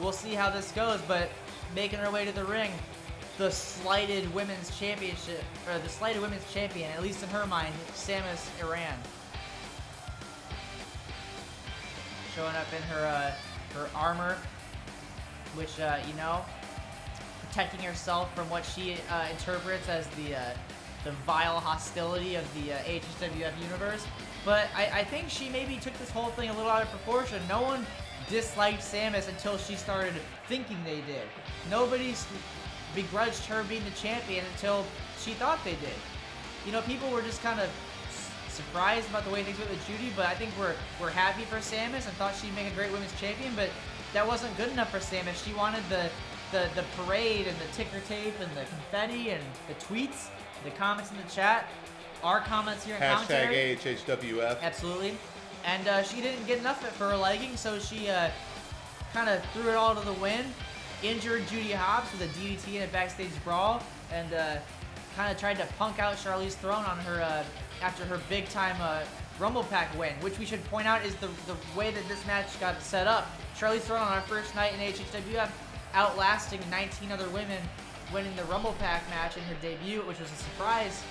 we'll see how this goes. But making her way to the ring, the slighted women's championship, or the slighted women's champion, at least in her mind, Samus Aran. Showing up in her armor, which, you know, protecting herself from what she interprets as the vile hostility of the AHWF universe. But I think she maybe took this whole thing a little out of proportion. No one disliked Samus until she started thinking they did. Nobody begrudged her being the champion until she thought they did. You know, people were just kind of surprised about the way things went with Judy, but I think we're happy for Samus and thought she'd make a great women's champion, but that wasn't good enough for Samus. She wanted the parade and the ticker tape and the confetti and the tweets, the comments in the chat, our comments here in commentary. #AHHWF. Absolutely. And she didn't get enough of it for her liking, so she kind of threw it all to the wind, injured Judy Hopps with a DDT in a backstage brawl, and kind of tried to punk out Charlize Theron on her after her big-time Rumble Pack win, which we should point out is the way that this match got set up. Charlize Theron on our first night in AHHWF, outlasting 19 other women, winning the Rumble Pack match in her debut, which was a surprise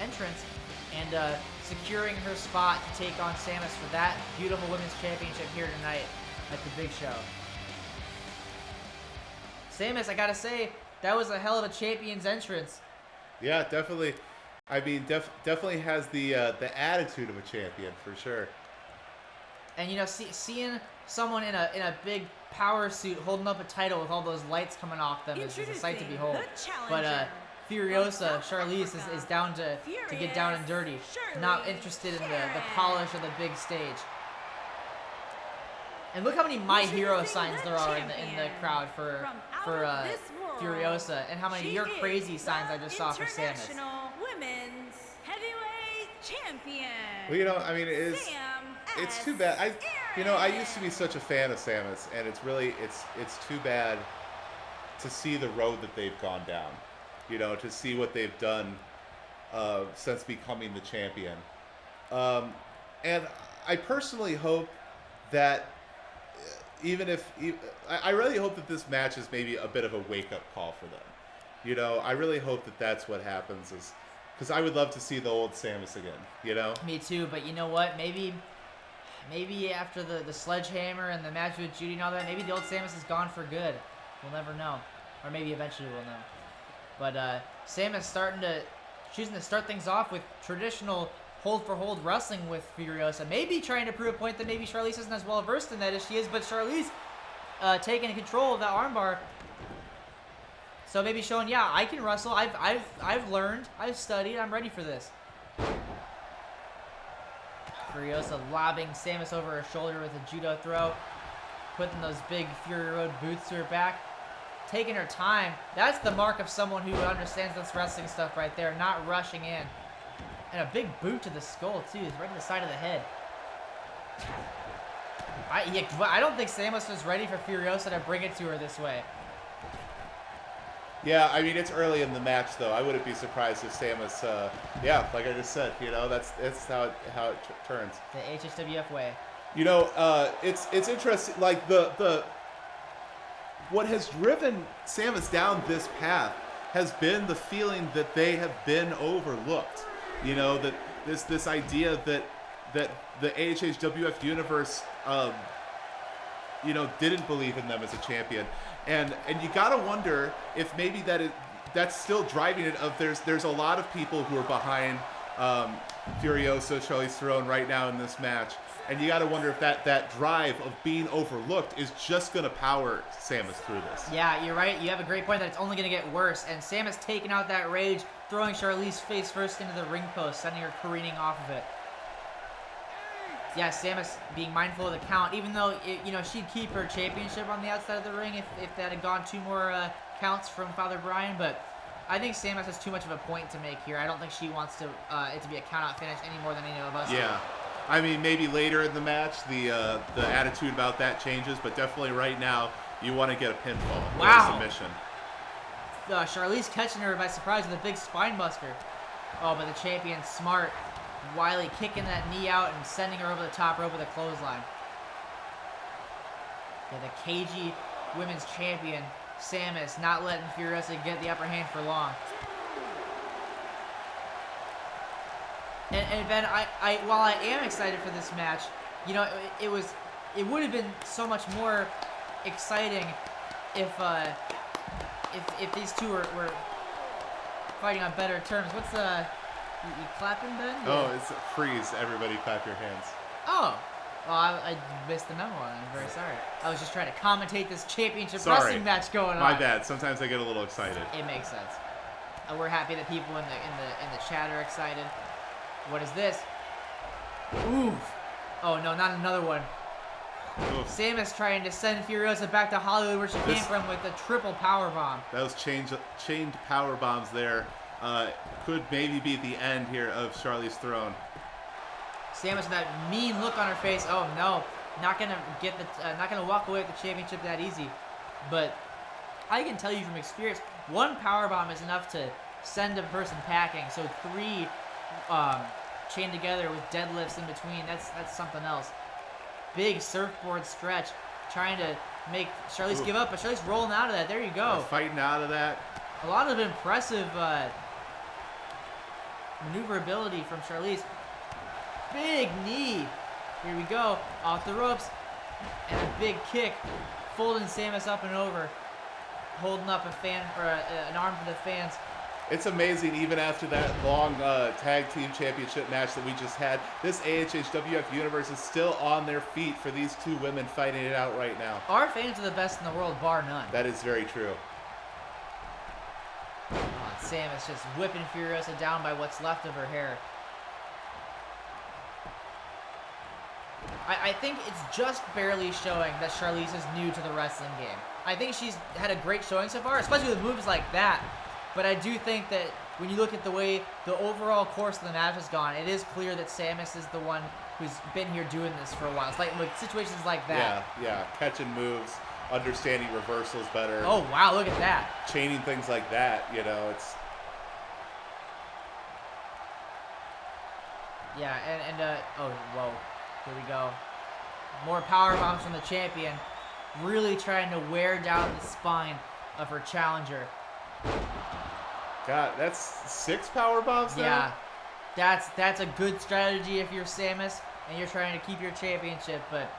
entrance, and securing her spot to take on Samus for that beautiful women's championship here tonight at the Big Show. Samus, I gotta say, that was a hell of a champion's entrance. Yeah, definitely. I mean, definitely has the attitude of a champion for sure. And you know, seeing someone in a big power suit holding up a title with all those lights coming off them is a sight to behold. But Furiosa, Charlize is down to get down and dirty, not interested in the polish of the big stage. And look how many My Hero signs there are in the crowd for Furiosa, and how many You're Crazy signs I just saw for Samus. Women's Heavyweight Champion. Well, you know, I mean, it's too bad. I used to be such a fan of Samus, and it's too bad to see the road that they've gone down. You know, to see what they've done since becoming the champion. And I personally hope that I really hope that this match is maybe a bit of a wake-up call for them. You know, I really hope that that's what happens, is because I would love to see the old Samus again, you know? Me too, but you know what? Maybe after the sledgehammer and the match with Judy and all that, maybe the old Samus is gone for good. We'll never know. Or maybe eventually we'll know. But Samus choosing to start things off with traditional hold-for-hold wrestling with Furiosa. Maybe trying to prove a point that maybe Charlize isn't as well-versed in that as she is, but Charlize taking control of that armbar. So maybe showing, yeah, I can wrestle. I've learned. I've studied. I'm ready for this. Furiosa lobbing Samus over her shoulder with a judo throw. Putting those big Fury Road boots to her back. Taking her time. That's the mark of someone who understands this wrestling stuff right there. Not rushing in. And a big boot to the skull, too. It's right to the side of the head. I don't think Samus was ready for Furiosa to bring it to her this way. Yeah, I mean, it's early in the match, though. I wouldn't be surprised if Samus, yeah, like I just said, you know, that's how it turns. The AHHW F way. You know, it's interesting, like, what has driven Samus down this path has been the feeling that they have been overlooked. You know, that this idea that the AHHWF universe, you know, didn't believe in them as a champion. And you gotta wonder if maybe that's still driving it. There's a lot of people who are behind Furiosa, Charlize Theron right now in this match, and you gotta wonder if that drive of being overlooked is just gonna power Samus through this. Yeah, you're right. You have a great point that it's only gonna get worse. And Samus taking out that rage, throwing Charlize face first into the ring post, sending her careening off of it. Yeah, Samus being mindful of the count, even though you know, she'd keep her championship on the outside of the ring if that had gone 2 more counts from Father Brian. But I think Samus has too much of a point to make here. I don't think she wants to it to be a count-out finish any more than any of us. Yeah, I mean, maybe later in the match the attitude about that changes, but definitely right now you want to get a pinfall or a submission. Charlize catching her by surprise with a big spine buster. Oh, but the champion's smart. Wiley kicking that knee out and sending her over the top rope with a clothesline. Yeah, the cagey women's champion, Samus, not letting Furiosa get the upper hand for long. And Ben, while I am excited for this match, you know, it would have been so much more exciting if these two were fighting on better terms. What's the... You clapping, Ben? Yeah. Oh, it's freeze. Everybody clap your hands. Oh. Well, I missed the memo. I'm very sorry. I was just trying to commentate this championship wrestling match going on. My bad. Sometimes I get a little excited. It makes sense. We're happy that people in the chat are excited. What is this? Oof. Oh, no, not another one. Oof. Samus trying to send Furiosa back to Hollywood where she came from with a triple power bomb. Those chained power bombs there. Could maybe be the end here of Charlize Theron. Samus with that mean look on her face. Oh no, not gonna walk away with the championship that easy. But I can tell you from experience, 1 powerbomb is enough to send a person packing. So 3 chained together with deadlifts in between, that's something else. Big surfboard stretch, trying to make Charlize give up, but Charlize rolling out of that. There you go. Fighting out of that. A lot of impressive maneuverability from Charlize. Big knee. Here we go. Off the ropes. And a big kick. Folding Samus up and over. Holding up a fan or an arm for the fans. It's amazing, even after that long tag team championship match that we just had, this AHHWF universe is still on their feet for these 2 women fighting it out right now. Our fans are the best in the world, bar none. That is very true. Oh, Samus just whipping Furiosa down by what's left of her hair. I think it's just barely showing that Charlize is new to the wrestling game. I think she's had a great showing so far, especially with moves like that. But I do think that when you look at the way the overall course of the match has gone, it is clear that Samus is the one who's been here doing this for a while. It's like situations like that. Yeah, catching moves, understanding reversals better. Oh, wow, look at that. Chaining things like that, you know, it's... Yeah, oh, whoa. Here we go. More power bombs from the champion. Really trying to wear down the spine of her challenger. God, that's 6 power bombs now? Yeah. That's a good strategy if you're Samus and you're trying to keep your championship, but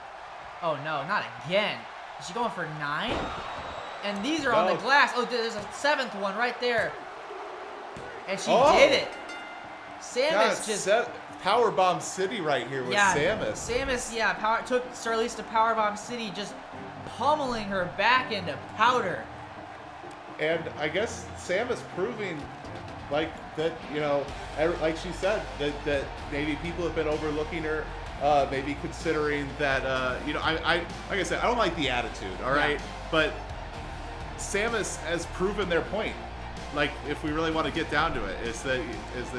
oh no, not again. Is she going for 9? And these are on the glass. Oh, there's a 7th one right there. And she did it. Samus just Powerbomb City right here with Samus. Samus, took Charlize to Powerbomb City, just pummeling her back into powder. And I guess Samus proving like that, like she said, that maybe people have been overlooking her, maybe considering that, I like I said, I don't like the attitude, all right? But Samus has proven their point. Like, if we really want to get down to it, is that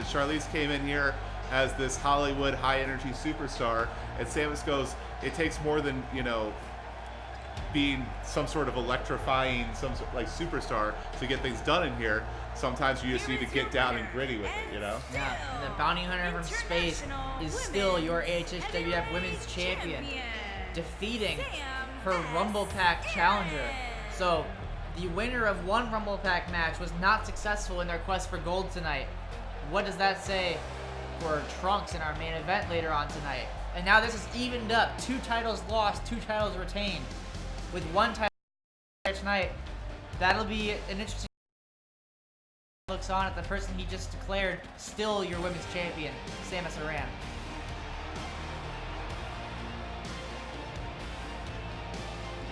Charlize came in here as this Hollywood high-energy superstar, and Samus goes, it takes more than, being some sort of electrifying, superstar to get things done in here. Sometimes you just need to get down and gritty with it, Yeah, and the bounty hunter from space is still your AHHW F Women's Champion, defeating her Rumble Pack challenger. So, the winner of one Rumble Pack match was not successful in their quest for gold tonight. What does that say for Trunks in our main event later on tonight? And now this is evened up. 2 titles lost, 2 titles retained. With 1 title tonight, that'll be an interesting looks on at the person he just declared still your women's champion, Samus Aran.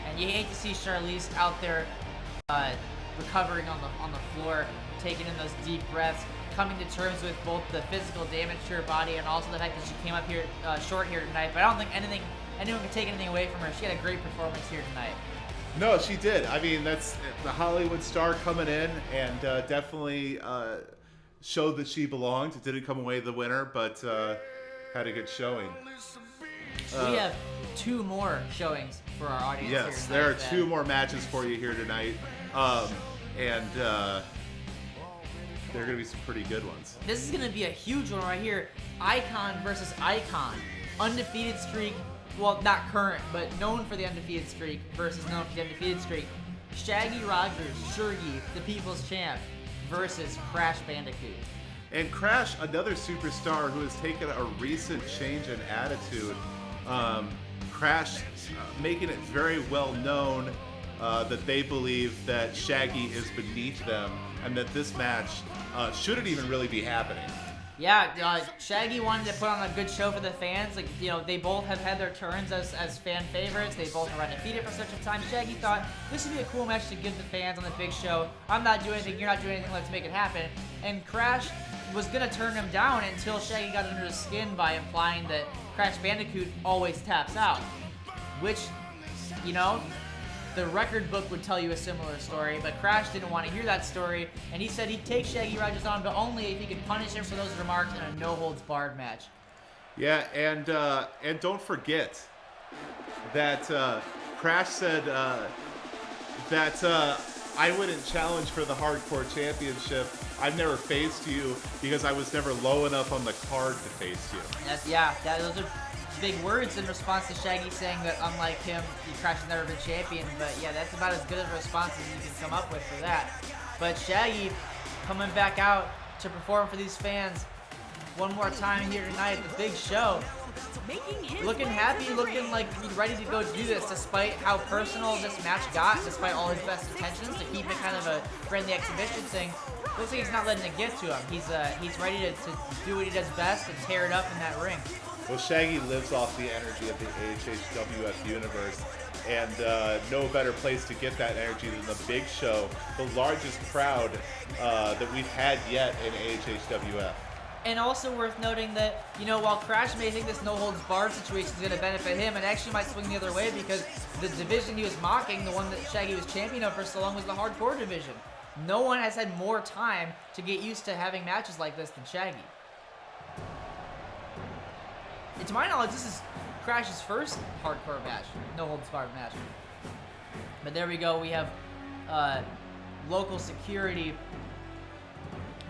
And you hate to see Charlize out there recovering on the floor, taking in those deep breaths, coming to terms with both the physical damage to her body and also the fact that she came up here short here tonight. But I don't think anyone can take anything away from her. She had a great performance here tonight. No, she did. I mean, that's the Hollywood star coming in, and definitely showed that she belonged. Didn't come away the winner, but had a good showing. We have 2 more showings for our audience here Yes, tonight, there are 2 more matches for you here tonight, and they're going to be some pretty good ones. This is going to be a huge one right here. Icon versus Icon. Undefeated streak. Well, not current, but known for the undefeated streak versus known for the undefeated streak. Shaggy Rogers, Shaggy, the People's Champ, versus Crash Bandicoot. And Crash, another superstar who has taken a recent change in attitude. Crash making it very well known that they believe that Shaggy is beneath them and that this match shouldn't even really be happening. Yeah, Shaggy wanted to put on a good show for the fans. Like, they both have had their turns as fan favorites. They both are undefeated for such a time. Shaggy thought, this would be a cool match to give the fans on the big show. I'm not doing anything, you're not doing anything, let's make it happen. And Crash was going to turn him down until Shaggy got under his skin by implying that Crash Bandicoot always taps out. Which, the record book would tell you a similar story, but Crash didn't want to hear that story, and he said he'd take Shaggy Rogers on, but only if he could punish him for those remarks in a no-holds-barred match. Yeah, and don't forget that Crash said that I wouldn't challenge for the Hardcore Championship. I've never faced you because I was never low enough on the card to face you. Those are big words in response to Shaggy saying that unlike him, Crash has never been champion. But yeah, that's about as good of a response as you can come up with for that. But Shaggy coming back out to perform for these fans one more time here tonight at the big show. Looking happy, looking like he's ready to go do this despite how personal this match got, despite all his best intentions to keep it kind of a friendly exhibition thing. Looks like he's not letting it get to him. He's ready to do what he does best and tear it up in that ring. Well, Shaggy lives off the energy of the AHHW F universe, and no better place to get that energy than the big show, the largest crowd that we've had yet in AHHW F. And also worth noting that, while Crash may think this no-holds-barred situation is going to benefit him, it actually might swing the other way because the division he was mocking, the one that Shaggy was champion of for so long, was the hardcore division. No one has had more time to get used to having matches like this than Shaggy. To my knowledge, this is Crash's first hardcore match, no-holds-barred match. But there we go. We have local security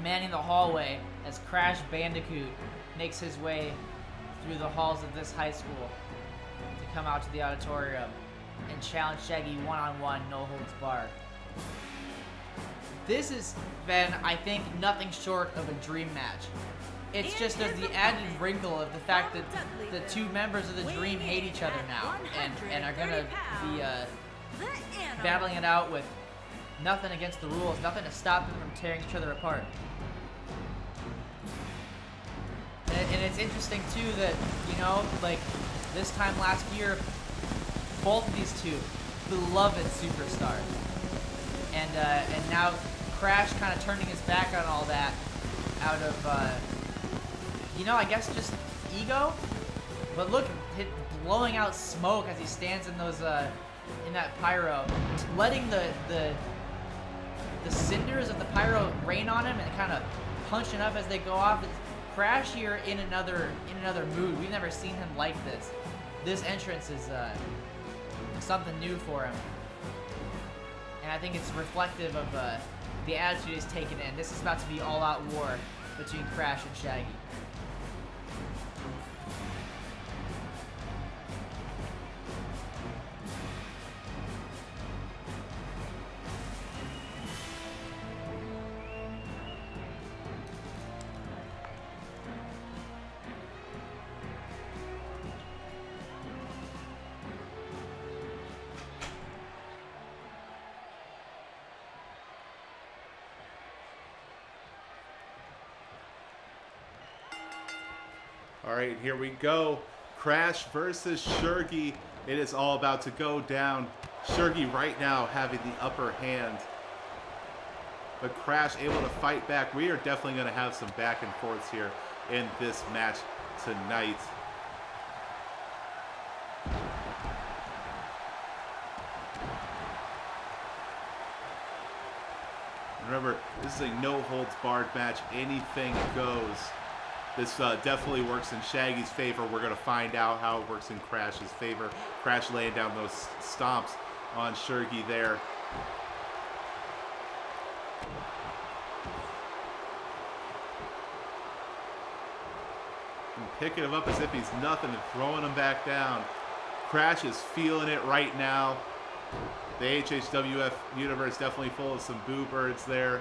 manning the hallway as Crash Bandicoot makes his way through the halls of this high school to come out to the auditorium and challenge Shaggy one-on-one, no holds barred. This has been, I think, nothing short of a dream match. It's just there's the added wrinkle of the fact that the two members of the Dream hate each other now and are gonna be battling it out with nothing against the rules, nothing to stop them from tearing each other apart. And it's interesting too that, you know, like this time last year, both of these two, beloved superstars, and now Crash kind of turning his back on all that out of, you know, I guess just ego. But look, blowing out smoke as he stands in those, in that pyro, letting the cinders of the pyro rain on him and kind of punching up as they go off. Crash here in another mood. We've never seen him like this. This entrance is something new for him, and I think it's reflective of the attitude he's taken in. This is about to be all-out war between Crash and Shaggy. All right, here we go. Crash versus Shaggy. It is all about to go down. Shaggy right now having the upper hand. But Crash able to fight back. We are definitely going to have some back and forths here in this match tonight. Remember, this is a no-holds-barred match. Anything goes. This definitely works in Shaggy's favor. We're going to find out how it works in Crash's favor. Crash laying down those stomps on Shaggy there. And picking him up as if he's nothing and throwing him back down. Crash is feeling it right now. The AHHW F universe definitely full of some boo birds there.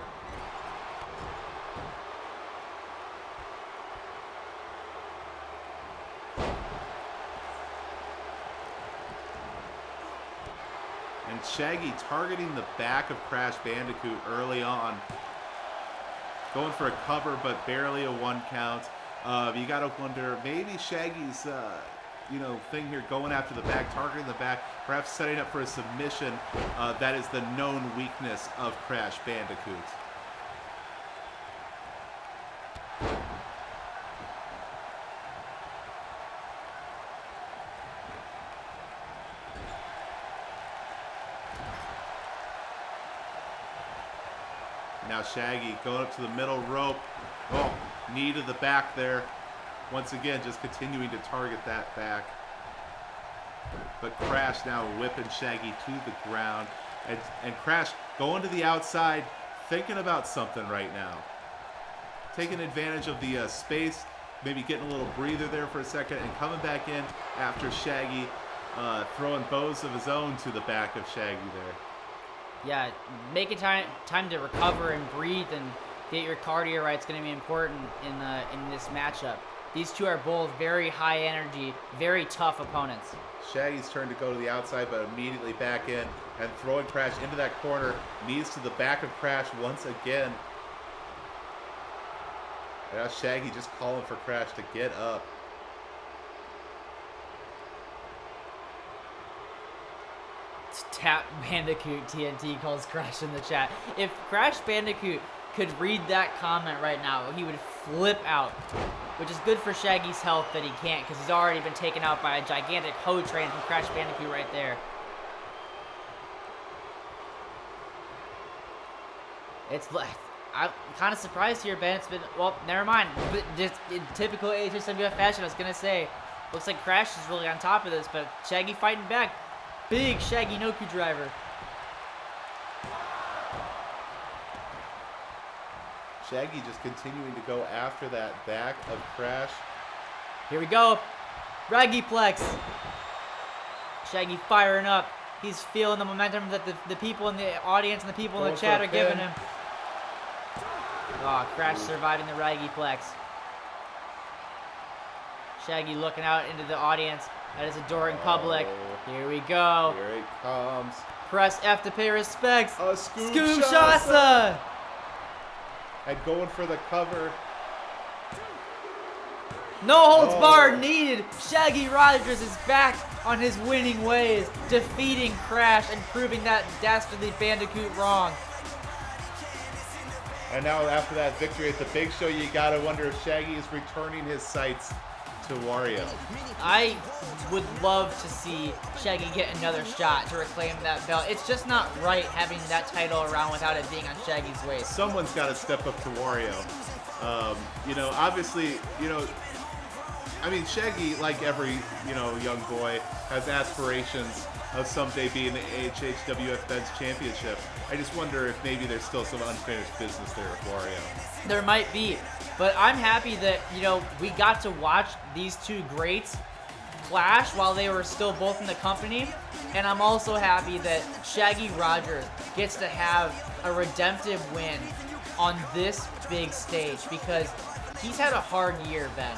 And Shaggy targeting the back of Crash Bandicoot early on. Going for a cover, but barely a one count. You gotta wonder, maybe Shaggy's thing here, going after the back, targeting the back, perhaps setting up for a submission. That is the known weakness of Crash Bandicoot. Now Shaggy going up to the middle rope. Oh, knee to the back there. Once again, just continuing to target that back. But Crash now whipping Shaggy to the ground. And Crash going to the outside, thinking about something right now. Taking advantage of the space, maybe getting a little breather there for a second, and coming back in after Shaggy throwing bows of his own to the back of Shaggy there. Yeah, making time to recover and breathe and get your cardio right is going to be important in this matchup. These two are both very high energy, very tough opponents. Shaggy's turn to go to the outside, but immediately back in and throwing Crash into that corner. Knees to the back of Crash once again. And now Shaggy just calling for Crash to get up. Tap Bandicoot TNT calls Crash in the chat. If Crash Bandicoot could read that comment right now, he would flip out. Which is good for Shaggy's health that he can't, because he's already been taken out by a gigantic hoe train from Crash Bandicoot right there. I'm kind of surprised here, Ben. It's been, well, never mind. But just in typical AHHW fashion, I was going to say, looks like Crash is really on top of this, but Shaggy fighting back. Big Shaggy Noku driver. Shaggy just continuing to go after that back of Crash. Here we go. Raggiplex. Shaggy firing up. He's feeling the momentum that the people in the audience and the people in the chat are giving him. Oh, Crash surviving the Raggiplex. Shaggy looking out into the audience at his adoring public. Here we go. Here it comes. Press F to pay respects. A scoop Shasa. And going for the cover. No holds barred needed. Shaggy Rogers is back on his winning ways, defeating Crash and proving that dastardly Bandicoot wrong. And now after that victory at the Big Show, you gotta wonder if Shaggy is returning his sights to Wario. I would love to see Shaggy get another shot to reclaim that belt. It's just not right having that title around without it being on Shaggy's waist. Someone's got to step up to Wario. Obviously, I mean, Shaggy, like every, young boy, has aspirations of someday being the AHHW F Men's Championship. I just wonder if maybe there's still some unfinished business there with Wario. There might be, but I'm happy that, we got to watch these two greats clash while they were still both in the company, and I'm also happy that Shaggy Rogers gets to have a redemptive win on this big stage because he's had a hard year, Ben.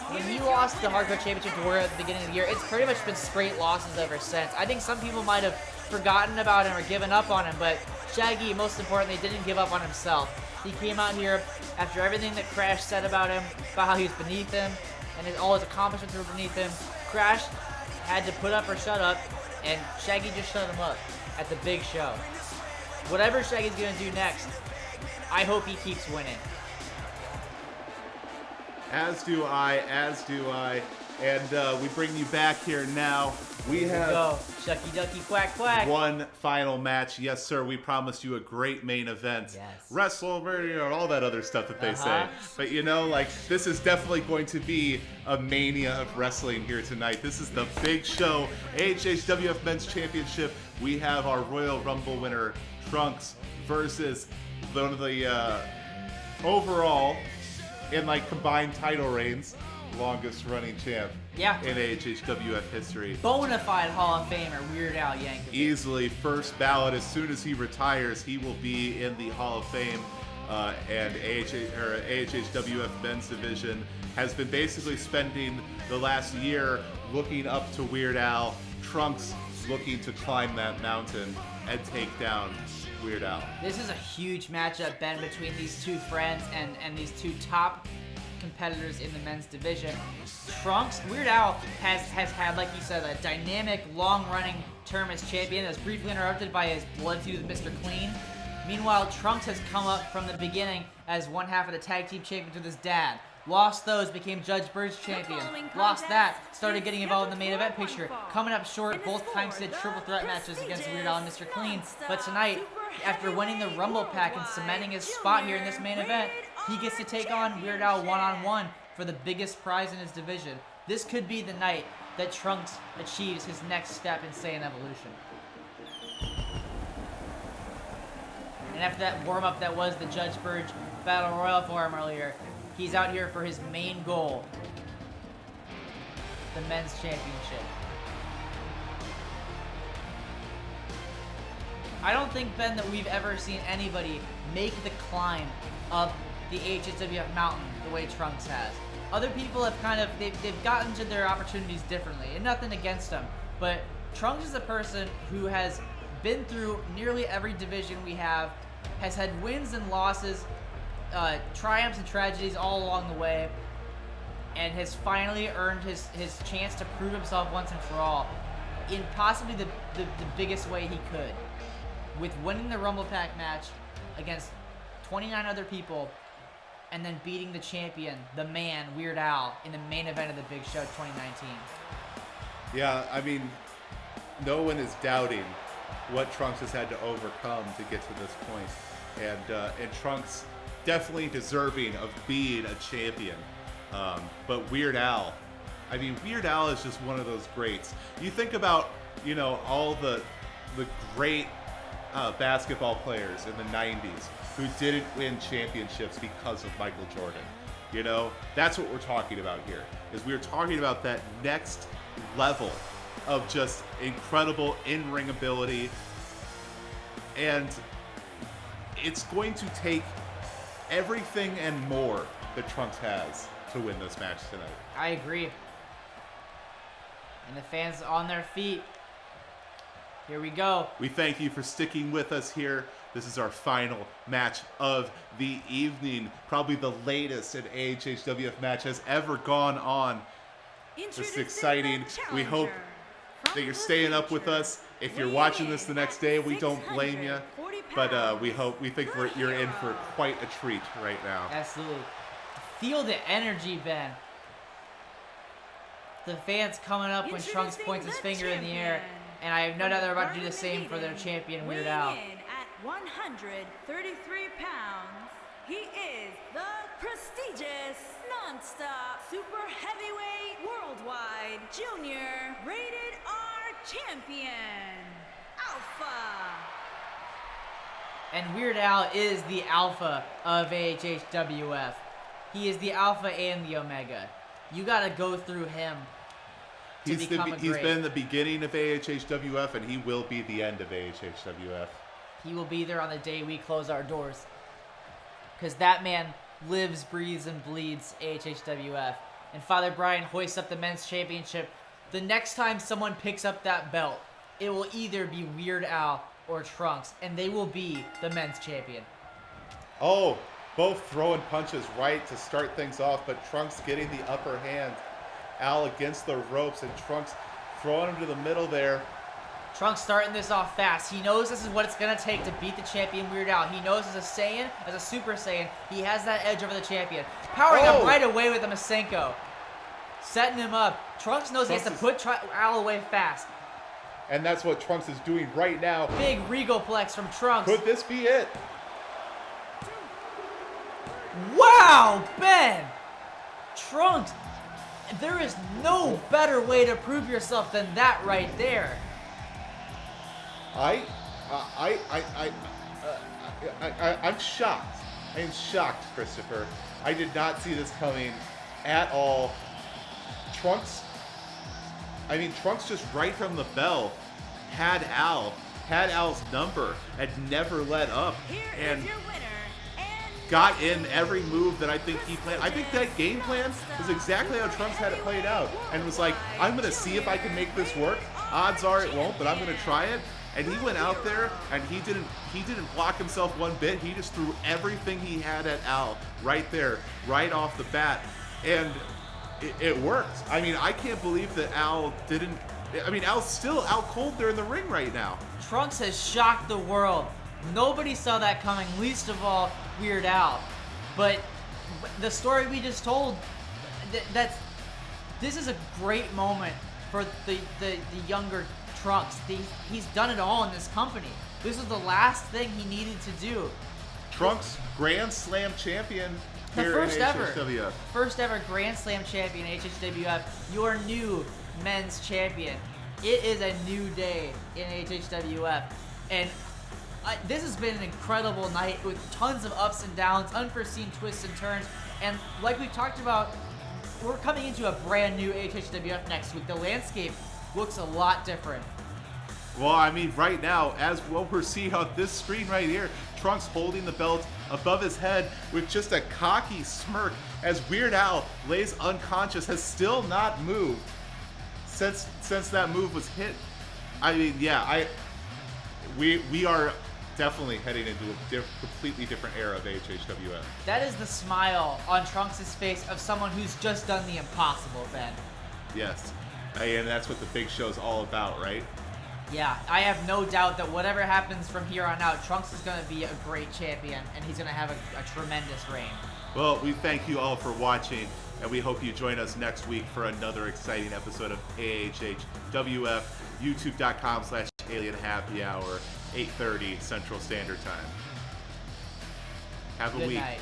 When he lost the Hardcore Championship to Wario at the beginning of the year, it's pretty much been straight losses ever since. I think some people might have forgotten about him or given up on him, but Shaggy, most importantly, didn't give up on himself. He came out here after everything that Crash said about him, about how he was beneath him, and all his accomplishments were beneath him. Crash had to put up or shut up, and Shaggy just shut him up at the Big Show. Whatever Shaggy's going to do next, I hope he keeps winning. As do I. And we bring you back here now. We have go. Shucky Ducky Quack Quack. One final match. Yes, sir. We promised you a great main event. Yes. WrestleMania, all that other stuff that they say. But this is definitely going to be a mania of wrestling here tonight. This is the Big Show, AHHW F Men's Championship. We have our Royal Rumble winner, Trunks, versus one of the overall, in combined title reigns, longest running champ in AHHWF history. Bonafide Hall of Famer, Weird Al Yankovic. Easily first ballot. As soon as he retires, he will be in the Hall of Fame. And AHHWF men's division has been basically spending the last year looking up to Weird Al. Trunks looking to climb that mountain and take down Weird Al. This is a huge matchup, Ben, between these two friends and these two top competitors in the men's division. Trunks, Weird Al has had, like you said, a dynamic, long-running term as champion that was briefly interrupted by his blood feud with Mr. Clean. Meanwhile, Trunks has come up from the beginning as one half of the tag team champions with his dad. Lost those, became Judge Burge champion. Lost that, started getting involved in the main event picture. Coming up short, both times did triple threat matches against Weird Al and Mr. Clean. But tonight, after winning the Rumble Pack and cementing his spot here in this main event, he gets to take on Weird Al one-on-one for the biggest prize in his division. This could be the night that Trunks achieves his next step in Saiyan Evolution. And after that warm-up that was the Judge Burge Battle Royal for him earlier, he's out here for his main goal, the men's championship. I don't think, Ben, that we've ever seen anybody make the climb up the AHHWF mountain the way Trunks has. Other people have they've gotten to their opportunities differently, and nothing against them, but Trunks is a person who has been through nearly every division we have, has had wins and losses, triumphs and tragedies all along the way, and has finally earned his chance to prove himself once and for all in possibly the biggest way he could, with winning the Rumble Pack match against 29 other people and then beating the champion, the man, Weird Al, in the main event of the Big Show 2019. Yeah, I mean, no one is doubting what Trunks has had to overcome to get to this point. And Trunks definitely deserving of being a champion. But Weird Al, I mean, Weird Al is just one of those greats. You think about, all the great basketball players in the 90s. who didn't win championships because of Michael Jordan. You know, that's what we're talking about here. Is we're talking about that next level of just incredible in-ring ability. And it's going to take everything and more that Trunks has to win this match tonight. I agree. And the fans on their feet. Here we go. We thank you for sticking with us here. This is our final match of the evening. Probably the latest an AHHWF match has ever gone on. This is exciting. We hope that you're staying up with us. If you're watching this the next day, we don't blame you. But we think you're in for quite a treat right now. Absolutely. Feel the energy, Ben. The fans coming up when Trunks points his finger in the air. And I have no doubt they're about to do the same for their champion, Weird Al. Weighing in at 133 pounds, he is the prestigious, non-stop, super heavyweight, worldwide, junior, rated R champion, Alpha. And Weird Al is the alpha of AHHWF. He is the alpha and the omega. You gotta go through him. He's been the beginning of AHHWF, and he will be the end of AHHWF. He will be there on the day we close our doors. Because that man lives, breathes, and bleeds AHHWF. And Father Brian hoists up the men's championship. The next time someone picks up that belt, it will either be Weird Al or Trunks, and they will be the men's champion. Oh, both throwing punches right to start things off, but Trunks getting the upper hand. Al against the ropes, and Trunks throwing him to the middle there. Trunks starting this off fast. He knows this is what it's going to take to beat the champion Weird Al. He knows as a Saiyan, as a Super Saiyan, he has that edge over the champion. Powering up right away with the Masenko. Setting him up. Trunks knows he has to put Al away fast. And that's what Trunks is doing right now. Big Regoplex from Trunks. Could this be it? Wow, Ben! Trunks, there is no better way to prove yourself than that right there. I'm shocked. I am shocked, Christopher. I did not see this coming at all. Trunks just right from the bell had Al's number, and never let up, and got in every move that I think he planned. I think that game plan was exactly how Trunks had it played out, and was like, I'm gonna see if I can make this work. Odds are it won't, but I'm gonna try it. And he went out there, and he didn't block himself one bit. He just threw everything he had at Al right there, right off the bat, and it worked. I mean, I can't believe that Al didn't. I mean, Al's still out cold there in the ring right now. Trunks has shocked the world. Nobody saw that coming, least of all Weird Al. But the story we just told, this is a great moment for the younger Trunks. He's done it all in this company. This was the last thing he needed to do. Trunks, Grand Slam champion the here first in ever, AHHWF. First ever Grand Slam champion in AHHWF. Your new men's champion. It is a new day in AHHWF. And this has been an incredible night with tons of ups and downs, unforeseen twists and turns. And like we talked about, we're coming into a brand new AHHWF next week. The landscape looks a lot different. Well, I mean, right now, as what we're seeing on this screen right here, Trunks holding the belt above his head with just a cocky smirk as Weird Al lays unconscious, has still not moved since that move was hit. I mean, yeah, we are definitely heading into a completely different era of AHHWF. That is the smile on Trunks' face of someone who's just done the impossible, Ben. Yes, and that's what the big show's all about, right? Yeah, I have no doubt that whatever happens from here on out, Trunks is going to be a great champion, and he's going to have a tremendous reign. Well, we thank you all for watching, and we hope you join us next week for another exciting episode of AHHWF, youtube.com/alienhappyhour, 8:30 Central Standard Time. Have a Good week. night.